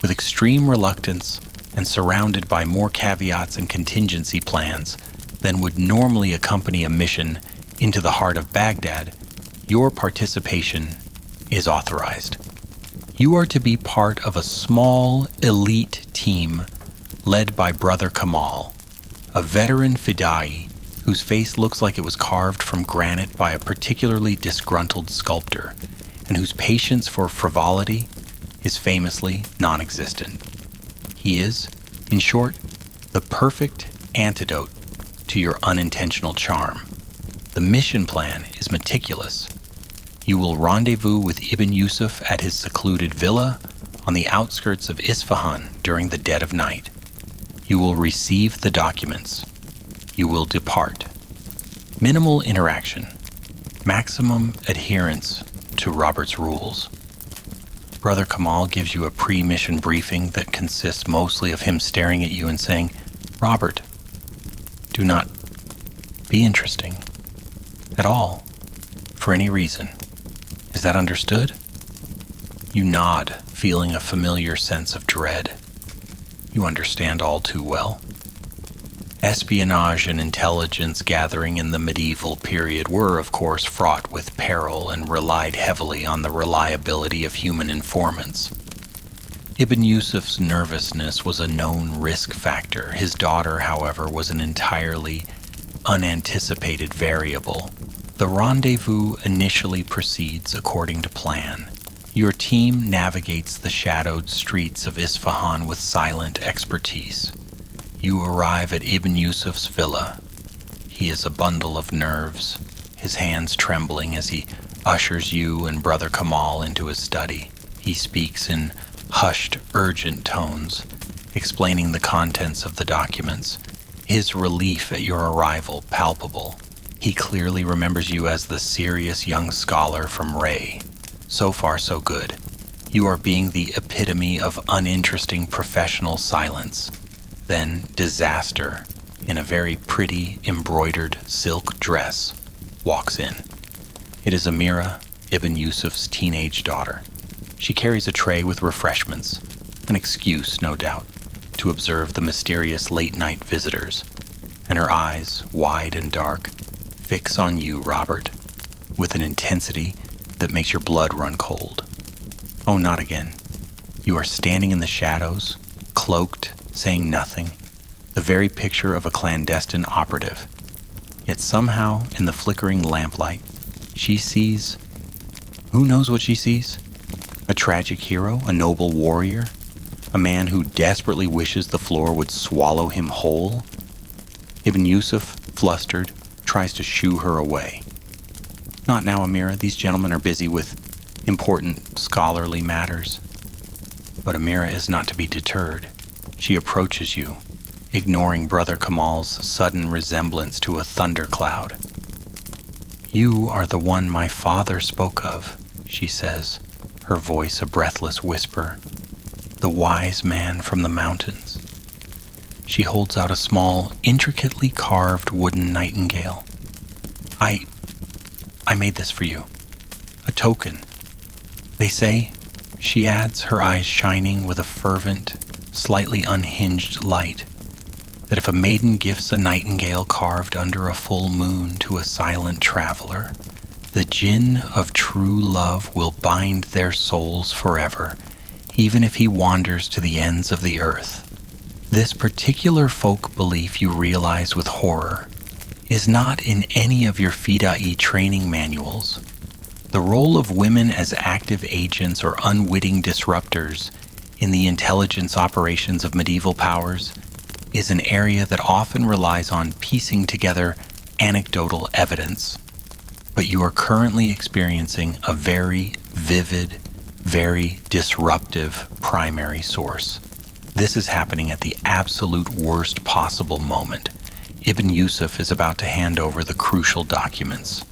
With extreme reluctance and surrounded by more caveats and contingency plans than would normally accompany a mission into the heart of Baghdad, your participation is authorized. You are to be part of a small, elite team led by Brother Kamal, a veteran fidai whose face looks like it was carved from granite by a particularly disgruntled sculptor, and whose patience for frivolity is famously non-existent. He is, in short, the perfect antidote to your unintentional charm. The mission plan is meticulous. You will rendezvous with Ibn Yusuf at his secluded villa on the outskirts of Isfahan during the dead of night. You will receive the documents. You will depart. Minimal interaction. Maximum adherence to Robert's rules. Brother Kamal gives you a pre-mission briefing that consists mostly of him staring at you and saying, "Robert, do not be interesting at all, for any reason. Is that understood?" You nod, feeling a familiar sense of dread. You understand all too well. Espionage and intelligence gathering in the medieval period were, of course, fraught with peril and relied heavily on the reliability of human informants. Ibn Yusuf's nervousness was a known risk factor. His daughter, however, was an entirely unanticipated variable. The rendezvous initially proceeds according to plan. Your team navigates the shadowed streets of Isfahan with silent expertise. You arrive at Ibn Yusuf's villa. He is a bundle of nerves, his hands trembling as he ushers you and Brother Kamal into his study. He speaks in hushed, urgent tones, explaining the contents of the documents, his relief at your arrival palpable. He clearly remembers you as the serious young scholar from Ray. So far, so good. You are being the epitome of uninteresting professional silence. Then disaster, in a very pretty embroidered silk dress, walks in. It is Amira, Ibn Yusuf's teenage daughter. She carries a tray with refreshments, an excuse, no doubt, to observe the mysterious late-night visitors, and her eyes, wide and dark, fix on you, Robert, with an intensity that makes your blood run cold. Oh, not again. You are standing in the shadows, cloaked, saying nothing, the very picture of a clandestine operative. Yet somehow, in the flickering lamplight, she sees Who knows what she sees? A tragic hero, a noble warrior, a man who desperately wishes the floor would swallow him whole? Ibn Yusuf, flustered, tries to shoo her away. Not now, Amira. These gentlemen are busy with important scholarly matters. But Amira is not to be deterred. She approaches you, ignoring Brother Kamal's sudden resemblance to a thundercloud. You are the one my father spoke of, she says, her voice a breathless whisper. The wise man from the mountains. She holds out a small, intricately carved wooden nightingale. I made this for you. A token. They say, she adds, her eyes shining with a fervent, slightly unhinged light, that if a maiden gifts a nightingale carved under a full moon to a silent traveler, the djinn of true love will bind their souls forever, even if he wanders to the ends of the earth. This particular folk belief, you realize with horror, is not in any of your Fidai training manuals. The role of women as active agents or unwitting disruptors in the intelligence operations of medieval powers is an area that often relies on piecing together anecdotal evidence. But you are currently experiencing a very vivid, very disruptive primary source. This is happening at the absolute worst possible moment. Ibn Yusuf is about to hand over the crucial documents.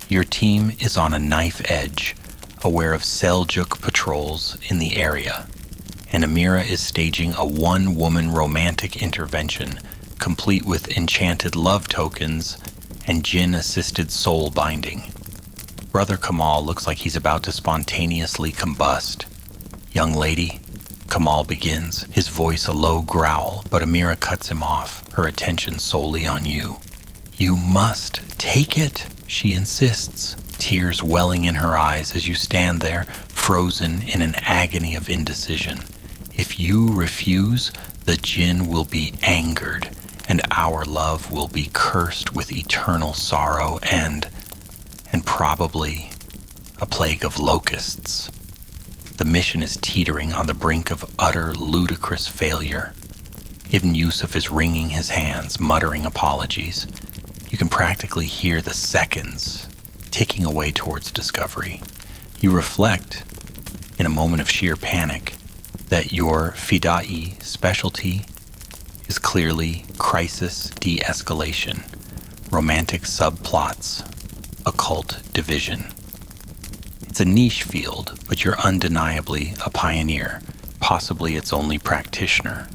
Your team is on a knife edge, aware of Seljuk patrols in the area, and Amira is staging a one-woman romantic intervention, complete with enchanted love tokens and jinn-assisted soul binding. Brother Kamal looks like he's about to spontaneously combust. Young lady, Kamal begins, his voice a low growl, but Amira cuts him off, her attention solely on you. You must take it, she insists, tears welling in her eyes as you stand there, frozen in an agony of indecision. If you refuse, the jinn will be angered, and our love will be cursed with eternal sorrow and probably a plague of locusts. The mission is teetering on the brink of utter, ludicrous failure. Ibn Yusuf is wringing his hands, muttering apologies. You can practically hear the seconds ticking away towards discovery. You reflect, in a moment of sheer panic, that your Fidai specialty is clearly crisis de-escalation, romantic subplots, occult division. It's a niche field, but you're undeniably a pioneer, possibly its only practitioner.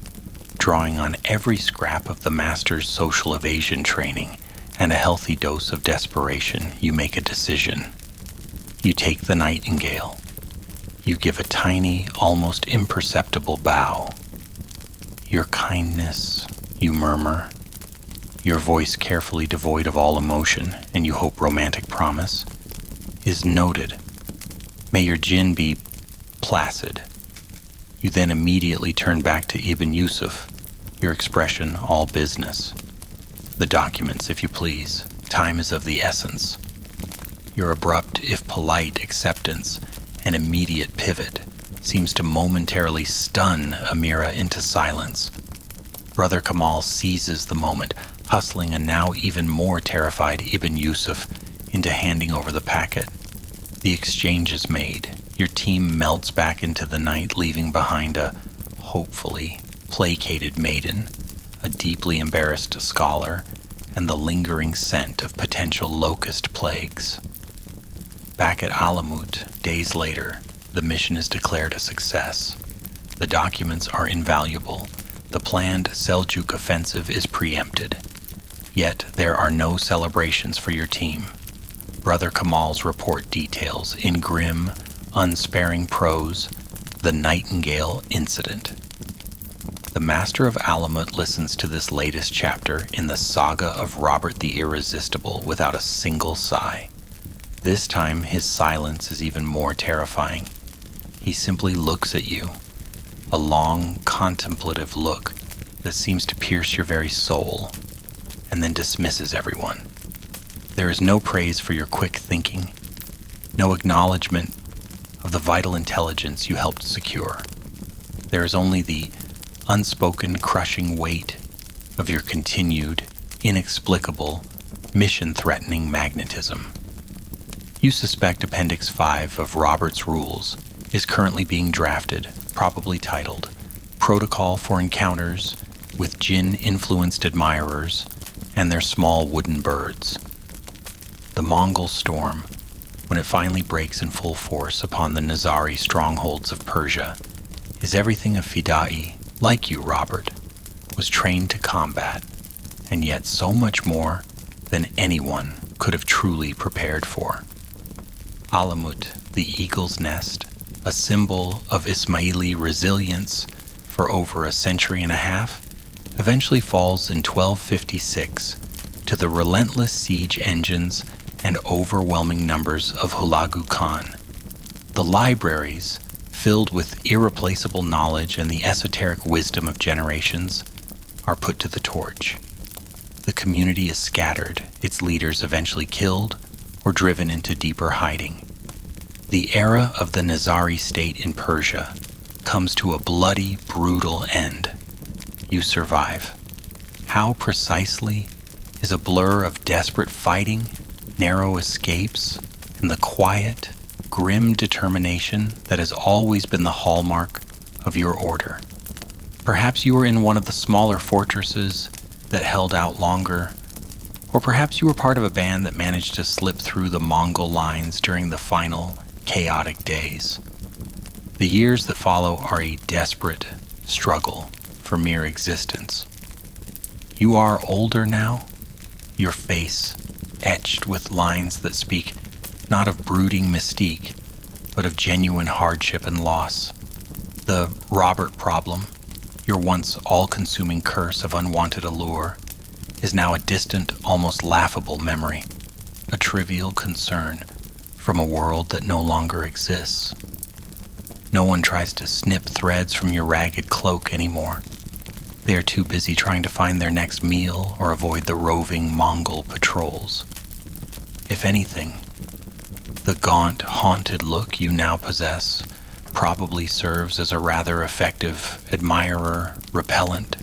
Drawing on every scrap of the master's social evasion training and a healthy dose of desperation, you make a decision. You take the nightingale. You give a tiny, almost imperceptible bow. Your kindness, you murmur, your voice carefully devoid of all emotion, and you hope romantic promise, is noted. May your jinn be placid. You then immediately turn back to Ibn Yusuf, your expression all business. The documents, if you please. Time is of the essence. Your abrupt, if polite, acceptance and immediate pivot seems to momentarily stun Amira into silence. Brother Kamal seizes the moment, hustling a now even more terrified Ibn Yusuf into handing over the packet. The exchange is made. Your team melts back into the night, leaving behind a, hopefully, placated maiden, a deeply embarrassed scholar, and the lingering scent of potential locust plagues. Back at Alamut, days later, the mission is declared a success. The documents are invaluable. The planned Seljuk offensive is preempted. Yet there are no celebrations for your team. Brother Kamal's report details, in grim, unsparing prose, the Nightingale incident. The Master of Alamut listens to this latest chapter in the saga of Robert the Irresistible without a single sigh. This time his silence is even more terrifying. He simply looks at you, a long, contemplative look that seems to pierce your very soul, and then dismisses everyone. There is no praise for your quick thinking, no acknowledgement of the vital intelligence you helped secure. There is only the unspoken crushing weight of your continued, inexplicable, mission-threatening magnetism. You suspect Appendix 5 of Robert's Rules is currently being drafted, probably titled Protocol for Encounters with Jinn-Influenced Admirers and Their Small Wooden Birds. The Mongol storm, when it finally breaks in full force upon the Nizari strongholds of Persia, is everything a Fidai, like you, Robert, was trained to combat, and yet so much more than anyone could have truly prepared for. Alamut, the eagle's nest, a symbol of Ismaili resilience for over a century and a half, eventually falls in 1256 to the relentless siege engines and overwhelming numbers of Hulagu Khan. The libraries, filled with irreplaceable knowledge and the esoteric wisdom of generations, are put to the torch. The community is scattered, its leaders eventually killed or driven into deeper hiding. The era of the Nizari state in Persia comes to a bloody, brutal end. You survive. How precisely is a blur of desperate fighting, narrow escapes, and the quiet, grim determination that has always been the hallmark of your order. Perhaps you were in one of the smaller fortresses that held out longer, or perhaps you were part of a band that managed to slip through the Mongol lines during the final, chaotic days. The years that follow are a desperate struggle for mere existence. You are older now, your face etched with lines that speak not of brooding mystique, but of genuine hardship and loss. The Robert problem, your once all-consuming curse of unwanted allure, is now a distant, almost laughable memory, a trivial concern from a world that no longer exists. No one tries to snip threads from your ragged cloak anymore. They are too busy trying to find their next meal or avoid the roving Mongol patrols. If anything, the gaunt, haunted look you now possess probably serves as a rather effective admirer repellent,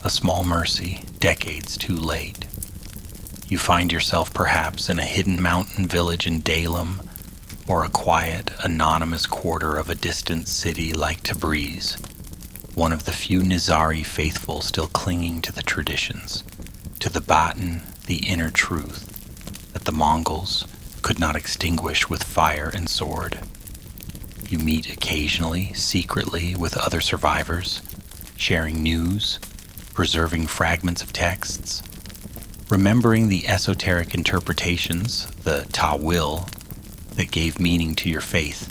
a small mercy decades too late. You find yourself perhaps in a hidden mountain village in Dalim, or a quiet, anonymous quarter of a distant city like Tabriz, one of the few Nizari faithful still clinging to the traditions, to the batin, the inner truth, that the Mongols could not extinguish with fire and sword. You meet occasionally, secretly, with other survivors, sharing news, preserving fragments of texts, remembering the esoteric interpretations, the ta'wil, that gave meaning to your faith,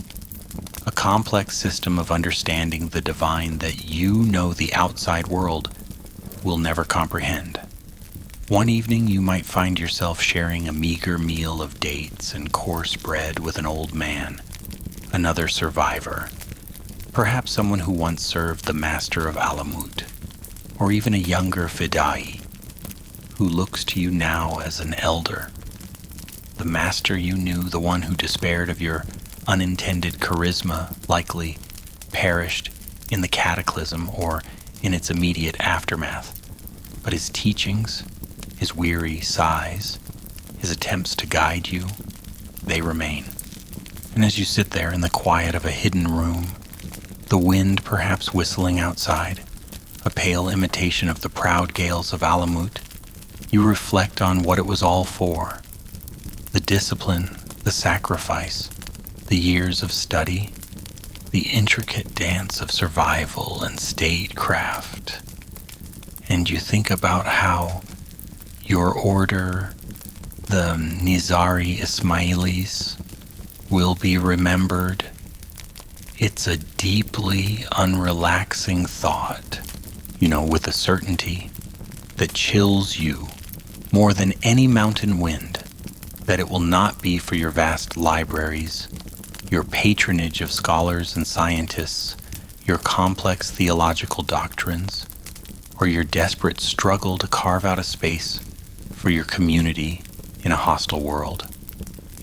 a complex system of understanding the divine that you know the outside world will never comprehend. One evening you might find yourself sharing a meager meal of dates and coarse bread with an old man, another survivor, perhaps someone who once served the master of Alamut, or even a younger Fidai, who looks to you now as an elder. The master you knew, the one who despaired of your unintended charisma, likely perished in the cataclysm or in its immediate aftermath. But his teachings, his weary sighs, his attempts to guide you, they remain. And as you sit there in the quiet of a hidden room, the wind perhaps whistling outside, a pale imitation of the proud gales of Alamut, you reflect on what it was all for. The discipline, the sacrifice, the years of study, the intricate dance of survival and statecraft. And you think about how your order, the Nizari Ismailis, will be remembered. It's a deeply unrelaxing thought, with a certainty that chills you more than any mountain wind, that it will not be for your vast libraries, your patronage of scholars and scientists, your complex theological doctrines, or your desperate struggle to carve out a space for your community in a hostile world.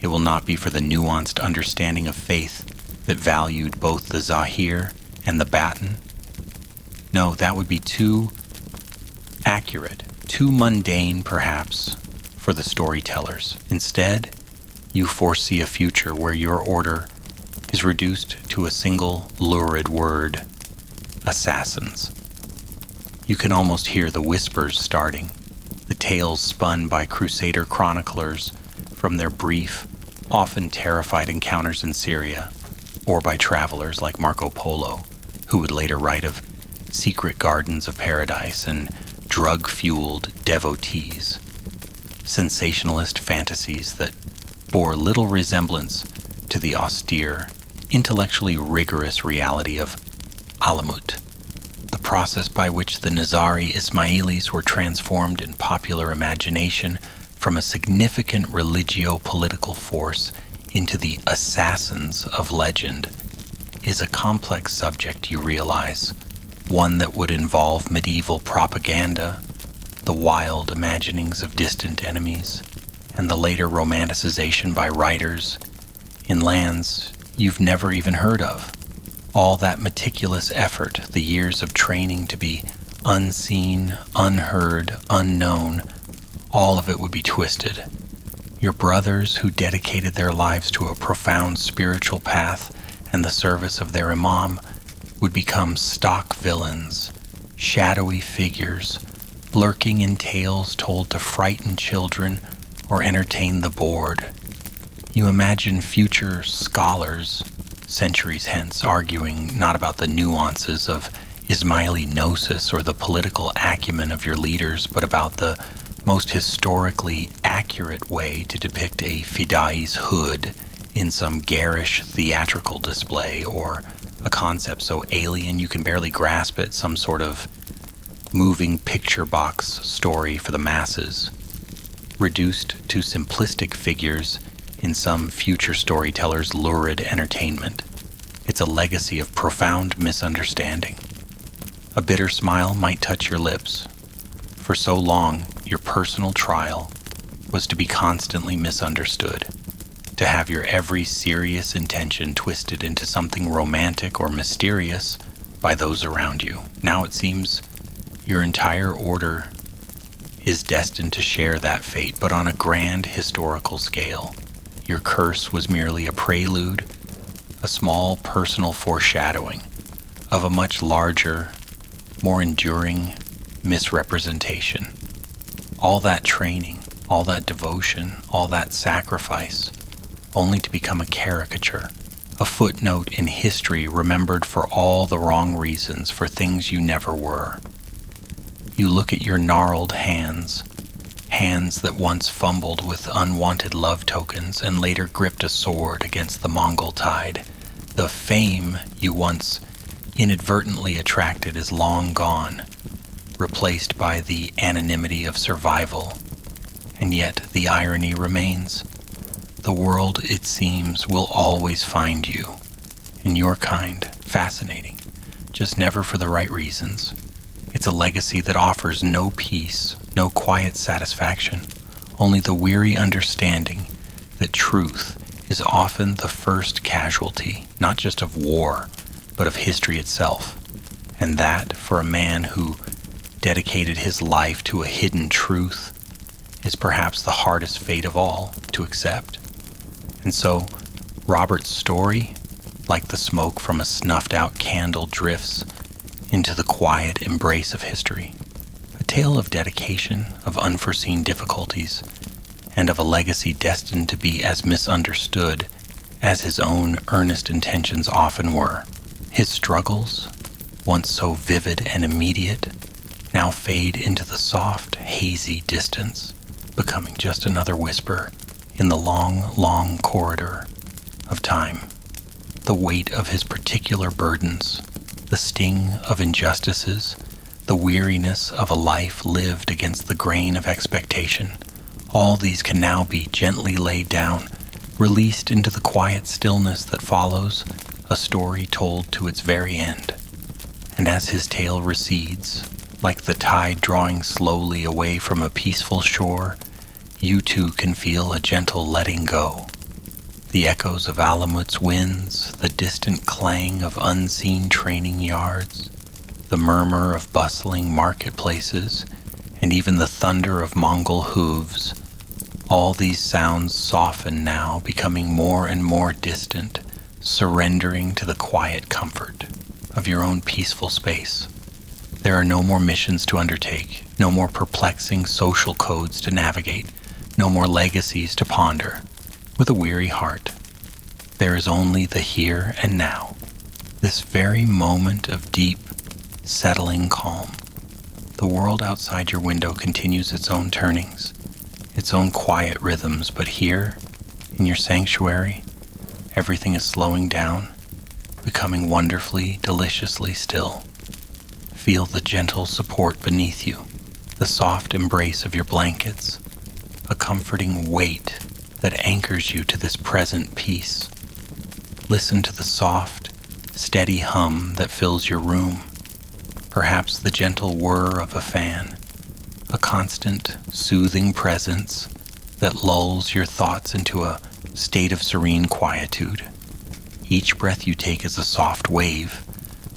It It will not be for the nuanced understanding of faith that valued both the zahir and the batin. No, that would be too accurate, too mundane perhaps for the storytellers. Instead, you foresee a future where your order is reduced to a single lurid word: assassins. You can almost hear the whispers starting, the tales spun by crusader chroniclers from their brief, often terrified encounters in Syria, or by travelers like Marco Polo, who would later write of secret gardens of paradise and drug-fueled devotees. Sensationalist fantasies that bore little resemblance to the austere, intellectually rigorous reality of Alamut, the process by which the Nizari Ismailis were transformed in popular imagination from a significant religio-political force into the assassins of legend, is a complex subject, you realize, one that would involve medieval propaganda, the wild imaginings of distant enemies, and the later romanticization by writers in lands you've never even heard of. All that meticulous effort, the years of training to be unseen, unheard, unknown, all of it would be twisted. Your brothers who dedicated their lives to a profound spiritual path and the service of their imam would become stock villains, shadowy figures, lurking in tales told to frighten children or entertain the bored. You imagine future scholars, centuries hence, arguing not about the nuances of Ismaili gnosis or the political acumen of your leaders, but about the most historically accurate way to depict a fidai's hood in some garish theatrical display, or a concept so alien you can barely grasp it, some sort of moving picture box story for the masses, reduced to simplistic figures in some future storyteller's lurid entertainment. It's a legacy of profound misunderstanding. A bitter smile might touch your lips. For so long, your personal trial was to be constantly misunderstood, to have your every serious intention twisted into something romantic or mysterious by those around you. Now it seems your entire order is destined to share that fate, but on a grand historical scale. Your curse was merely a prelude, a small personal foreshadowing of a much larger, more enduring misrepresentation. All that training, all that devotion, all that sacrifice, only to become a caricature, a footnote in history remembered for all the wrong reasons, for things you never were. You look at your gnarled hands, hands that once fumbled with unwanted love tokens and later gripped a sword against the Mongol tide. The fame you once inadvertently attracted is long gone, replaced by the anonymity of survival. And yet the irony remains. The world, it seems, will always find you, and your kind, fascinating, just never for the right reasons. It's a legacy that offers no peace, no quiet satisfaction, only the weary understanding that truth is often the first casualty, not just of war, but of history itself. And that, for a man who dedicated his life to a hidden truth, is perhaps the hardest fate of all to accept. And so, Robert's story, like the smoke from a snuffed-out candle, drifts into the quiet embrace of history, a tale of dedication, of unforeseen difficulties, and of a legacy destined to be as misunderstood as his own earnest intentions often were. His struggles, once so vivid and immediate, now fade into the soft, hazy distance, becoming just another whisper in the long, long corridor of time. The weight of his particular burdens, the sting of injustices, the weariness of a life lived against the grain of expectation, all these can now be gently laid down, released into the quiet stillness that follows a story told to its very end. And as his tale recedes, like the tide drawing slowly away from a peaceful shore, you too can feel a gentle letting go, The echoes of Alamut's winds, the distant clang of unseen training yards, the murmur of bustling marketplaces, and even the thunder of Mongol hooves, all these sounds soften now, becoming more and more distant, surrendering to the quiet comfort of your own peaceful space. There are no more missions to undertake, no more perplexing social codes to navigate, no more legacies to ponder. With a weary heart, there is only the here and now, this very moment of deep, settling calm. The world outside your window continues its own turnings, its own quiet rhythms, but here, in your sanctuary, everything is slowing down, becoming wonderfully, deliciously still. Feel the gentle support beneath you, the soft embrace of your blankets, a comforting weight that anchors you to this present peace. Listen to the soft, steady hum that fills your room, perhaps the gentle whir of a fan, a constant, soothing presence that lulls your thoughts into a state of serene quietude. Each breath you take is a soft wave,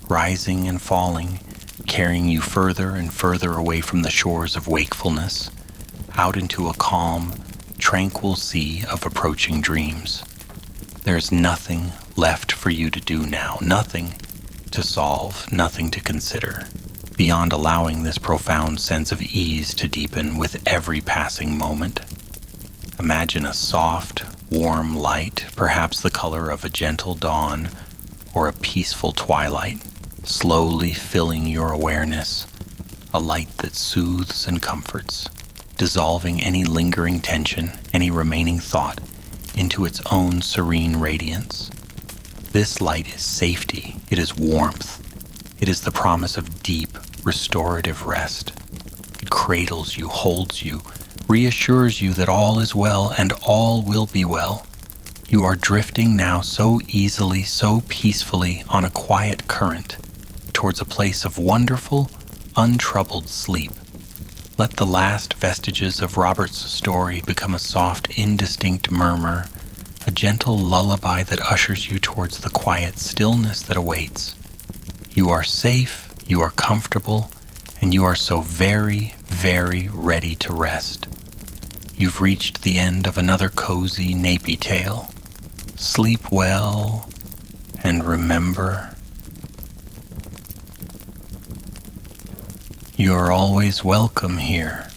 rising and falling, carrying you further and further away from the shores of wakefulness, out into a calm, tranquil sea of approaching dreams. There's nothing left for you to do now, nothing to solve, nothing to consider, beyond allowing this profound sense of ease to deepen with every passing moment. Imagine a soft, warm light, perhaps the color of a gentle dawn or a peaceful twilight, slowly filling your awareness, a light that soothes and comforts, dissolving any lingering tension, any remaining thought, into its own serene radiance. This light is safety, it is warmth, it is the promise of deep, restorative rest. It cradles you, holds you, reassures you that all is well and all will be well. You are drifting now so easily, so peacefully on a quiet current towards a place of wonderful, untroubled sleep. Let the last vestiges of Robert's story become a soft, indistinct murmur, a gentle lullaby that ushers you towards the quiet stillness that awaits. You are safe, you are comfortable, and you are so very, very ready to rest. You've reached the end of another cozy Nappy tale. Sleep well, and remember, you're always welcome here.